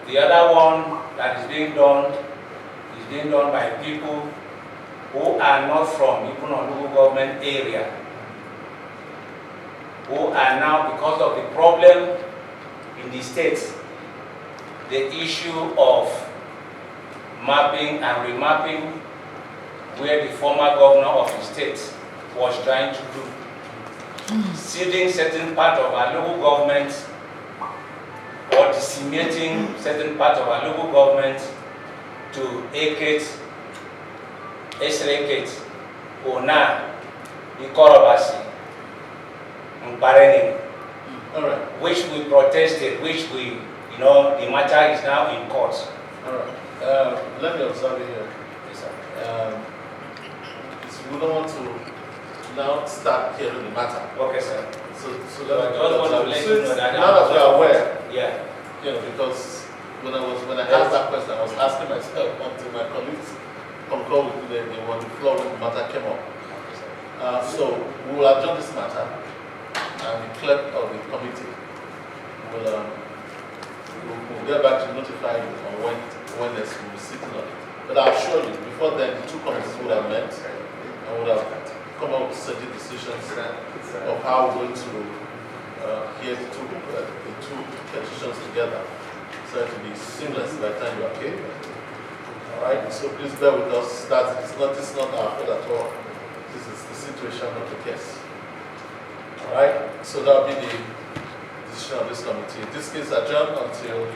The other one that is being done by people who are not from even a local government area, who are now, because of the problem in the states, the issue of mapping and remapping where the former governor of the state was trying to do, ceding certain part of our local government or decimating certain part of our local government to Eket, Esreket, Ona, Ikorobasi, Mpareni, which we protested, which we, the matter is now in court. All right. Let me observe it here. Yes, sir. We don't want to now start hearing the matter. Okay, sir. So I just want to let you know that now that we are aware, yeah, because when I asked that question, I was asking myself until my colleagues concurred with me on the floor when the matter came up. So we will adjourn this matter, and the clerk of the committee will get back to notify you on when next we will sit on it. But I assure you, before then, the two committees would have met and would have come up with certain decisions of how we're going to hear the two petitions together, so it will be seamless by the time you are here. All right. So please bear with us. It's not our fault at all. This is the situation of the case. All right. So that will be the decision of this committee. This case adjourned until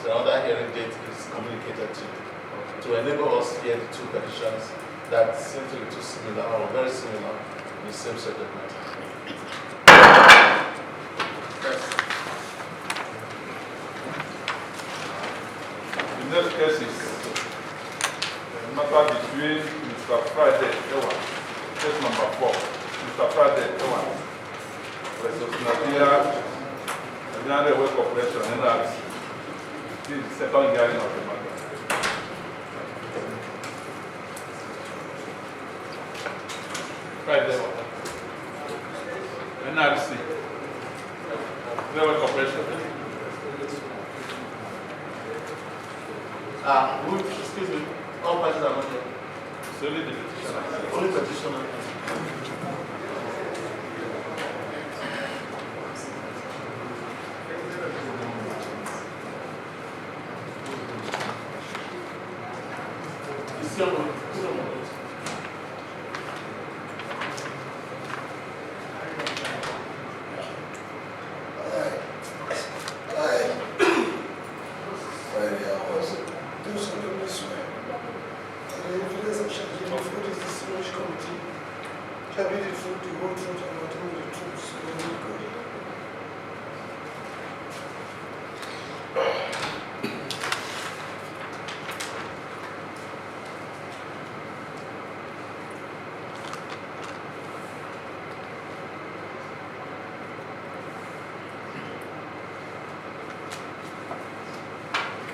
another hearing date is communicated to enable us to hear the two petitions that seem to be too similar or very similar in the same subject matter. The next case is a matter between Mr. Friday Ewan, case number 4, Mr. Friday Ewan, versus Nigeria Corporation, NRC. This is the second hearing of the matter. Friday. NRC. Railway Corporation. Excuse me, all parties are not here. It's only the petitioner. Only petitioner. It's still on.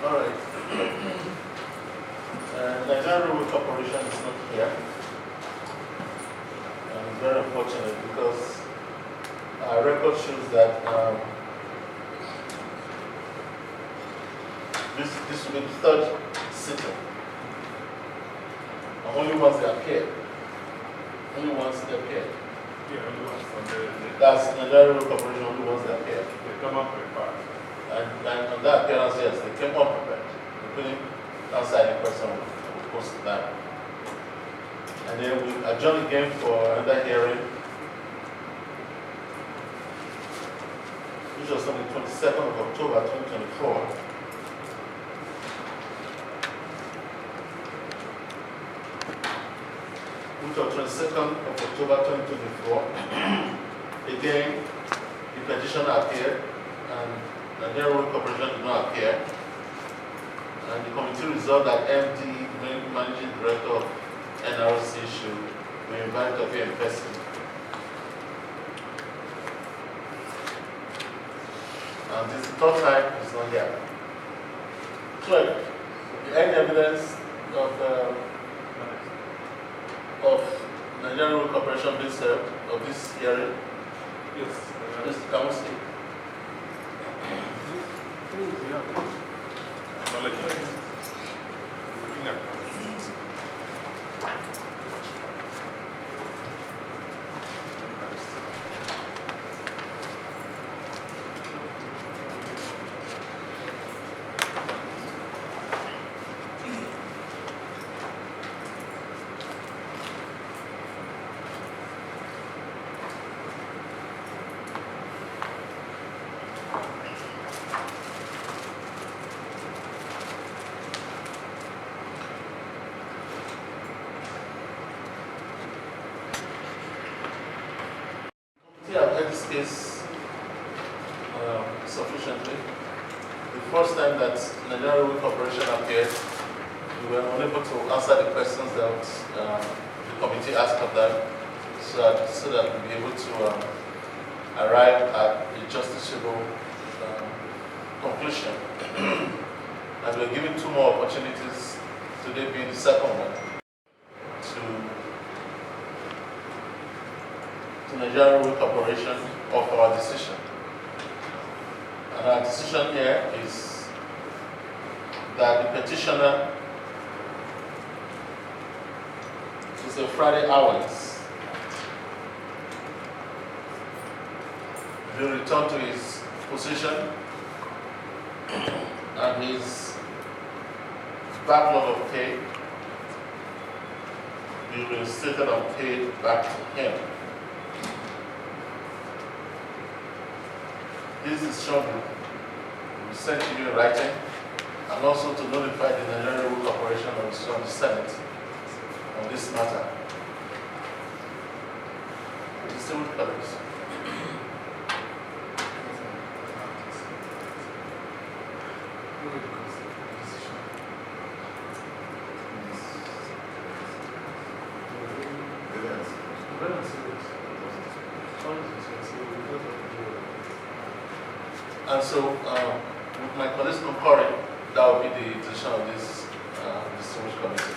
All right. Nigerian Railway Corporation is not here. And it's very unfortunate because our record shows that this will be the third sitting. And only once they appear. Only once they appear. Yeah, only once. That's Nigerian Railway Corporation, only once they appear. They come up prepared. And on that appearance, yes, they came up prepared. They couldn't answer any question we posed to them. And then we adjourn again for another hearing, which was on the 22nd of October 2024. Which was 22nd of October 2024. Again, the petitioner appeared, and the Nigerian Railway Corporation did not appear. And the committee resolved that MD, Managing Director of NRC, should be invited to appear in person. And this is the third time he's not here. So, any evidence of Nigerian Railway Corporation being served of this hearing? Yes. Yes, can we see? I've heard this case sufficiently. The first time that Nigerian Railway Corporation appeared, we were unable to answer the questions that the committee asked of them, so that we'll be able to arrive at a justiciable conclusion. And we're given two more opportunities, today being the second one, to Nigerian Railway Corporation of our decision. And our decision here is that the petitioner is a Friday AWANS. Will return to his position and his backlog of pay will be reinstated and paid back to him. This decision will be sent to you in writing, and also to notify the Nigerian Railway Corporation of the Senate on this matter. Distinguished colleagues. And so, with my colleagues concurring, that will be the decision of this distinguished committee.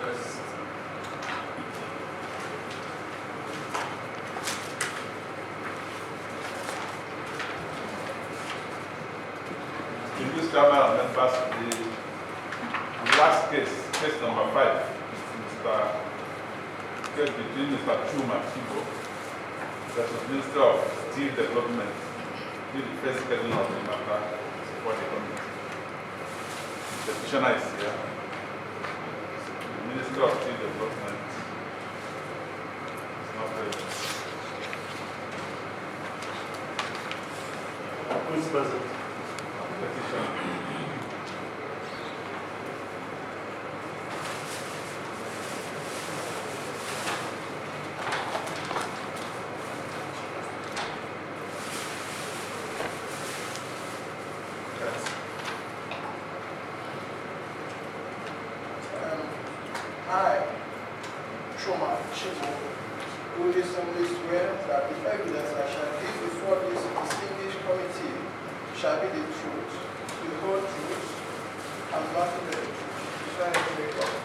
Yes. last case, case number 5, is case between Mr. CHUMA, CHIGBO, versus Minister of Steel Development, the first hearing of the matter for the committee. The petitioner is here. The Minister of Steel Development is not present. Who is present? Petitioner. I, CHUMA, CHIGBO, do solemnly swear that the evidence I shall give before this distinguished committee shall be the truth, the whole truth, and nothing but the truth. Swear to the God.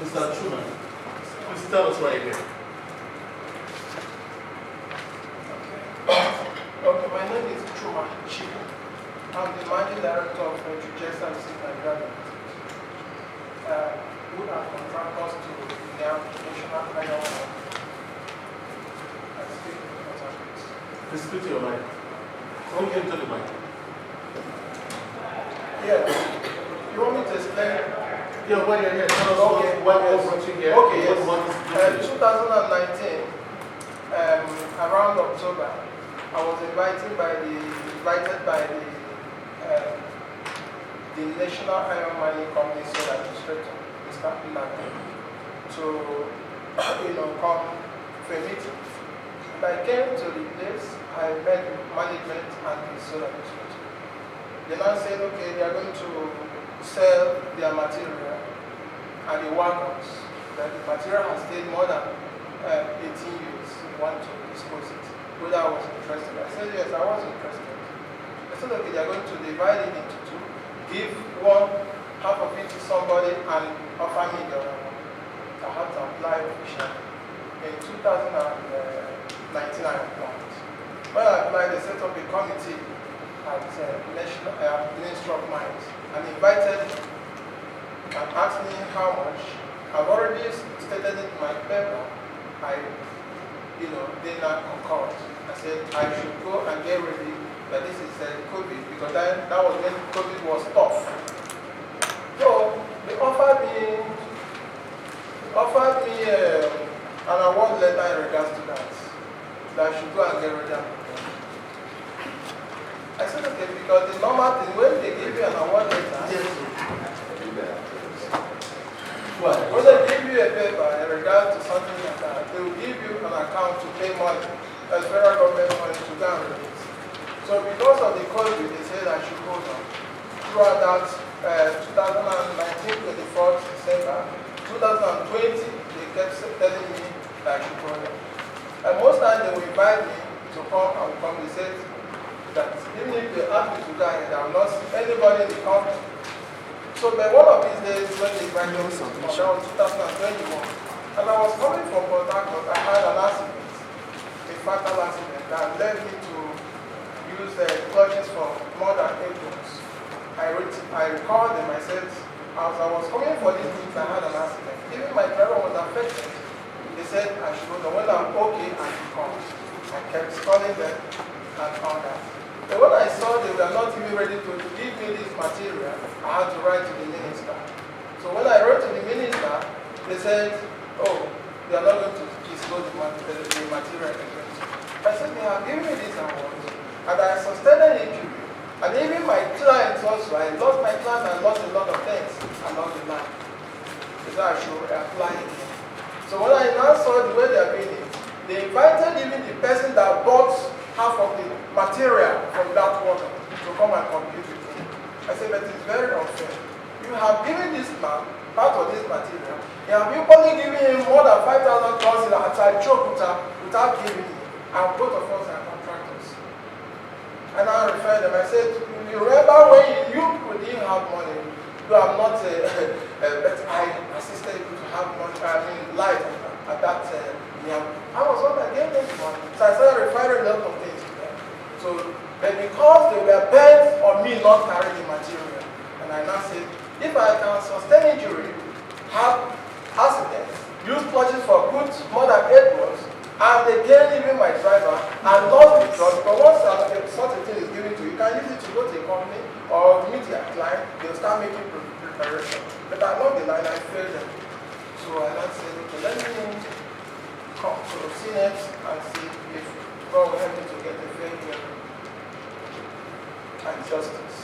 Mr. CHUMA, please tell us why you're here. Okay, my name is CHUMA, CHIGBO. I'm the managing director of JONAH Services Nigeria. Who are contractors to the National Iron Mine. Please speak to your mic. Don't get into the mic. Yeah. You want me to explain? Yeah, why you're here. Tell us Okay. why you brought you here. Okay, yes. What is 2019, around October, I was invited by the National Iron Mining Company Sole Administrator, Mr. Ilaka, to come for a meeting. And I came to the place, I met management and the Sole Administrator. They now said, okay, they are going to sell their material and the wagons. That the material has stayed more than 18 years. They want to dispose it. Whether I was interested. I said, yes, I was interested. I said, okay, they are going to divide it into two. Give half of it to somebody and offer me the other one. I had to apply officially. In 2019, I applied. When I applied, they set up a committee at National Ministry of Mines and invited me and asked me how much. I've already stated it in my paper. They not concord. I said I should go and get ready, but this is COVID, because that was when COVID was tough. So they offered me an award letter in regards to that I should go and get ready and prepare. I said, okay, because the normal thing, when they give you an award letter, when they give you a paper in regards to something like that, they will give you an account to pay money, as federal government money to go and release. So because of the COVID, they said I should hold on. Throughout that 2019, 24th December, 2020, they kept telling me that I should hold on. And most times they will invite me to come, I will come. They said that even if they ask me to go ahead, I will not see anybody in the country. So by one of these days, when they invited me to come, that was 2021, and I was coming from Port Harcourt, I had an accident, a fatal accident that led me to use clutches for more than 8 months. I recalled them, I said, as I was coming for these things, I had an accident. Even my driver was affected. They said I should go. When I'm okay, I should come. I kept calling them and all that. But when I saw they were not even ready to give me this material, I had to write to the minister. So when I wrote to the minister, they said, oh, they are not going to disclose the material. I said, they have given me this award, and I sustained an injury. And even my clients also, I lost my client and lost a lot of things along the line. So I should apply again. So when I now saw the way they are doing it, they invited even the person that bought half of the material from that water to come and compete with me. I said, but it's very unfair. You have given this man part of this material. You have only given him more than 5,000 tons as I joke without giving him. And both of us are contractors. And I referred them. I said, you remember when you didn't have money, you are not, but I assisted you to have money, light at that I was one that gave them money. So I started refining a lot of things to them. So, but because they were bent on me not carrying the material, and I now said, if I can sustain injury, have accidents, use clutches for good more than 8 months, and again even my driver, and not the truck, because once such a thing is given to you, you can use it to go to a company or meet your client, they'll start making preparation. But along the line, I failed them. So I now said, okay, let me come to the Senate and see if God will help me to get a fair hearing and justice.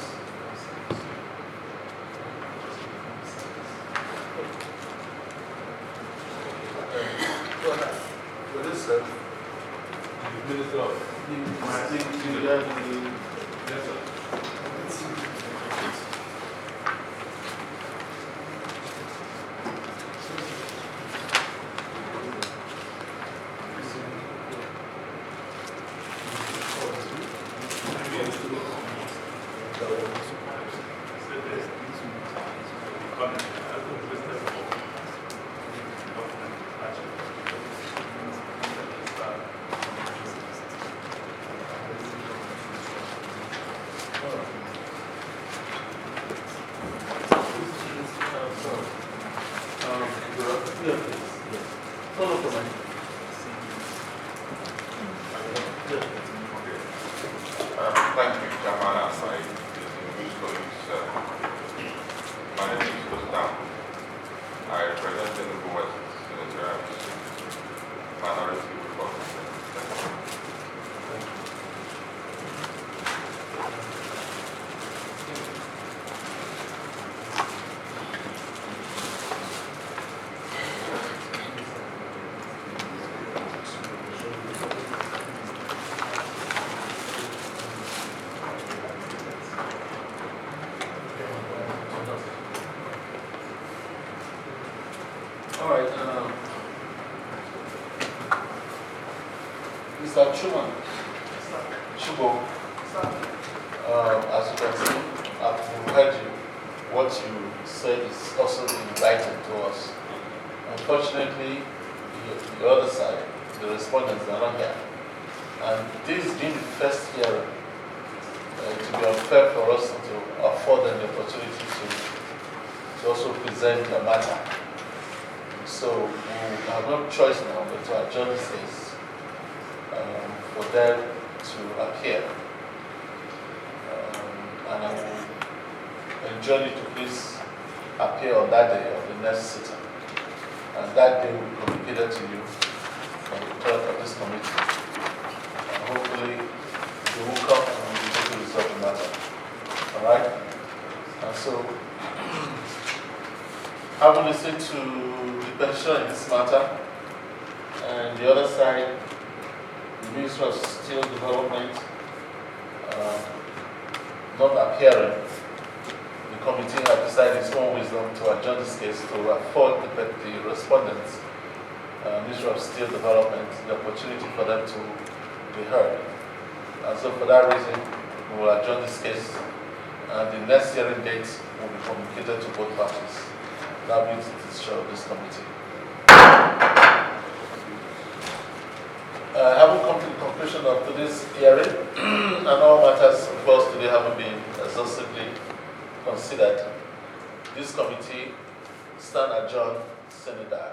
What is that? The Minister of Mr. CHUMA, CHIGBO, as you can see, I've heard you. What you said is also invited to us. Unfortunately, the other side, the respondents are not here. And this being the first hearing, to be unfair for us to afford them the opportunity to also present the matter. So we have no choice now but to adjourn this case for them to appear. And I will enjoin you to please appear on that day of the next sitting. And that day will be communicated to you on the clerk of this committee. And hopefully you will come and we'll be able to resolve the matter. Alright? And so, having listened to the petition in this matter, and the other side, the Ministry of Steel Development not appearing, the committee has decided its own wisdom to adjourn this case to afford the respondents, Ministry of Steel Development, the opportunity for them to be heard. And so for that reason, we will adjourn this case, and the next hearing date will be communicated to both parties. That brings the decision of this committee. Having come to the conclusion of today's hearing, and all matters, of course, today haven't been exhaustively considered, this committee stand adjourned, Senator.